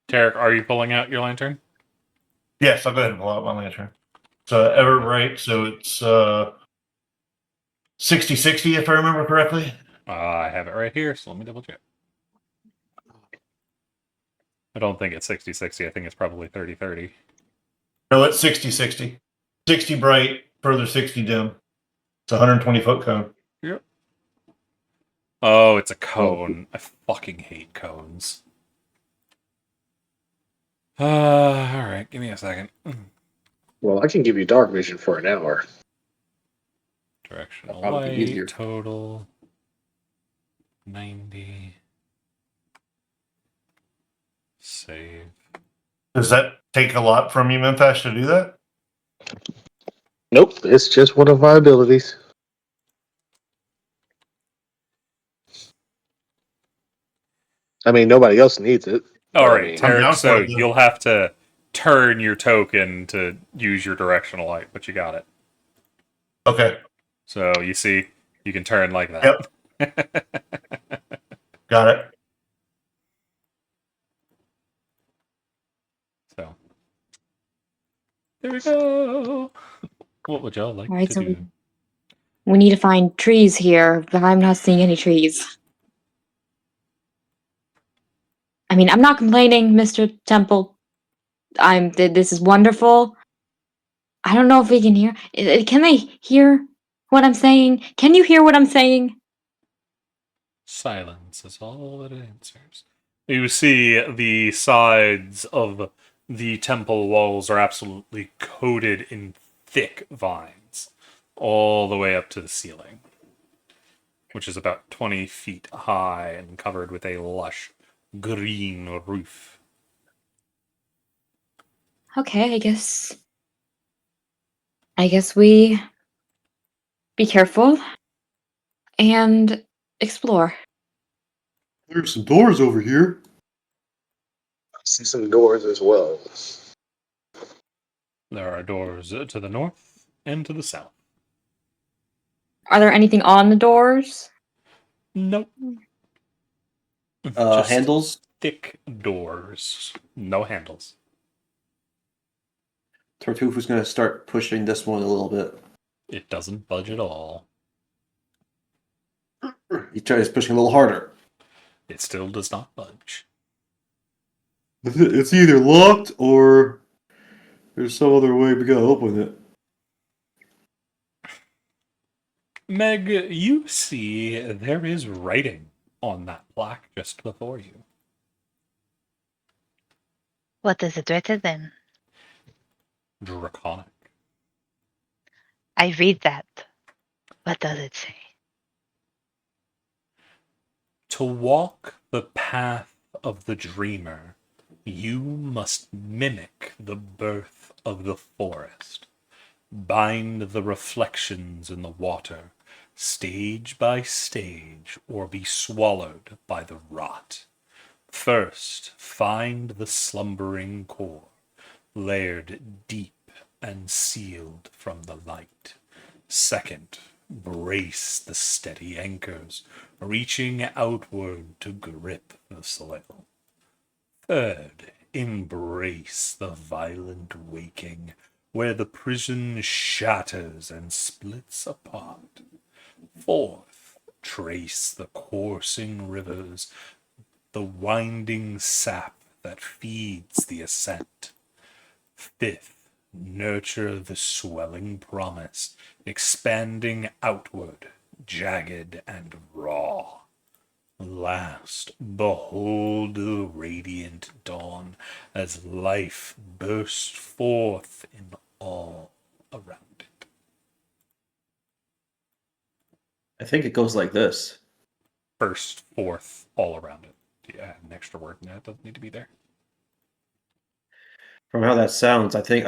Tarek, are you pulling out your lantern? Yes, I'll go ahead and pull out my lantern. So ever bright, so it's 60-60 if I remember correctly. I have it right here, so let me double check. I don't think it's 60-60. I think it's probably 30-30. No, it's 60-60. 60 bright, further 60 dim. It's a 120-foot cone. Yep. Oh, it's a cone. I fucking hate cones. Alright, give me a second. Well, I can give you dark vision for an hour. Directional That'd probably be easier. light total 90. Save. Does that take a lot from you, Memphis, to do that? Nope, it's just one of my abilities. I mean, nobody else needs it. All but I right, mean, I'm Tarek. down for So it, though. you'll have to turn your token to use your directional light, but you got it. Okay. So you see, you can turn like that. Got it. So there we go. What would y'all like Alright, to so do? we need to find trees here, but I'm not seeing any trees. I mean, I'm not complaining, Mr. Temple. This is wonderful. I don't know if we can hear. Can they hear what I'm saying? Can you hear what I'm saying? Silence is all that answers. You see the sides of the temple walls are absolutely coated in thick vines, all the way up to the ceiling, which is about 20 feet high and covered with a lush green roof. Okay, I guess we be careful and explore. There's some doors over here. I see some doors as well. There are doors to the north and to the south. Are there anything on the doors? Nope. Just Handles. thick doors. No handles. Tartufo's going to start pushing this one a little bit. It doesn't budge at all. He tries pushing a little harder. It still does not budge. It's either locked or there's some other way we gotta open it. Meg, you see there is writing on that plaque just before you. What is it written then? Draconic. I read that. What does it say? To walk the path of the dreamer, you must mimic the birth of the forest. Bind the reflections in the water, stage by stage, or be swallowed by the rot. First, find the slumbering core, layered deep and sealed from the light. Second, brace the steady anchors, reaching outward to grip the soil. Third, embrace the violent waking, where the prison shatters and splits apart. Fourth, trace the coursing rivers, the winding sap that feeds the ascent. Fifth, nurture the swelling promise, expanding outward, jagged and raw. Last, behold the radiant dawn as life bursts forth in all around it. I think it goes like this. Burst forth all around it. Do you add an extra word in that? It doesn't need to be there. From how that sounds, I think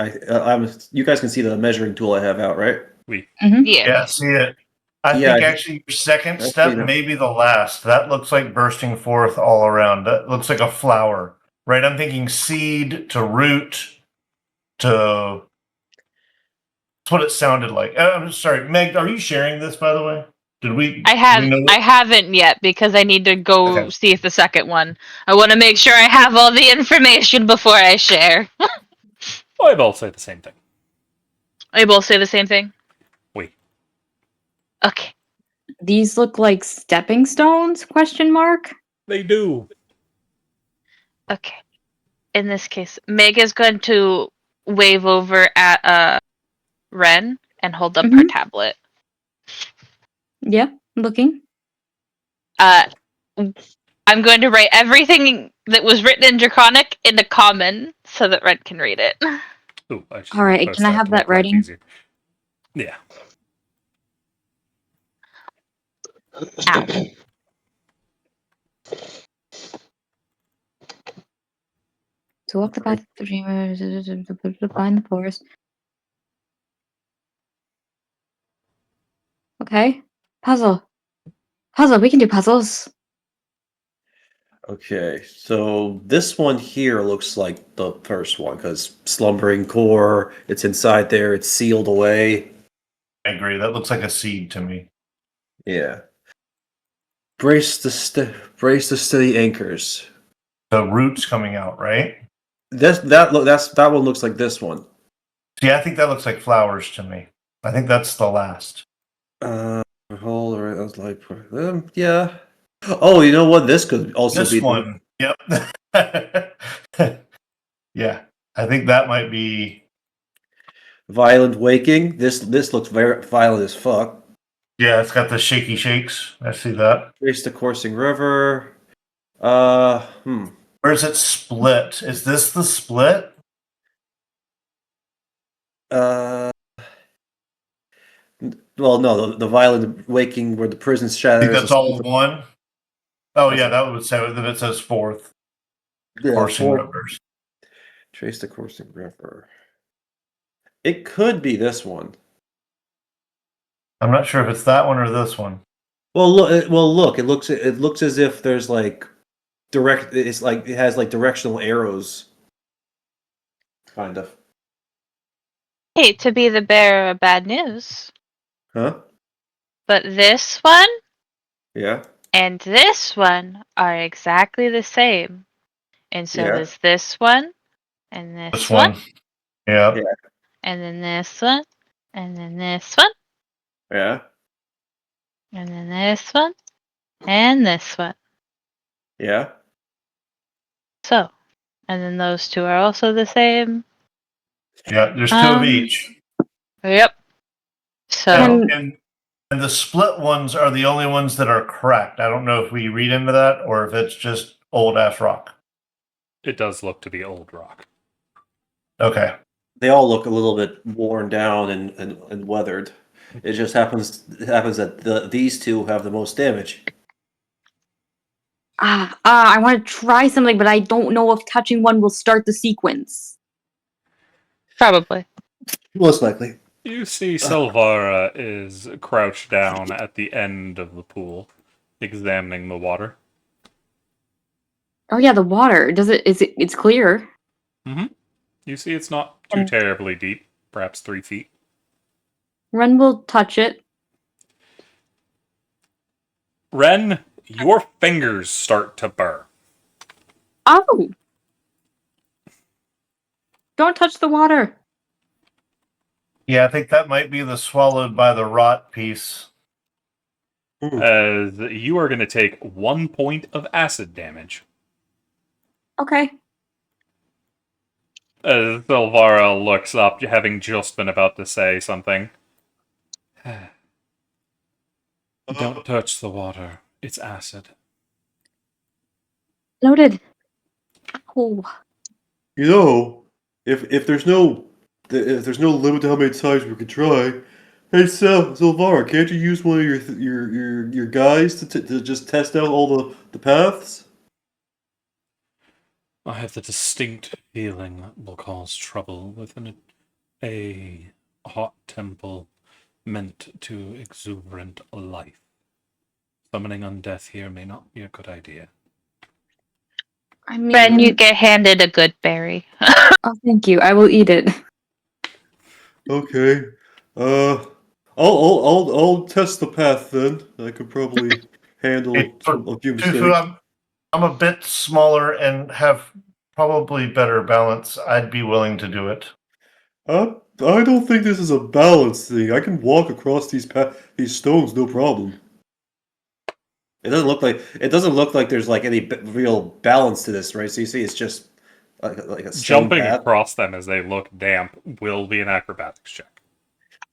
you guys can see the measuring tool I have out, right? Mm-hmm. Yeah. Yeah, see it. I Yeah, think I- actually your second Actually, step no. may be the last. That looks like bursting forth all around. That looks like a flower, right? I'm thinking seed to root to. That's what it sounded like. I'm sorry, Meg. Are you sharing this, by the way? Did we? I do we know I haven't yet because I need to go Okay. see if the second one. I want to make sure I have all the information before I share. I both say the same thing. They both say the same thing. Wait. Okay. These look like stepping stones? Question mark. They do. Okay. In this case, Meg is going to wave over at Ren and hold up her Mhm. tablet. Yeah, looking. I'm going to write everything that was written in Draconic into Common so that Ren can read it. Ooh, I just All right, post can I have to that make life writing? easier. Yeah. Ow. So up the path of the dreamers, find the forest. Okay. Puzzle. Puzzle, we can do puzzles. Okay, so this one here looks like the first one because slumbering core. It's inside there. It's sealed away. I agree. That looks like a seed to me. Yeah. Brace the steady anchors. The roots coming out, right? That one looks like this one. See, I think that looks like flowers to me. I think that's the last. Hold right. I was like, yeah. Oh, you know what? This could also This be one. Yep. Yeah. I think that might be. violent waking. This looks very violent as fuck. Yeah, it's got the shaky shakes. I see that. Trace the coursing river. Or is it split? Is this the split? Uh, well, no, the violent waking where the prison I think shatters. that's all one. Oh yeah, that would say that it says fourth. Yeah, Coursing rivers. Trace the coursing river. It could be this one. I'm not sure if it's that one or this one. Well, look. It looks as if there's like direct. It's like it has like directional arrows. Kind of. Hate to be the bearer of bad news, Huh? but this one Yeah. and this one are exactly the same. And so Yeah. is this one, and This this one, one. Yeah. Yeah. and then this one, and then this one, Yeah. and then this one, and this one. Yeah. So, and then those two are also the same. Yeah. There's two of each. Yep. So, And the split ones are the only ones that are correct. I don't know if we read into that or if it's just old ass rock. It does look to be old rock. Okay. They all look a little bit worn down and weathered. It just happens that these two have the most damage. I want to try something, but I don't know if touching one will start the sequence. probably. Most likely. You see Silvara is crouched down at the end of the pool, examining the water. Oh yeah, the water. It's clear. You see it's not too terribly deep, perhaps 3 feet. Ren will touch it. Ren, your fingers start to burn. Oh! Don't touch the water. Yeah, I think that might be the swallowed by the rot piece. As you are going to take 1 point of acid damage. Okay. As Silvara looks up, having just been about to say something. Don't touch the water. It's acid. Noted. Oh. You know, if there's no limit to how many times we can try, hey Silvara, can't you use one of your guys to just test out all the paths? I have the distinct feeling that will cause trouble within a hot temple meant to exuberant life. Summoning undeath here may not be a good idea. I mean, Ren, you get handed a good berry. oh, thank you. I will eat it. Okay. I'll test the path then. I could probably handle Hey, a few Tufu, mistakes. I'm a bit smaller and have probably better balance. I'd be willing to do it. I don't think this is a balance thing. I can walk across these stones no problem. It doesn't look like there's like any real balance to this, right? So you see, it's just like a stone Jumping path. across them as they look damp will be an acrobatics check.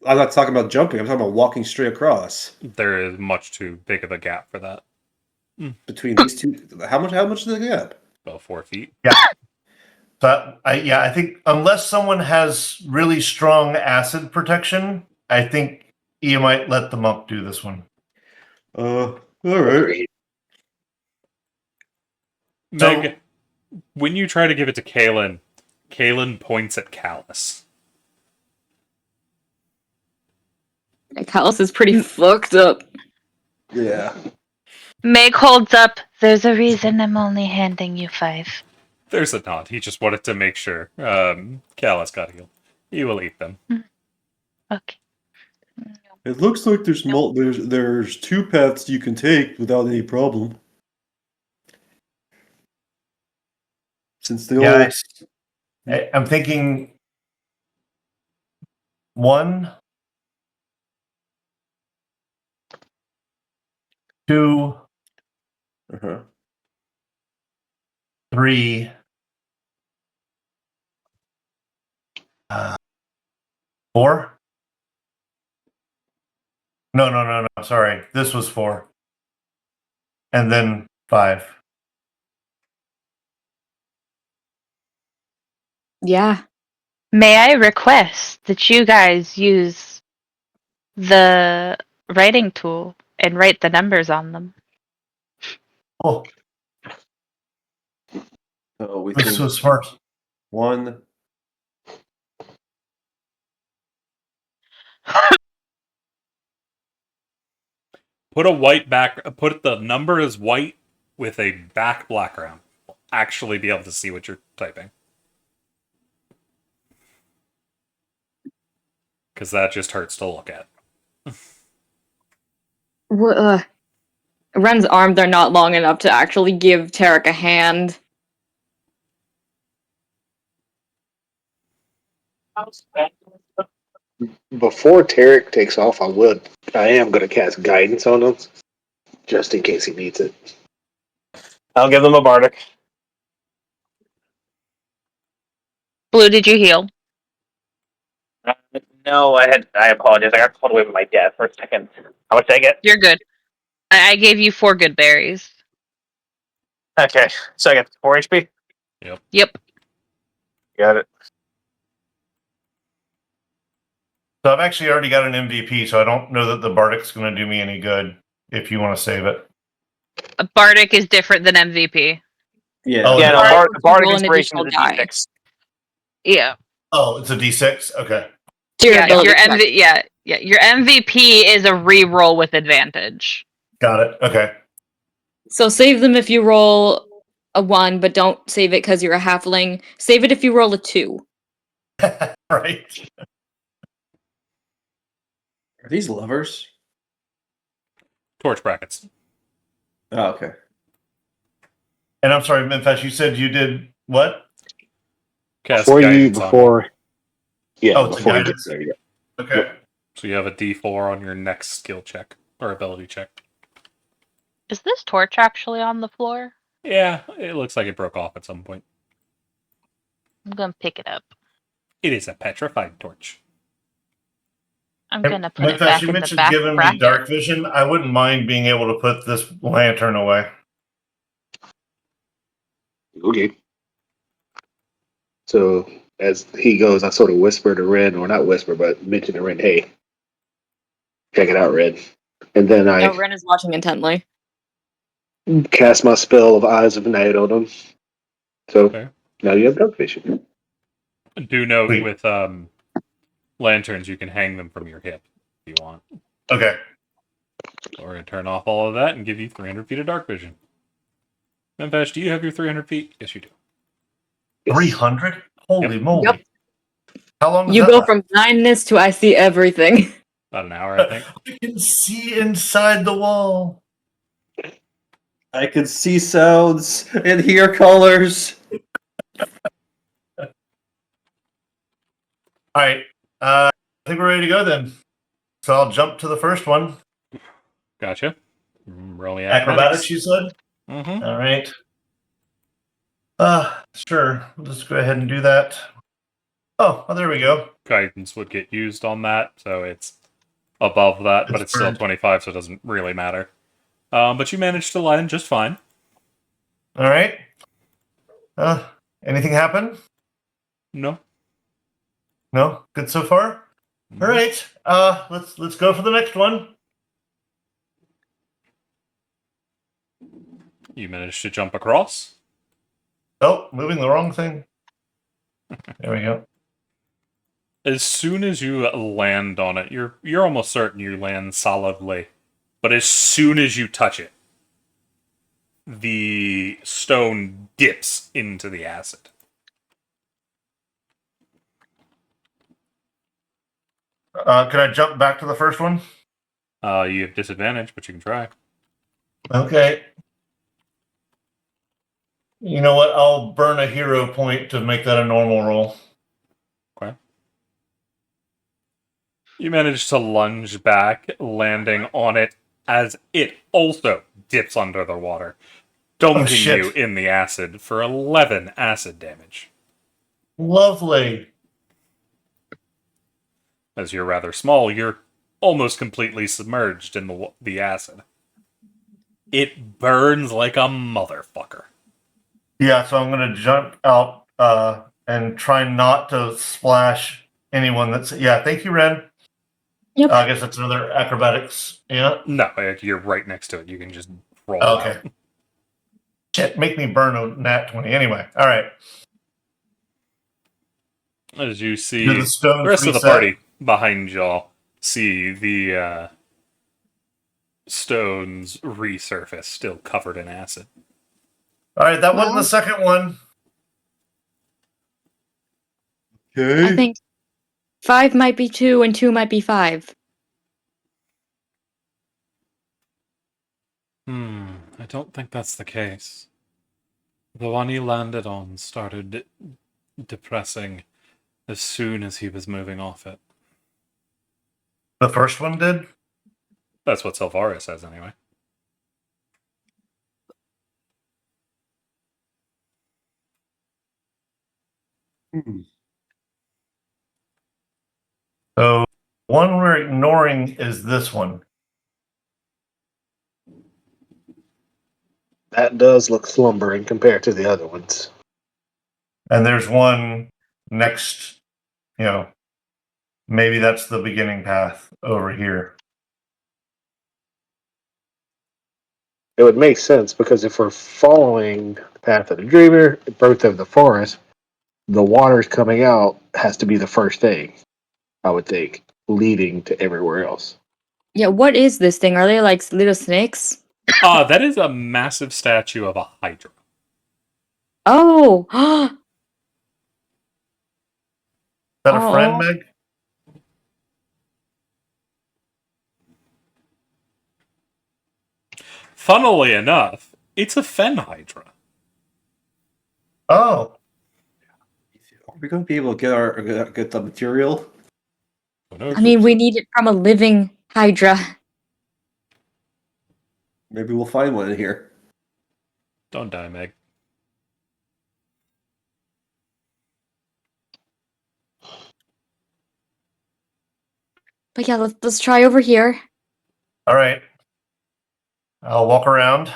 I'm not talking about jumping. I'm talking about walking straight across There is much too big of a gap for that. between these two. How much is the gap? About 4 feet. Yeah. So I think unless someone has really strong acid protection, I think you might let the monk do this one. All right. Meg, when you try to give it to Kalen, Kalen points at Callus. Callus is pretty fucked up. Yeah. Meg holds up. There's a reason I'm only handing you 5. There's a nod. He just wanted to make sure Callus got healed. He will eat them. Okay. It looks like there's 2 paths you can take without any problem. Since they Yeah, all I'm thinking 1, 2, uh-huh. 3, 4. No. Sorry, this was 4, and then 5. Yeah. May I request that you guys use the writing tool and write the numbers on them? Oh, So we this think was smart. 1. Put the number as white with a back background. You'll actually be able to see what you're typing. Because that just hurts to look at. Ren's arms are not long enough to actually give Tarek a hand. Before Tarek takes off, I am going to cast guidance on him, just in case he needs it. I'll give them a bardic. Blue, did you heal? No, I apologize. I got called away by my dad for a second. How much did I get? You're good. I gave you 4 good berries. Okay, so I got 4 HP. Yep. Got it. So I've actually already got an MVP, so I don't know that the Bardic's going to do me any good if you want to save it. A bardic is different than MVP. Yeah. Oh, Yeah, no, Bardic bardic roll an inspiration is additional a die. D6. Yeah. Oh, it's a D6? Okay. To your Yeah, ability your check. your MVP is a re-roll with advantage. Got it. Okay. So save them if you roll a 1, but don't save it because you're a halfling. Save it if you roll a 2. Right. Are these lovers? Torch brackets. Oh, okay. And I'm sorry, Memphis, you said you did what? Cast Before guidance on you. Oh, it's a before he guidance. gets there, yeah. Okay. So you have a D4 on your next skill check or ability check. Is this torch actually on the floor? Yeah, it looks like it broke off at some point. I'm gonna pick it up. It is a petrified torch. I'm gonna put it Memphis, back you in the mentioned back giving me bracket. dark vision. I wouldn't mind being able to put this lantern away. Okay. So as he goes, I sort of whisper to Red, or not whisper, but mention to Red, hey, check it out, Red. And then I No, Ren is watching intently. cast my spell of Eyes of Night on him. So Okay. now you have dark vision. Do note Sweet. with lanterns, you can hang them from your hip if you want. Okay. So we're going to turn off all of that and give you 300 feet of dark vision. Memphis, do you have your 300 feet? Yes, you do. Yes. 300? Holy moly. Yep. How long does You that go last? from blindness to I see everything. About an hour, I think. I can see inside the wall. I can see sounds and hear colors. All right. I think we're ready to go then. So I'll jump to the first one. Gotcha. Roll me Acrobatics, you said? Mm-hmm. All right. Sure. We'll just go ahead and do that. Oh, there we go. Guidance would get used on that, so it's above that, but It's it's still burned. 25, so it doesn't really matter. But you managed to land just fine. All right. Anything happen? No. No? Good so far? All right. Let's go for the next one. You managed to jump across. Oh, moving the wrong thing. There we go. As soon as you land on it, you're almost certain you land solidly. But as soon as you touch it, the stone dips into the acid. Can I jump back to the first one? You have disadvantage, but you can try. Okay. You know what? I'll burn a hero point to make that a normal roll. Okay. You manage to lunge back, landing on it as it also dips under the water, dunking shit. you in the acid for 11 acid damage. Lovely. As you're rather small, you're almost completely submerged in the acid. It burns like a motherfucker. Yeah, so I'm gonna jump out and try not to splash anyone that's thank you, Ren. Yep. I guess that's another acrobatics. Yeah. No, you're right next to it. You can just roll Okay. out. Shit, make me burn a nat 20 anyway. All right. As you see Do the stones the rest of the reset? party behind y'all see the stones resurface, still covered in acid. All right, that wasn't Well- the second one. Okay. I think 5 might be 2 and 2 might be 5. I don't think that's the case. The one he landed on started depressing as soon as he was moving off it. The first one did? That's what Silvara says, anyway. So one we're ignoring is this one. That does look slumbering compared to the other ones. And there's one next, maybe that's the beginning path over here. It would make sense because if we're following the path of the dreamer, birth of the forest, the water's coming out has to be the first thing, I would think, leading to everywhere else. Yeah, what is this thing? Are they like little snakes? That is a massive statue of a hydra. Oh! Is that a friend, Oh. Meg? Funnily enough, it's a fen hydra. Oh, Are we going to be able to get the material? Who knows? I mean, we need it from a living Hydra. Maybe we'll find one in here. Don't die, Meg. But yeah, let's try over here. all right. I'll walk around.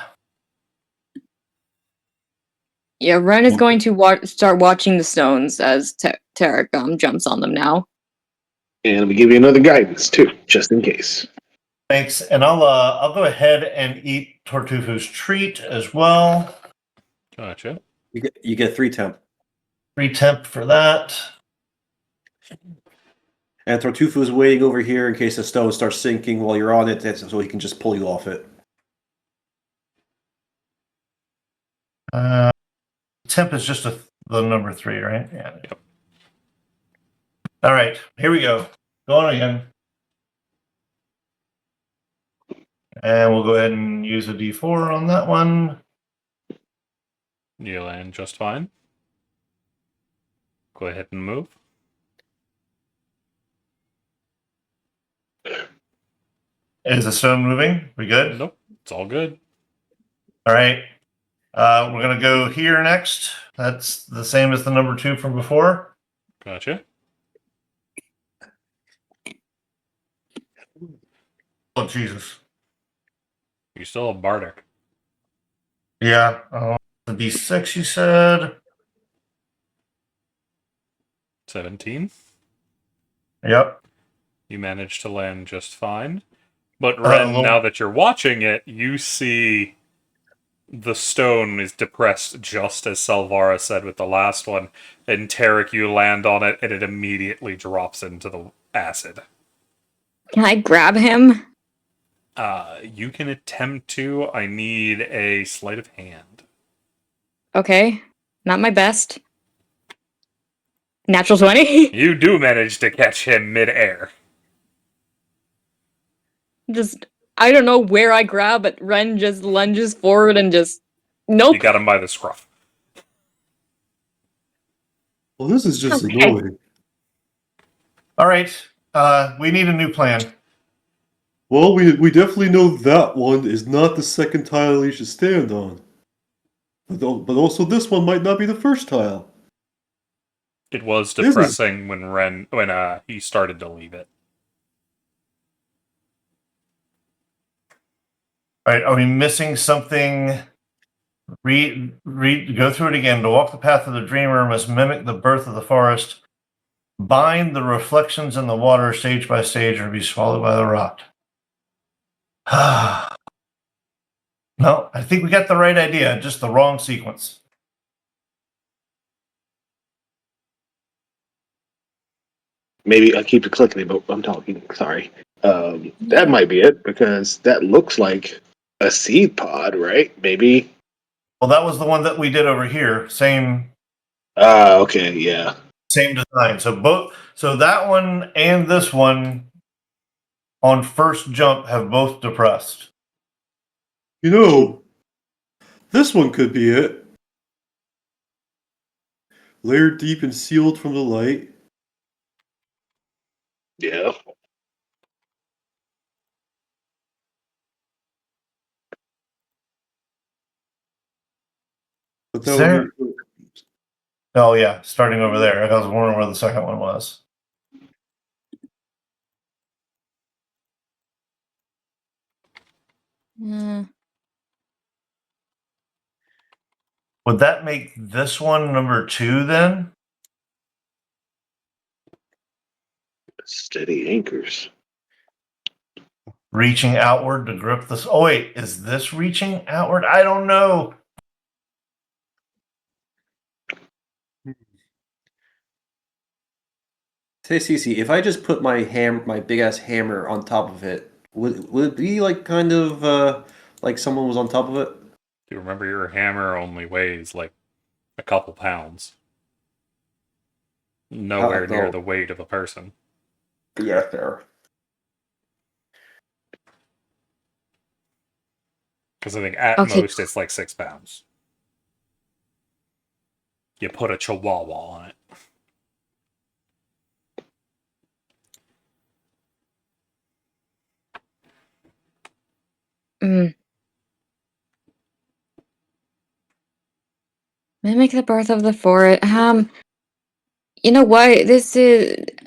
Yeah, Ren is going to start watching the stones as Tarek jumps on them now. And we give you another guidance too, just in case. Thanks, and I'll go ahead and eat Tortufu's treat as well. Gotcha. You get 3 temp. 3 temp for that. And Tortufu is waiting over here in case the stone starts sinking while you're on it, so he can just pull you off it. Temp is just the number 3, right? Yeah. Yep. All right, here we go. Going again. And we'll go ahead and use a D4 on that one. You land just fine. Go ahead and move. Is the stone moving? We good? Nope, it's all good. All right. We're going to go here next. That's the same as the number 2 from before. Gotcha. Oh, Jesus. You still have Bardic. Yeah. The D6, you said. 17. Yep. You managed to land just fine. But Ren, well- now that you're watching it, you see the stone is depressed just as Salvara said with the last one. And Tarek, you land on it and it immediately drops into the acid. Can I grab him? You can attempt to. I need a sleight of hand. Okay. Not my best. Natural 20? You do manage to catch him midair. Just, I don't know where I grab, but Ren just lunges forward and just. Nope. You got him by the scruff. Well, this is just Okay. annoying. All right. We need a new plan. Well, we definitely know that one is not the second tile you should stand on. But also this one might not be the first tile. It was This is- depressing when he started to leave it. All right. Are we missing something? Go through it again. To walk the path of the dreamer must mimic the birth of the forest, bind the reflections in the water stage by stage, or be swallowed by the rot. No, I think we got the right idea, just the wrong sequence. Maybe I keep clicking it, but I'm talking. Sorry. That might be it because that looks like a seed pod, right? Maybe. Well, that was the one that we did over here. Same Okay, yeah. design. So that one and this one on first jump have both depressed. You know, this one could be it. Layered deep and sealed from the light. Yeah. But that would be, Oh yeah, starting over there. I was wondering where the second one was. Would that make this one number 2 then? Steady anchors. Reaching outward to grip this. Oh wait, is this reaching outward? I don't know. Say, Cece, if I just put my big ass hammer on top of it, would it be like kind of like someone was on top of it? Do you remember your hammer only weighs like a couple pounds? Nowhere near no. the weight of a person. Yeah, fair. Because I think at Okay. most it's like 6 pounds. You put a chihuahua on it. Mimic the birth of the forest. You know what?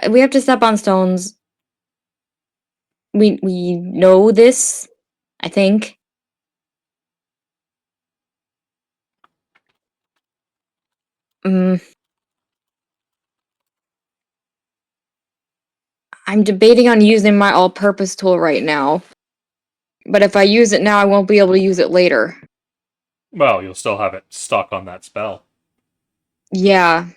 We have to step on stones. We know this, I think. I'm debating on using my all-purpose tool right now. But if I use it now, I won't be able to use it later. Well, you'll still have it stuck on that spell. Yeah.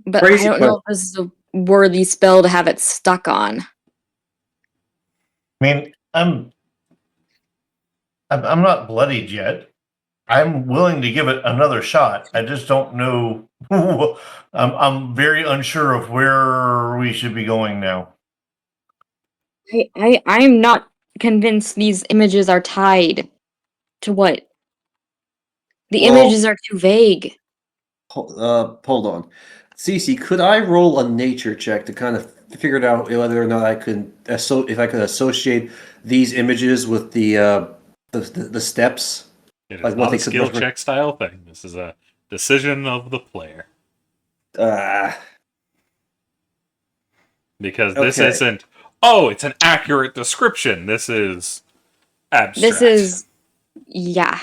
But Crazy I don't know if this is a worthy spell to have it stuck on. I mean, I'm not bloodied yet. I'm willing to give it another shot. I just don't know. I'm very unsure of where we should be going now. I'm not convinced these images are tied to what? The Well- images are too vague. Hold on. Cece, could I roll a nature check to kind of figure out whether or not I could if I could associate these images with the steps? It is Like what not they a could skill refer- check style thing. This is a decision of the player. Because this Okay. isn't, oh, it's an accurate description. This is abstract. This is, yeah.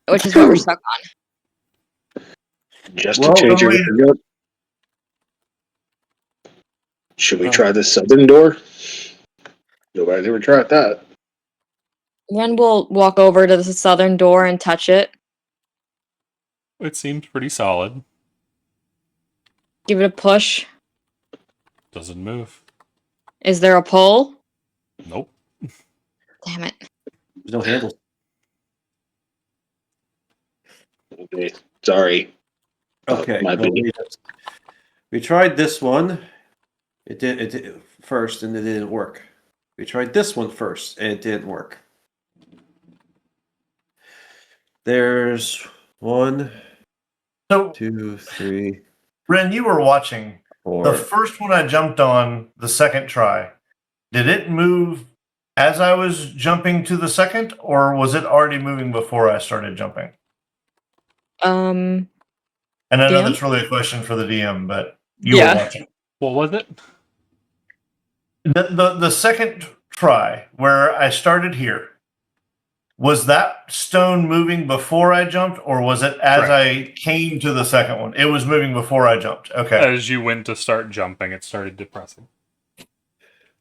Which is what we're stuck on. Just Well, to change go your ahead. mind up, should we Uh, try the southern door? Nobody's ever tried that. Ren will walk over to the southern door and touch it. It seems pretty solid. Give it a push. Doesn't move. Is there a pull? Nope. Damn it. there's no handles. Okay, sorry. Okay. My well, bad. we tried this one. It did first, and it didn't work. We tried this one first, and it didn't work. There's 1, So, 2, 3, Ren, you were watching. The 4. first one I jumped on, the second try, did it move as I was jumping to the second, or was it already moving before I started jumping? Um, And I know DM? that's really a question for the DM, but you were Yeah. watching. What was it? The second try where I started here, was that stone moving before I jumped, or was it as I came to the second one? It was moving before I jumped. Okay. As you went to start jumping, it started depressing.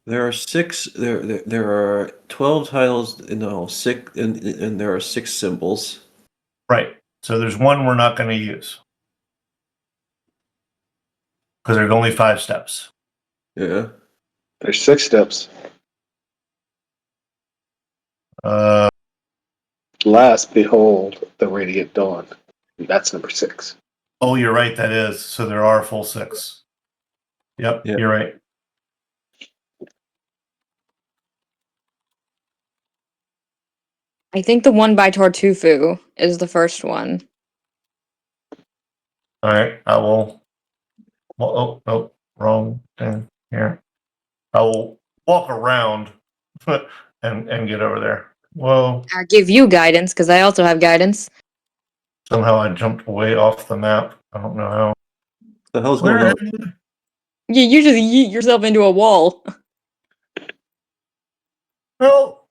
There are 6. There are 12 tiles. No, 6, and there are 6 symbols. Right. So there's one we're not going to use because there's only 5 steps. Yeah. There's 6 steps. Last, behold the radiant dawn. That's number 6. Oh, you're right. That is. So there are full 6. Yep. Yeah. You're right. I think the one by Tortufu is the first one. All right. I will. Well, oh, wrong thing here. I will walk around and get over there. Whoa. I'll give you guidance, because I also have guidance. Somehow I jumped way off the map. I don't know how. The hell's Where going on? did you? You just yeet yourself into a wall. Oh,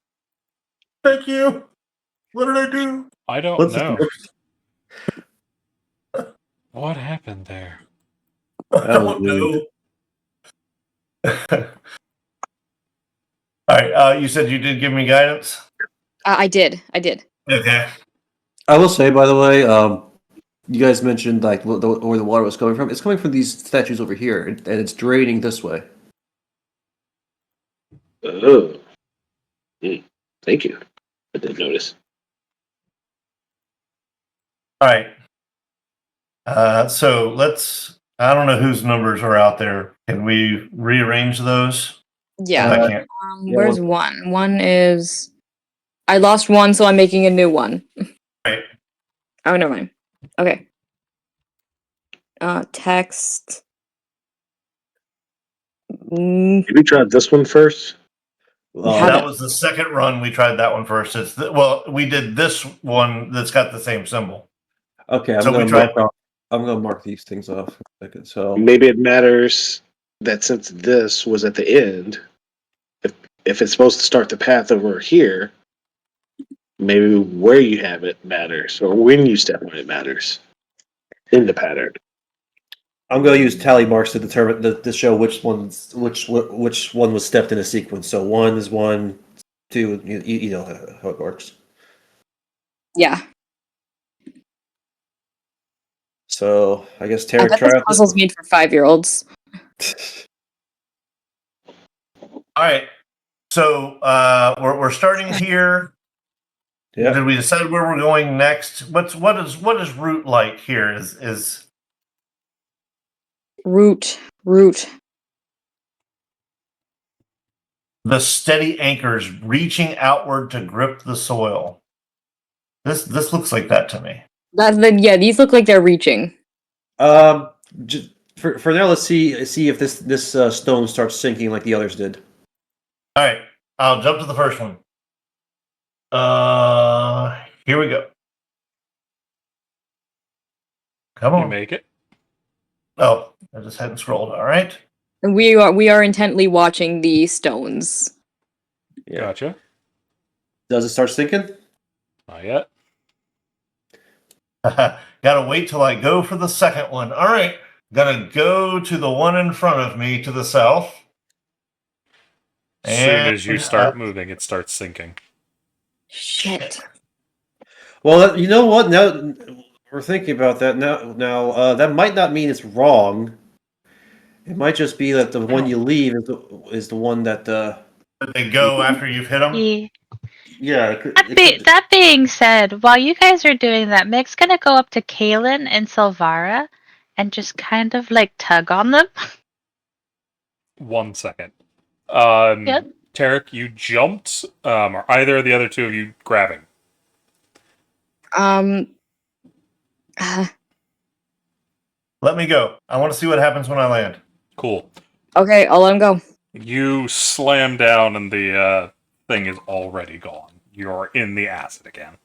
thank you. What did I do? I don't What's know. the What happened there? I That was don't weird. know. All right. You said you did give me guidance. I did. Okay. I will say, by the way, you guys mentioned like where the water was coming from. It's coming from these statues over here, and it's draining this way. Oh. Thank you. I did notice. All right. So let's. I don't know whose numbers are out there. Can we rearrange those? Yeah. I can't. Yeah, Where's one? One is. I lost one, so I'm making a new one. Right. Oh, never mind. Okay. Text. Did we try this one first? Have That it. was the second run. We tried that one first. Well, we did this one that's got the same symbol. Okay, I'm So we gonna tried- I'm gonna mark these things off. Okay, so Maybe it matters that since this was at the end, if it's supposed to start the path over here, maybe where you have it matters, or when you step on it matters in the pattern. I'm gonna use tally marks to determine to show which one was stepped in a sequence. So 1 is 1, 2. You know how it works. Yeah. So I guess I Tarek, bet try this out this puzzle's made for 5-year-olds. All right. So we're starting here. Yeah. Did we decide where we're going next? What is route like here? Is Root. the steady anchors reaching outward to grip the soil? This looks like that to me. Yeah, these look like they're reaching. Just for now, let's see if this stone starts sinking like the others did. All right. I'll jump to the first one. Here we go. Come You on. make it? Oh, I just hadn't scrolled. All right. And we are intently watching the stones. Yeah. Gotcha. Does it start sinking? Not yet. Gotta wait till I go for the second one. All right. Gonna go to the one in front of me to the south. As soon as you And, start moving, it starts sinking. Shit. Well, you know what? Now we're thinking about that. Now, that might not mean it's wrong. It might just be that the one you leave is the one that. they go after you've hit them. Yeah. Yeah. That being said, while you guys are doing that, Meg's gonna go up to Kaylin and Silvara and just kind of like tug on them. 1 second. Yep. Tarek, you jumped. Are either of the other two of you grabbing? Uh, Let me go. I want to see what happens when I land. Cool. okay, I'll let him go. You slam down, and the thing is already gone. You're in the acid again.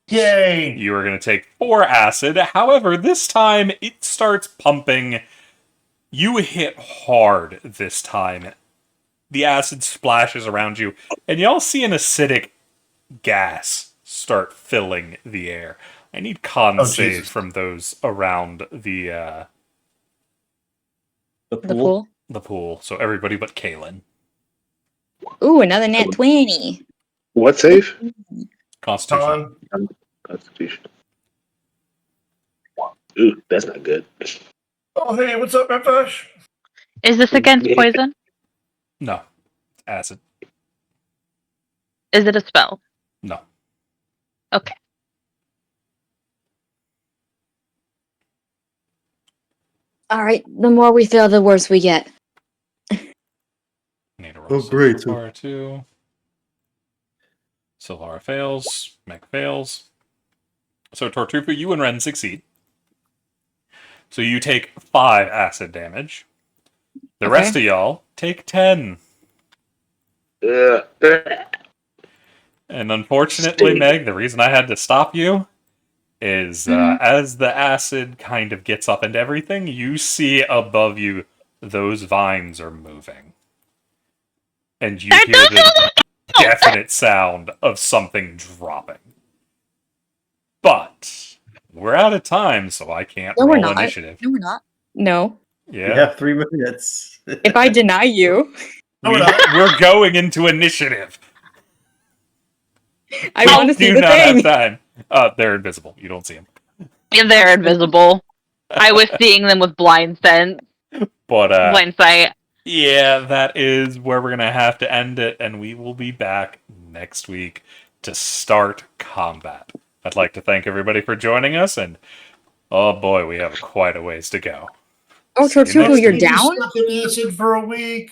Yay! You are going to take 4 acid. However, this time it starts pumping. You hit hard this time. The acid splashes around you, and y'all see an acidic gas start filling the air. I need con Oh, saves Jesus. from those around the The pool. pool. So everybody but Kaylin. Ooh, another nat 20. What save? Constitution. Con. Constitution. Ooh, that's not good. Oh, hey, what's up, Mephish? Is this against poison? No. Acid. Is it a spell? No. Okay. All right, the more we fail, the worse we get. Need to roll Oh, great. Silvara too. Silvara fails. Meg fails. So Tortufu, you and Ren succeed. So you take 5 acid damage. The Okay. rest of y'all take 10. And unfortunately, Sting. Meg, the reason I had to stop you is as the acid kind of gets up into everything, you see above you those vines are moving. And you hear the definite sound of something dropping. But we're out of time, so I can't No, we're roll not. initiative. No, we're not. No. Yeah, You have 3 minutes. If I deny you, No, we're not. we're going into initiative. I We want to see do the not have thing. time. They're invisible. You don't see them. Yeah, they're invisible. I was seeing them with blind sense, But blind sight. yeah, that is where we're gonna have to end it, and we will be back next week to start combat. I'd like to thank everybody for joining us, and oh boy, we have quite a ways to go. Oh, See you next Tortugo, you're week. down? Stuck in acid for a week.